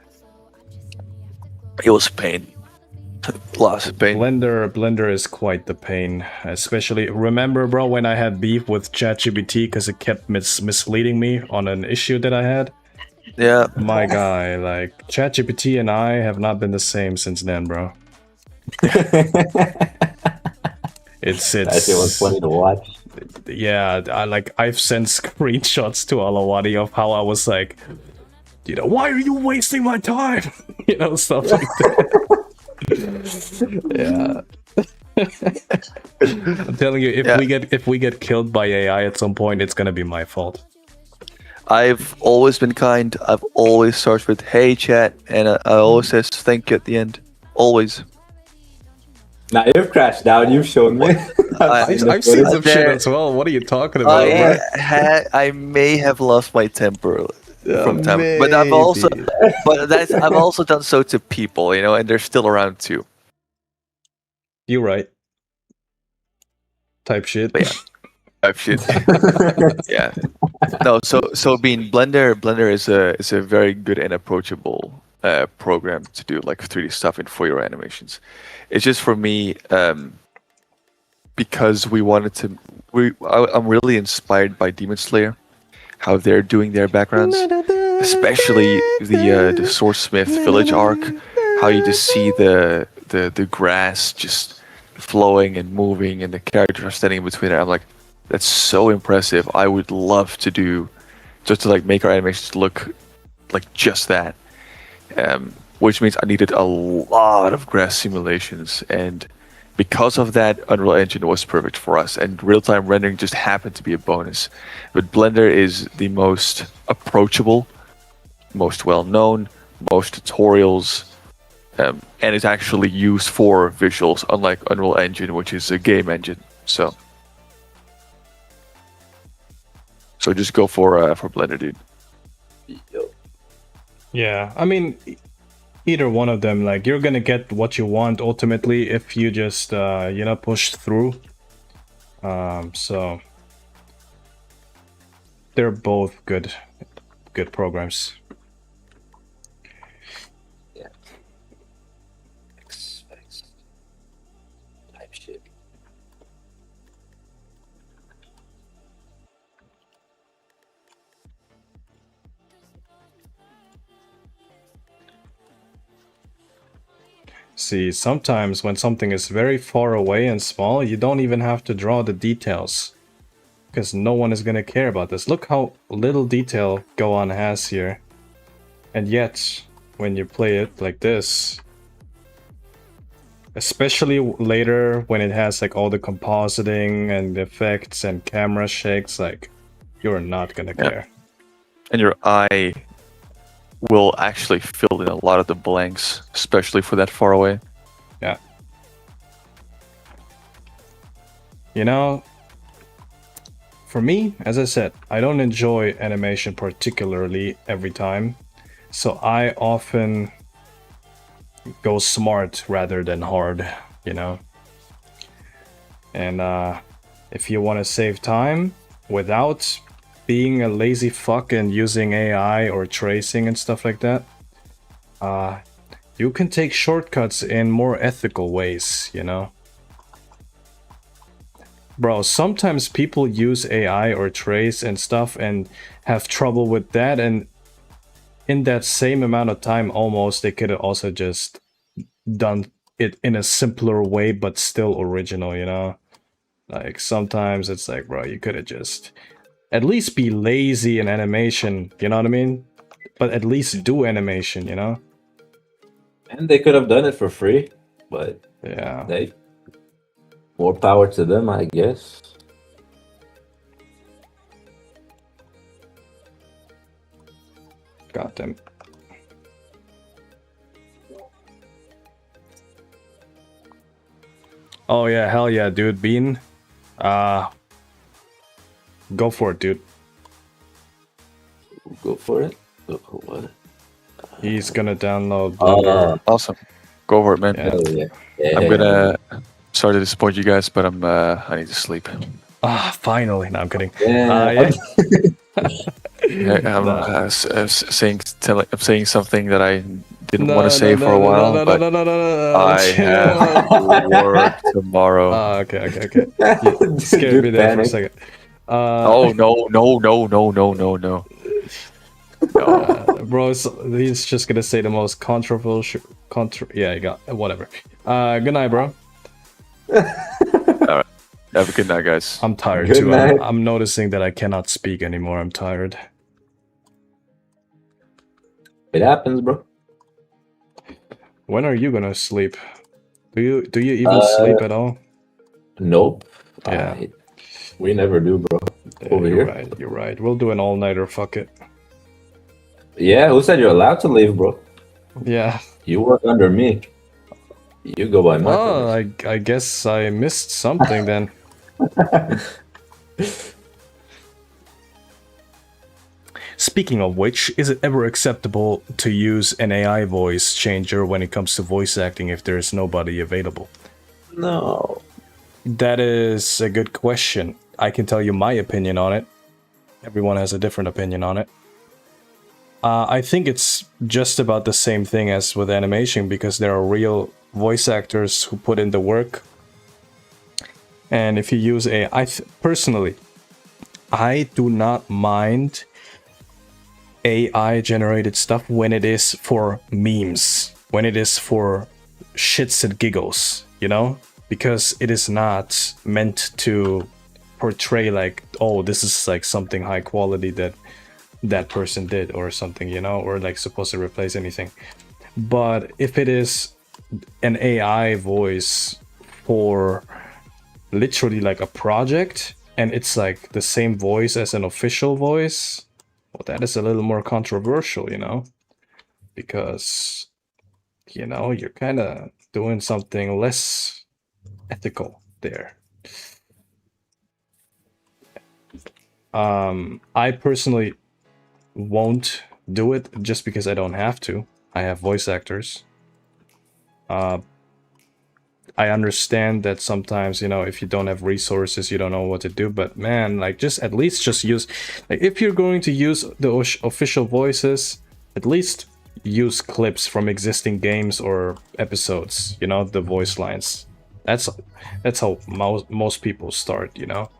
Speaker 3: It was pain. Lots of pain.
Speaker 1: Blender is quite the pain, especially remember, bro, when I had beef with ChatGPT because it kept misleading me on an issue that I had.
Speaker 3: Yeah.
Speaker 1: My guy, like ChatGPT and I have not been the same since then, bro. It's
Speaker 2: That shit was funny to watch.
Speaker 1: yeah, I've sent screenshots to Alawadi of how I was like, why are you wasting my time? Stuff like that. Yeah. I'm telling you, if we get killed by AI at some point, it's gonna be my fault.
Speaker 3: I've always been kind. I've always started with "Hey, chat," and I always says "Thank you" at the end. Always.
Speaker 2: Now you've crashed out. You've shown me.
Speaker 1: I've seen some shit as well. What are you talking about?
Speaker 3: I may have lost my temper from time, but I've also done so to people, and they're still around too.
Speaker 1: You're right. Type shit.
Speaker 3: But yeah. Type shit. Yeah. No. So being Blender is a very good and approachable program to do like 3D stuff in for your animations. It's just for me, because we wanted to. I'm really inspired by Demon Slayer, how they're doing their backgrounds, especially the Swordsmith Village arc. How you just see the grass just flowing and moving, and the characters are standing in between it. I'm like, That's so impressive. I would love to do, just to like make our animations look like just that. Which means I needed a lot of grass simulations, and because of that, Unreal Engine was perfect for us, and real-time rendering just happened to be a bonus. But Blender is the most approachable, most well-known, most tutorials, and is actually used for visuals, unlike Unreal Engine, which is a game engine. So just go for Blender, dude.
Speaker 1: Yeah, I mean, either one of them, like, you're gonna get what you want ultimately if you just push through. So they're both good programs.
Speaker 2: Yeah. Type shit.
Speaker 1: See, sometimes when something is very far away and small, you don't even have to draw the details, because no one is gonna care about this. Look how little detail Gohan has here. And yet, when you play it like this, especially later when it has like all the compositing and effects and camera shakes, like, you're not gonna care.
Speaker 3: And your eye will actually fill in a lot of the blanks, especially for that far away.
Speaker 1: Yeah. You know, for me, as I said, I don't enjoy animation particularly every time, so I often go smart rather than hard, you know? And if you want to save time without being a lazy fuck and using AI or tracing and stuff like that, you can take shortcuts in more ethical ways, you know? Bro, sometimes people use AI or trace and stuff and have trouble with that, and in that same amount of time almost, they could have also just done it in a simpler way but still original, you know? Like, sometimes it's like, bro, you could have just at least be lazy in animation, you know what I mean? But at least do animation, you know?
Speaker 2: And they could have done it for free, but
Speaker 1: Yeah.
Speaker 2: they more power to them, I guess.
Speaker 1: Got them. Oh yeah, hell yeah, dude. Bean. Go for it, dude.
Speaker 2: Go for it. Go for what?
Speaker 1: He's gonna download Blender.
Speaker 3: Awesome. Go for it, man.
Speaker 1: Yeah.
Speaker 2: Hell yeah. Yeah.
Speaker 3: I'm gonna. Sorry to disappoint you guys, but I need to sleep.
Speaker 1: Finally. No, I'm kidding.
Speaker 2: Yeah.
Speaker 3: I'm saying something that I didn't want to say for a while, but I have work tomorrow.
Speaker 1: Okay. You scared me there for a second.
Speaker 3: Oh no.
Speaker 1: Bro, he's just gonna say the most controversial. Yeah, you got whatever. Good night, bro.
Speaker 3: All right. Have a good night, guys.
Speaker 1: I'm tired
Speaker 2: Good
Speaker 1: too.
Speaker 2: night.
Speaker 1: I'm noticing that I cannot speak anymore. I'm tired.
Speaker 2: It happens, bro.
Speaker 1: When are you gonna sleep? Do you even sleep at all?
Speaker 2: Nope.
Speaker 1: Yeah.
Speaker 2: We never do, bro. Over
Speaker 1: you're
Speaker 2: here.
Speaker 1: right. You're right. We'll do an all-nighter. Fuck it.
Speaker 2: Yeah, who said you're allowed to leave, bro?
Speaker 1: Yeah.
Speaker 2: You work under me. You go by my permission.
Speaker 1: I guess I missed something then. Speaking of which, is it ever acceptable to use an AI voice changer when it comes to voice acting if there's nobody available?
Speaker 2: No.
Speaker 1: That is a good question. I can tell you my opinion on it. Everyone has a different opinion on it. I think it's just about the same thing as with animation, because there are real voice actors who put in the work. And if you use AI, personally, I do not mind AI generated stuff when it is for memes, when it is for shits and giggles, you know? Because it is not meant to portray like, oh, this is like something high quality that person did or something, you know, or like supposed to replace anything. But if it is an AI voice for literally like a project, and it's like the same voice as an official voice, well, that is a little more controversial, you know, because, you know, you're kind of doing something less ethical there. I personally won't do it just because I don't have to. I have voice actors. I understand that sometimes, you know, if you don't have resources, you don't know what to do. But man, like, just at least just use, like, if you're going to use the official voices, at least use clips from existing games or episodes. You know, the voice lines. That's how most people start. You know.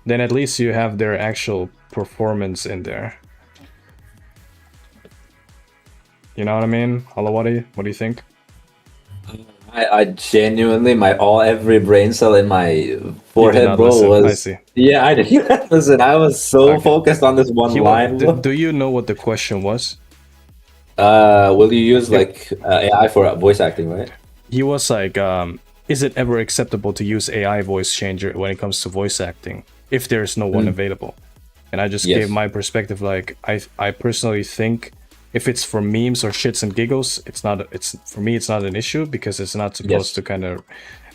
Speaker 1: Then at least you have their actual performance in there. You know what I mean? Halawadi, what do you think?
Speaker 2: I genuinely, every brain cell in my forehead, bro,
Speaker 1: listen.
Speaker 2: was.
Speaker 1: I see.
Speaker 2: Yeah, I didn't listen. I was so focused on this one line.
Speaker 1: Do you know what the question was?
Speaker 2: Will you use like AI for voice acting, right?
Speaker 1: He was like, is it ever acceptable to use AI voice changer when it comes to voice acting if there's no one available? And I just gave my perspective. Like, I personally think if it's for memes or shits and giggles, it's for me, it's not an issue because it's not supposed to kind of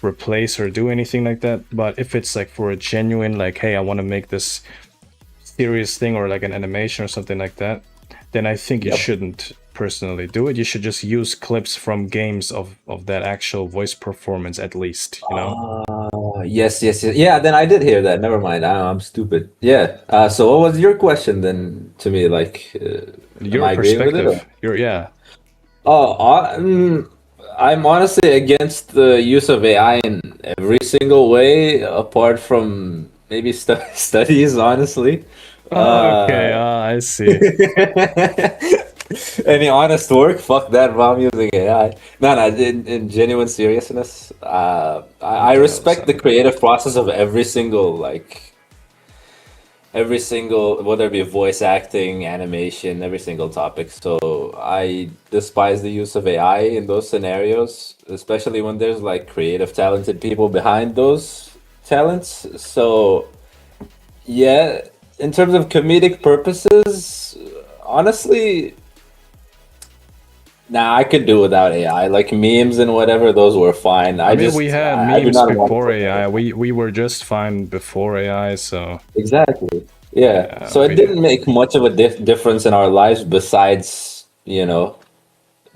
Speaker 1: replace or do anything like that. But if it's like for a genuine, like, hey, I want to make this serious thing or like an animation or something like that, then I think you shouldn't personally do it. You should just use clips from games of that actual voice performance at least, you know?
Speaker 2: Yes. Yeah, then I did hear that. Never mind. I'm stupid. Yeah. So what was your question then to me? Like,
Speaker 1: Your
Speaker 2: am I agreeing with it?
Speaker 1: perspective.
Speaker 2: I'm honestly against the use of AI in every single way, apart from maybe studies, honestly.
Speaker 1: Okay, I see.
Speaker 2: Any honest work? Fuck that. While I'm using AI. No. In genuine seriousness, I respect the creative process of every single whether it be voice acting, animation, every single topic. So I despise the use of AI in those scenarios, especially when there's like creative, talented people behind those talents. So yeah, in terms of comedic purposes, honestly, I could do without AI. Like memes and whatever, those were fine.
Speaker 1: I mean, we had
Speaker 2: I do
Speaker 1: memes
Speaker 2: not want
Speaker 1: before
Speaker 2: to-
Speaker 1: AI. We were just fine before AI, so
Speaker 2: Exactly. Yeah. So it didn't make much of a difference in our lives besides, the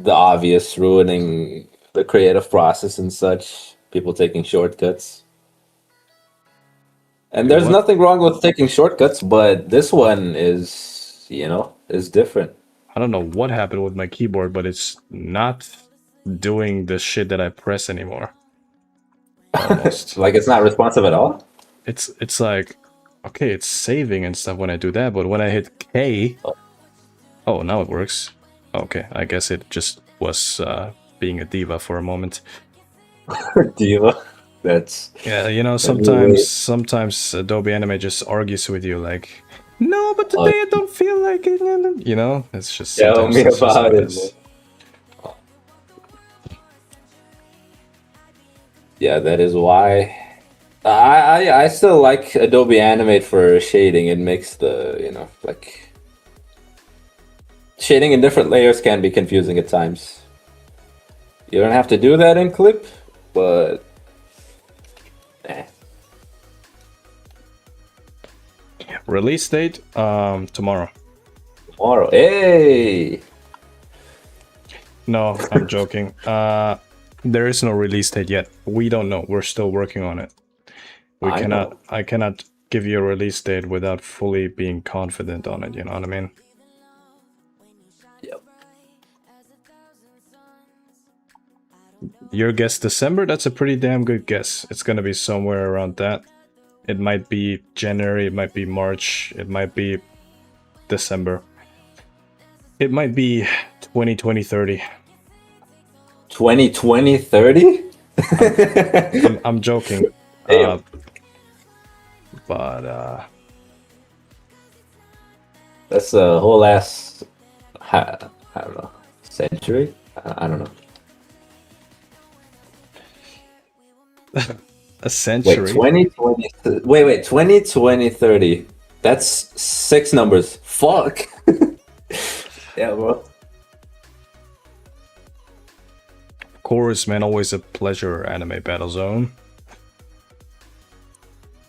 Speaker 2: obvious ruining the creative process and such, people taking shortcuts. And there's
Speaker 1: what?
Speaker 2: nothing wrong with taking shortcuts, but this one is different.
Speaker 1: I don't know what happened with my keyboard, but it's not doing the shit that I press anymore. Almost.
Speaker 2: Like it's not responsive at all?
Speaker 1: It's like, okay, it's saving and stuff when I do that, but when I hit K, oh, now it works. Okay, I guess it just was being a diva for a moment.
Speaker 2: Diva. That's
Speaker 1: Yeah, sometimes Adobe Animate just argues with you like, no, but today I don't feel like it. It's just
Speaker 2: tell me
Speaker 1: it's just
Speaker 2: about
Speaker 1: like
Speaker 2: it.
Speaker 1: this.
Speaker 2: Yeah, that is why I still like Adobe Animate for shading. It makes the shading in different layers can be confusing at times. You don't have to do that in Clip, but
Speaker 1: Release date tomorrow.
Speaker 2: Tomorrow. Hey.
Speaker 1: No, I'm joking. There is no release date yet. We don't know. We're still working on it. I cannot give you a release date without fully being confident on it, you know what I mean?
Speaker 2: Yep.
Speaker 1: Your guess December? That's a pretty damn good guess. It's gonna be somewhere around that. It might be January, it might be March, it might be December. It might be 2020-30.
Speaker 2: 2020-30?
Speaker 1: I'm joking.
Speaker 2: Damn.
Speaker 1: But
Speaker 2: That's a whole ass, I don't know, century? I don't know.
Speaker 1: a century.
Speaker 2: 2020, 30. That's 6 numbers. Fuck. Yeah, bro.
Speaker 1: Of course, man. Always a pleasure, Anime Battle Zone.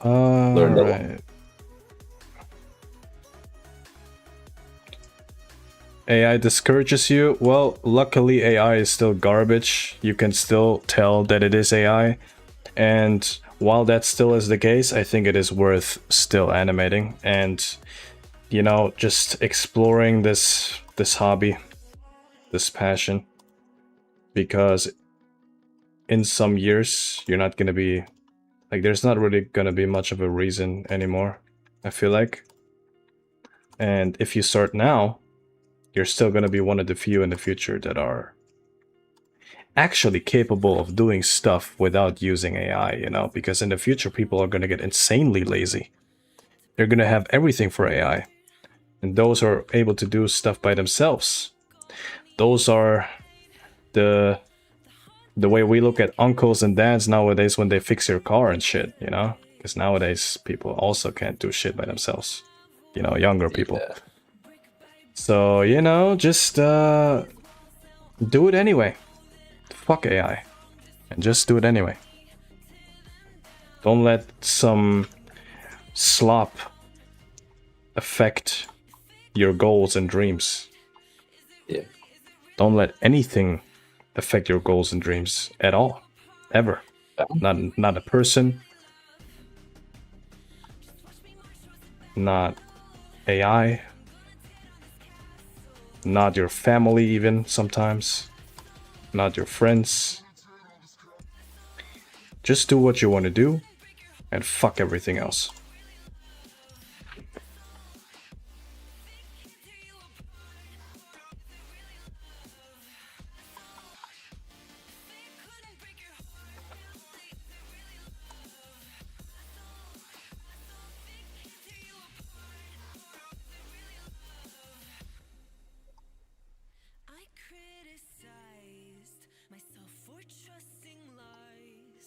Speaker 2: Learned a lot.
Speaker 1: Alright. AI discourages you. Well, luckily AI is still garbage. You can still tell that it is AI. And while that still is the case, I think it is worth still animating and, you know, just exploring this hobby, this passion. Because in some years, you're not gonna be, like, there's not really gonna be much of a reason anymore, I feel like. And if you start now, you're still gonna be one of the few in the future that are actually capable of doing stuff without using AI, you know, because in the future people are gonna get insanely lazy. They're gonna have everything for AI. And those are able to do stuff by themselves. Those are the way we look at uncles and dads nowadays when they fix your car and shit, you know? Because nowadays people also can't do shit by themselves. You know, younger people.
Speaker 2: Yeah.
Speaker 1: So, you know, just do it anyway. Fuck AI. And just do it anyway. Don't let some slop affect your goals and dreams.
Speaker 2: Yeah.
Speaker 1: Don't let anything affect your goals and dreams at all. Ever. Not a person. Not AI. Not your family even sometimes. Not your friends. Just do what you want to do and fuck everything else.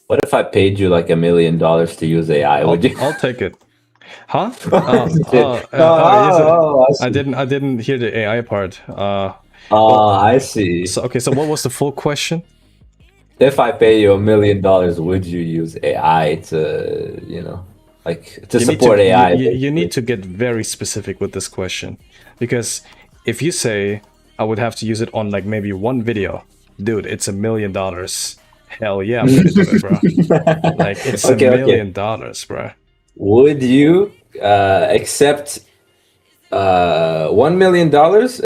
Speaker 2: What if I paid you like $1 million to use AI? Would you?
Speaker 1: I'll take it. Huh?
Speaker 2: Shit.
Speaker 1: Yes,
Speaker 2: I see.
Speaker 1: I didn't hear the AI part.
Speaker 2: I see.
Speaker 1: So okay, so what was the full question?
Speaker 2: If I pay you $1 million, would you use AI to, you know, like to support AI?
Speaker 1: You need to get very specific with this question, because if you say I would have to use it on like maybe one video, dude, it's $1 million. Hell yeah, I'm gonna do it, bro. Like it's
Speaker 2: Okay,
Speaker 1: $1 million, bro.
Speaker 2: Would you accept $1 million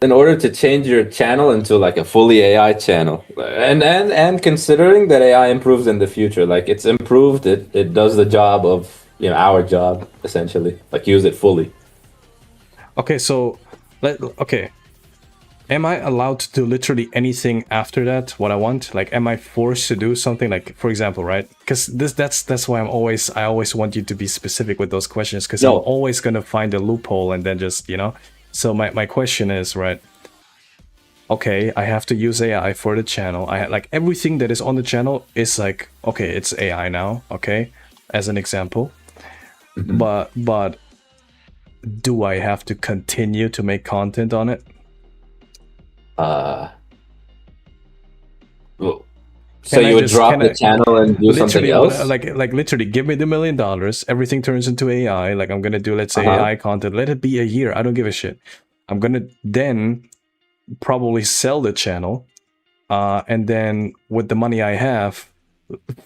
Speaker 2: in order to change your channel into like a fully AI channel? And considering that AI improves in the future, like it's improved, it does the job of, you know, our job essentially. Like use it fully.
Speaker 1: Okay, so okay. Am I allowed to do literally anything after that? What I want? Like, am I forced to do something? Like, for example, right? Because that's why I always want you to be specific with those questions. Because
Speaker 2: No.
Speaker 1: I'm always gonna find a loophole and then just, you know. So my question is, right? Okay, I have to use AI for the channel. Like everything that is on the channel is like, okay, it's AI now. Okay, as an example.
Speaker 2: Mm-hmm.
Speaker 1: But do I have to continue to make content on it?
Speaker 2: So
Speaker 1: Can I
Speaker 2: you would
Speaker 1: just-
Speaker 2: drop
Speaker 1: can
Speaker 2: the
Speaker 1: I-
Speaker 2: channel and do something
Speaker 1: Literally,
Speaker 2: else?
Speaker 1: like literally, give me the $1 million. Everything turns into AI. Like I'm gonna do, let's say,
Speaker 2: Uh-huh.
Speaker 1: AI content. Let it be a year. I don't give a shit. I'm gonna then probably sell the channel, and then with the money I have,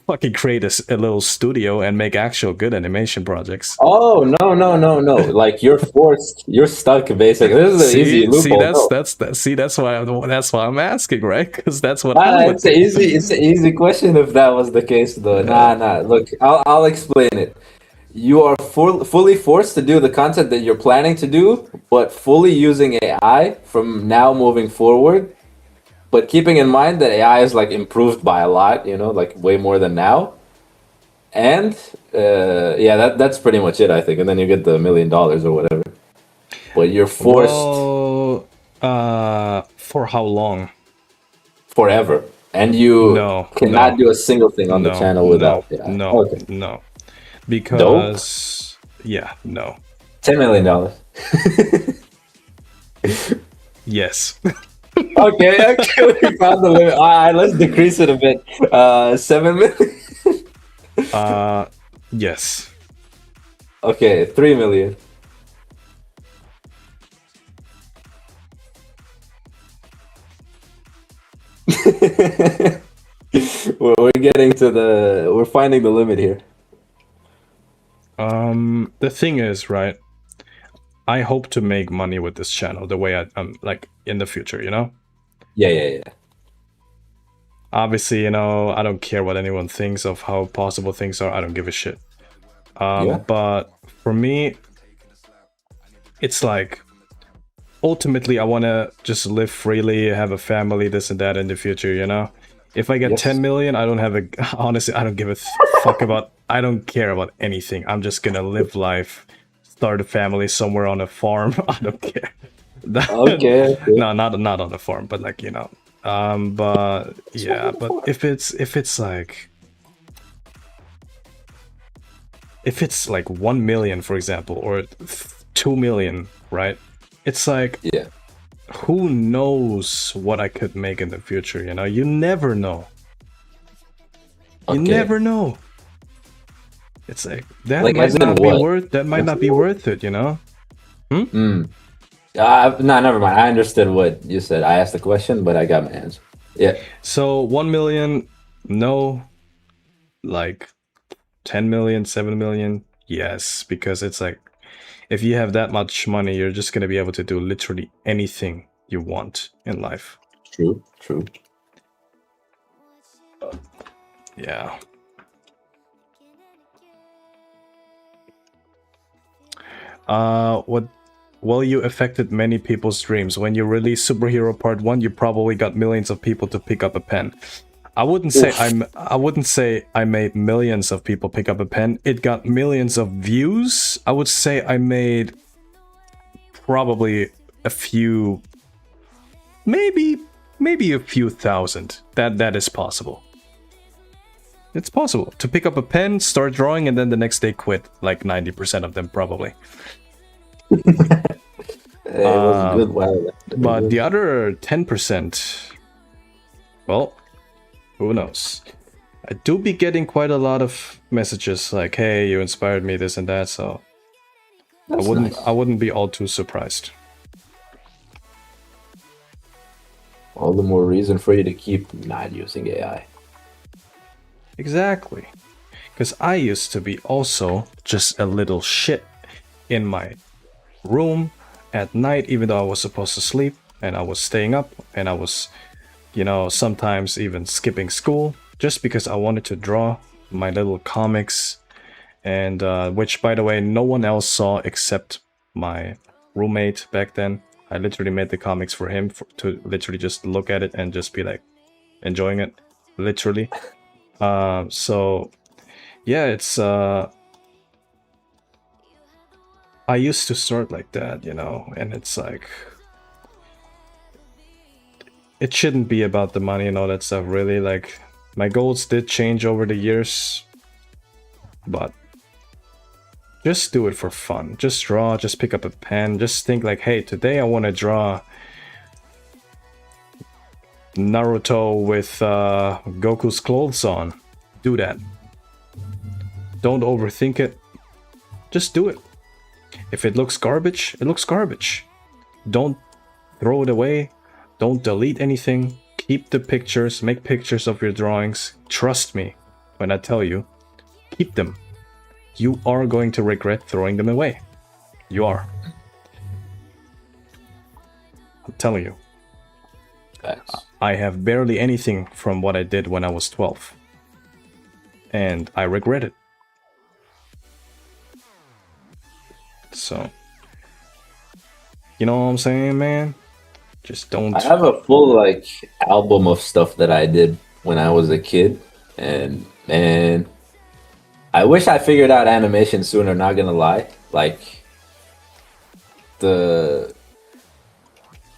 Speaker 1: fucking create a little studio and make actual good animation projects.
Speaker 2: Oh no! Like you're forced, you're stuck. Basically, this is an easy loophole. No.
Speaker 1: That's why I'm asking, right? Because that's what I would
Speaker 2: It's an easy question if that was the case, though. Nah. Look, I'll explain it. You are fully forced to do the content that you're planning to do, but fully using AI from now moving forward. But keeping in mind that AI is like improved by a lot, you know, like way more than now. And that's pretty much it, I think. And then you get the $1 million or whatever. But you're forced
Speaker 1: Well, for how long?
Speaker 2: forever, and you
Speaker 1: No,
Speaker 2: cannot
Speaker 1: no,
Speaker 2: do a single thing on the
Speaker 1: no,
Speaker 2: channel
Speaker 1: no,
Speaker 2: without AI.
Speaker 1: no,
Speaker 2: Okay,
Speaker 1: no.
Speaker 2: dope.
Speaker 1: Because, yeah, no.
Speaker 2: $10 million.
Speaker 1: Yes.
Speaker 2: Okay, we found the limit. All right, let's decrease it a bit. 7 million.
Speaker 1: Yes.
Speaker 2: Okay, 3 million. We're getting to we're finding the limit here.
Speaker 1: The thing is, right? I hope to make money with this channel the way I'm like in the future, you know?
Speaker 2: Yeah.
Speaker 1: Obviously, you know, I don't care what anyone thinks of how possible things are. I don't give a shit.
Speaker 2: Yeah.
Speaker 1: But for me, it's like ultimately I want to just live freely, have a family, this and that in the future, you know? If I get
Speaker 2: Yes.
Speaker 1: 10 million, I don't have a honestly, I don't give a fuck about I don't care about anything. I'm just going to live life, start a family somewhere on a farm. I don't care.
Speaker 2: Okay.
Speaker 1: No, not on a farm, but like, you know. But yeah, but if it's like 1 million, for example, or 2 million, right? It's like,
Speaker 2: Yeah.
Speaker 1: who knows what I could make in the future, you know? You never know. You
Speaker 2: Okay.
Speaker 1: never know. It's like that
Speaker 2: Like,
Speaker 1: might
Speaker 2: as in
Speaker 1: not be
Speaker 2: what?
Speaker 1: worth that might not be worth it, you know?
Speaker 2: No, never mind. I understood what you said. I asked the question, but I got my answer. Yeah.
Speaker 1: So 1 million, no. Like 10 million, 7 million, yes, because it's like if you have that much money, you're just gonna be able to do literally anything you want in life.
Speaker 2: True.
Speaker 1: Yeah. What? Well, you affected many people's dreams. When you released Superhero Part 1, you probably got millions of people to pick up a pen. I wouldn't say I made millions of people pick up a pen. It got millions of views. I would say I made probably a few, maybe a few thousand. That is possible. It's possible to pick up a pen, start drawing, and then the next day quit. Like 90% of them probably.
Speaker 2: It was good. Wow.
Speaker 1: But the other 10%, well, who knows? I do be getting quite a lot of messages like, "Hey, you inspired me, this and that." So
Speaker 2: That's nice.
Speaker 1: I wouldn't be all too surprised.
Speaker 2: All the more reason for you to keep not using AI.
Speaker 1: Exactly, because I used to be also just a little shit in my room at night, even though I was supposed to sleep, and I was staying up, and I was, you know, sometimes even skipping school just because I wanted to draw my little comics, and which, by the way, no one else saw except my roommate back then. I literally made the comics for him to literally just look at it and just be like enjoying it, literally. So yeah, it's I used to start like that, you know, and it's like it shouldn't be about the money and all that stuff, really. Like, my goals did change over the years, but just do it for fun. Just draw, just pick up a pen, just think like, hey, today I want to draw Naruto with Goku's clothes on. Do that. Don't overthink it. Just do it. If it looks garbage, it looks garbage. Don't throw it away. Don't delete anything. Keep the pictures. Make pictures of your drawings. Trust me when I tell you, keep them. You are going to regret throwing them away. You are. I'm telling you.
Speaker 2: Facts.
Speaker 1: I have barely anything from what I did when I was 12. And I regret it. So, you know what I'm saying, man? Just don't.
Speaker 2: I have a full like album of stuff that I did when I was a kid, and man, I wish I figured out animation sooner, not gonna lie. Like, the...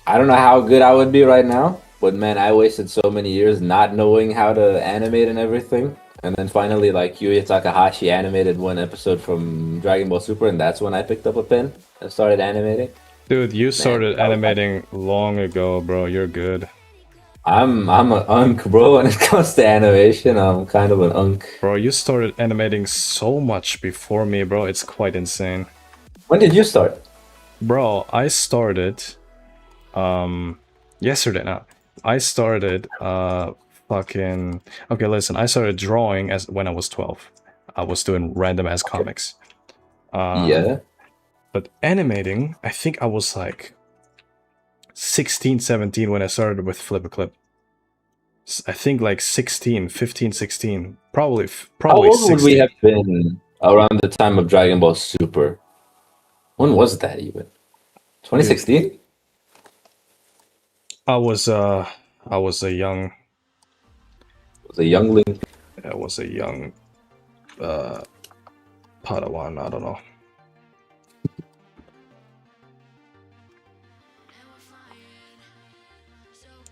Speaker 2: I don't know how good I would be right now, but man, I wasted so many years not knowing how to animate and everything. And then finally, like, Yuya Takahashi animated one episode from Dragon Ball Super, and that's when I picked up a pen and started animating.
Speaker 1: Dude, you started
Speaker 2: that was-
Speaker 1: animating long ago, bro. You're good.
Speaker 2: I'm an unk, bro, when it comes to animation. I'm kind of an unk.
Speaker 1: Bro, you started animating so much before me, bro. It's quite insane.
Speaker 2: When did you start?
Speaker 1: Bro, I started yesterday now. I started fucking okay, listen, I started drawing as when I was 12. I was doing random ass comics.
Speaker 2: Yeah.
Speaker 1: But animating, I think I was like 16, 17 when I started with Flip a Clip. I think like 16, 15, 16. Probably
Speaker 2: How old
Speaker 1: 16.
Speaker 2: would we have been around the time of Dragon Ball Super? When was that even? 2016?
Speaker 1: I was a young
Speaker 2: Was a youngling.
Speaker 1: Padawan, I don't know.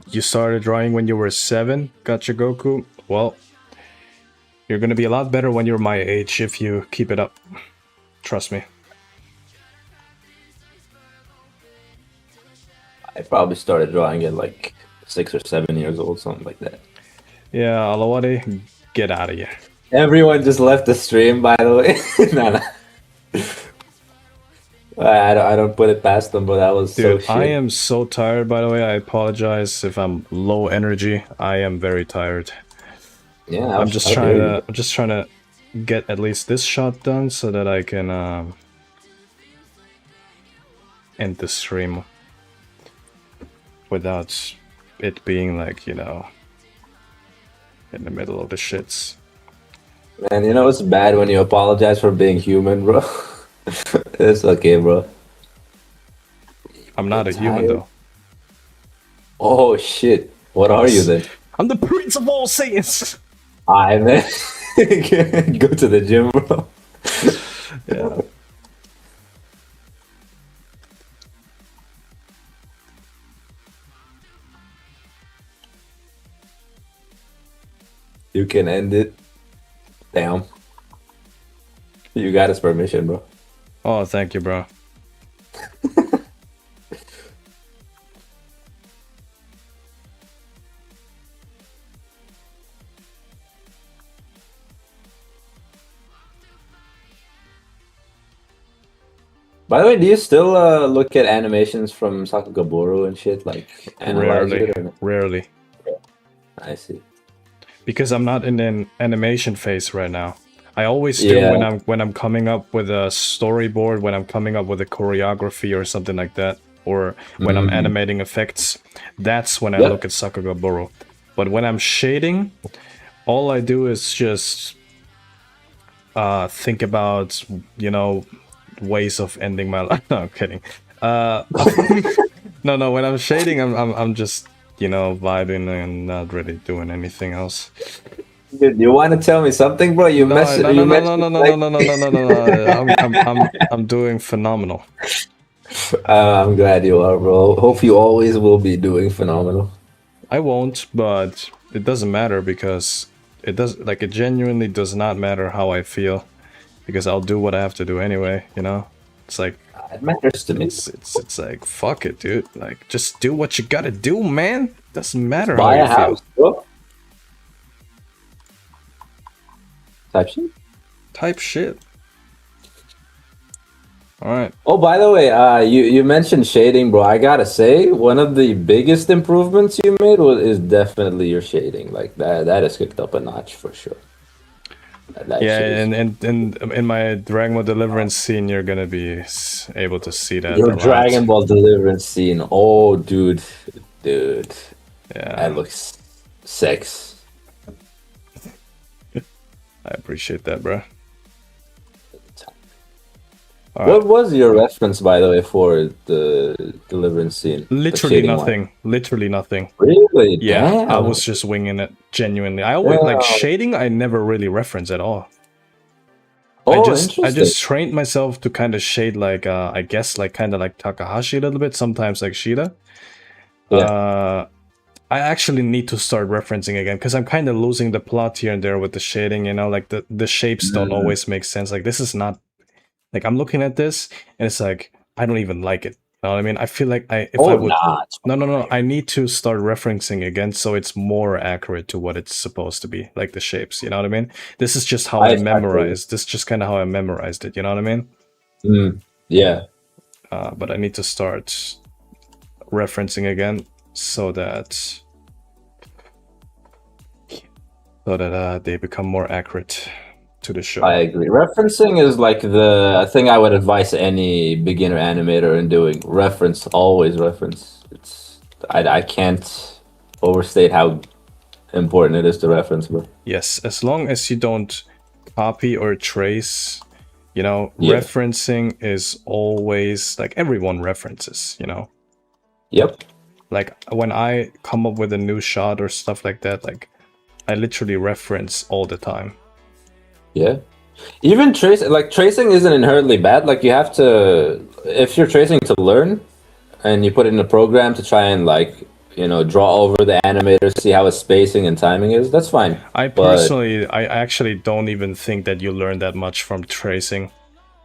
Speaker 1: You started drawing when you were 7, Gotcha Goku? Well, you're gonna be a lot better when you're my age if you keep it up. Trust me.
Speaker 2: I probably started drawing at like 6 or 7 years old, something like that.
Speaker 1: Yeah, Alawade, get out of here.
Speaker 2: Everyone just left the stream, by the way. No, no. I don't put it past them, but that was so
Speaker 1: Dude,
Speaker 2: shit.
Speaker 1: I am so tired, by the way. I apologize if I'm low energy. I am very tired.
Speaker 2: Yeah,
Speaker 1: I'm just trying to get at least this shot done so that I can end the stream without it being like, you know, in the middle of the shits.
Speaker 2: Man, you know it's bad when you apologize for being human, bro. It's okay, bro.
Speaker 1: I'm not a human though.
Speaker 2: Oh shit! What are you then?
Speaker 1: I'm the prince of all Saiyans.
Speaker 2: I man, go to the gym, bro.
Speaker 1: Yeah.
Speaker 2: You can end it. Damn. You got his permission, bro.
Speaker 1: Oh, thank you, bro.
Speaker 2: By the way, do you still look at animations from Sakugaburo and shit, like analyze it? Or...
Speaker 1: Rarely.
Speaker 2: I see.
Speaker 1: Because I'm not in an animation phase right now. I always do when I'm coming up with a storyboard, when I'm coming up with a choreography or something like that, or when I'm animating effects. That's when I look at Sakugaburo. But when I'm shading, all I do is just think about, you know, ways of ending my life. No, I'm kidding. No. When I'm shading, I'm just, you know, vibing and not really doing anything else.
Speaker 2: Dude, you want to tell me something, bro? You messed.
Speaker 1: No. I'm doing phenomenal.
Speaker 2: I'm glad you are, bro. Hope you always will be doing phenomenal.
Speaker 1: I won't, but it doesn't matter because it genuinely does not matter how I feel, because I'll do what I have to do anyway. You know, it's like
Speaker 2: it matters to me.
Speaker 1: It's like fuck it, dude. Like just do what you gotta do, man. Doesn't matter
Speaker 2: Buy
Speaker 1: how
Speaker 2: a
Speaker 1: you
Speaker 2: house,
Speaker 1: feel.
Speaker 2: bro. Type shit.
Speaker 1: Type shit. All right.
Speaker 2: Oh, by the way, you mentioned shading, bro. I gotta say, one of the biggest improvements you made is definitely your shading. Like that has kicked up a notch for sure. That
Speaker 1: Yeah,
Speaker 2: shit is-
Speaker 1: and in my Dragon Ball Deliverance scene, you're gonna be able to see that.
Speaker 2: your
Speaker 1: a lot.
Speaker 2: Dragon Ball Deliverance scene. Oh, dude,
Speaker 1: Yeah.
Speaker 2: that looks sex.
Speaker 1: I appreciate that, bro.
Speaker 2: What was your reference, by the way, for the Deliverance scene? The
Speaker 1: Literally
Speaker 2: shading one?
Speaker 1: nothing. Literally nothing.
Speaker 2: Really?
Speaker 1: Yeah, I
Speaker 2: Damn.
Speaker 1: was just winging it. Genuinely, I always like shading. I never really reference at all.
Speaker 2: Oh,
Speaker 1: I
Speaker 2: interesting.
Speaker 1: just trained myself to kind of shade like I guess like kind of like Takahashi a little bit, sometimes like Shida.
Speaker 2: Yeah.
Speaker 1: I actually need to start referencing again because I'm kind of losing the plot here and there with the shading, you know, like the shapes don't always make sense. Like this is not like I'm looking at this and it's like I don't even like it. You know what I mean? I feel like if I
Speaker 2: Oh,
Speaker 1: would
Speaker 2: nah.
Speaker 1: no, I need to start referencing again so it's more accurate to what it's supposed to be, like the shapes, you know what I mean? This is just how I
Speaker 2: feel you.
Speaker 1: memorized. This is just kind of how I memorized it, you know what I mean?
Speaker 2: Yeah.
Speaker 1: But I need to start referencing again so that they become more accurate to the show.
Speaker 2: I agree. Referencing is like I think I would advise any beginner animator in doing. Reference, always reference. I can't overstate how important it is to reference, bro.
Speaker 1: Yes, as long as you don't copy or trace, you know,
Speaker 2: Yeah.
Speaker 1: referencing is always like everyone references, you know.
Speaker 2: Yep.
Speaker 1: Like when I come up with a new shot or stuff like that, like I literally reference all the time.
Speaker 2: Yeah. Even tracing isn't inherently bad. Like you have to, if you're tracing to learn, and you put it in a program to try and draw over the animators, see how its spacing and timing is. That's fine.
Speaker 1: I personally, I actually don't even think that you learn that much from tracing.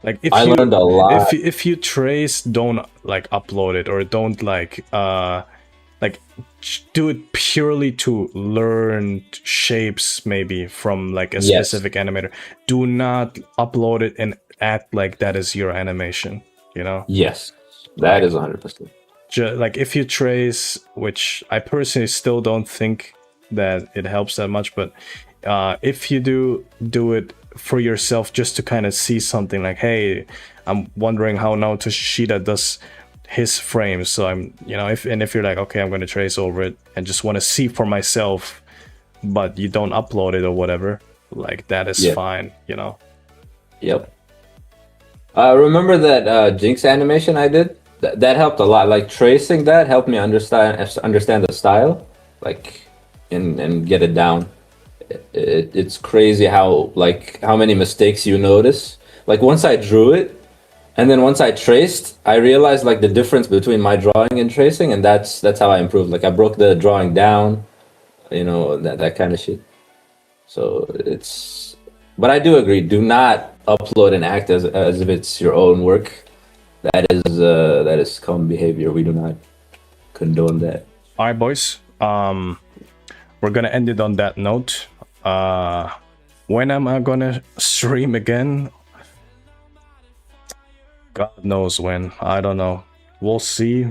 Speaker 1: Like
Speaker 2: I learned a lot.
Speaker 1: if you trace, don't like upload it or don't like do it purely to learn shapes maybe from like a specific animator. Do not upload it and act like that is your animation, you know?
Speaker 2: Yes, that is 100%.
Speaker 1: Like if you trace, which I personally still don't think that it helps that much, but if you do it for yourself just to kind of see something like, hey, I'm wondering how Naoto Shida does his frames, so I'm, you know, if you're like, okay, I'm going to trace over it and just want to see for myself, but you don't upload it or whatever, like that is fine, you know.
Speaker 2: Yep. Remember that Jinx animation I did? That helped a lot. Like tracing that helped me understand the style, like, and get it down. It's crazy how many mistakes you notice. Like once I drew it, and then once I traced, I realized like the difference between my drawing and tracing, and that's how I improved. Like I broke the drawing down, you know, that kind of shit. So but I do agree. Do not upload and act as if it's your own work. That is common behavior. We do not condone that.
Speaker 1: All right, boys. We're gonna end it on that note. When am I gonna stream again? God knows when. I don't know. We'll see.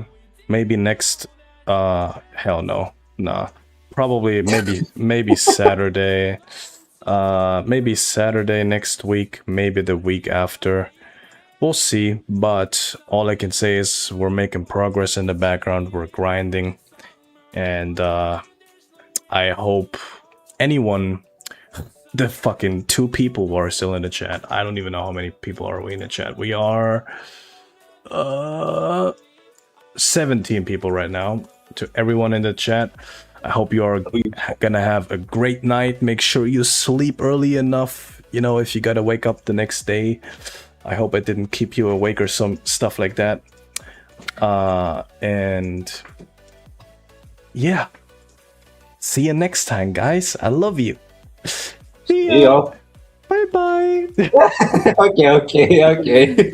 Speaker 1: Maybe next. Hell no. Nah. Probably maybe Saturday. Maybe Saturday next week. Maybe the week after. We'll see. But all I can say is we're making progress in the background. We're grinding, and I hope anyone. The fucking 2 people who are still in the chat. I don't even know how many people are we in the chat. We are 17 people right now. To everyone in the chat, I hope you are gonna have a great night. Make sure you sleep early enough, you know, if you gotta wake up the next day. I hope I didn't keep you awake or some stuff like that. And yeah, see you next time, guys. I love you. See ya.
Speaker 2: See y'all.
Speaker 1: Bye bye.
Speaker 2: Okay.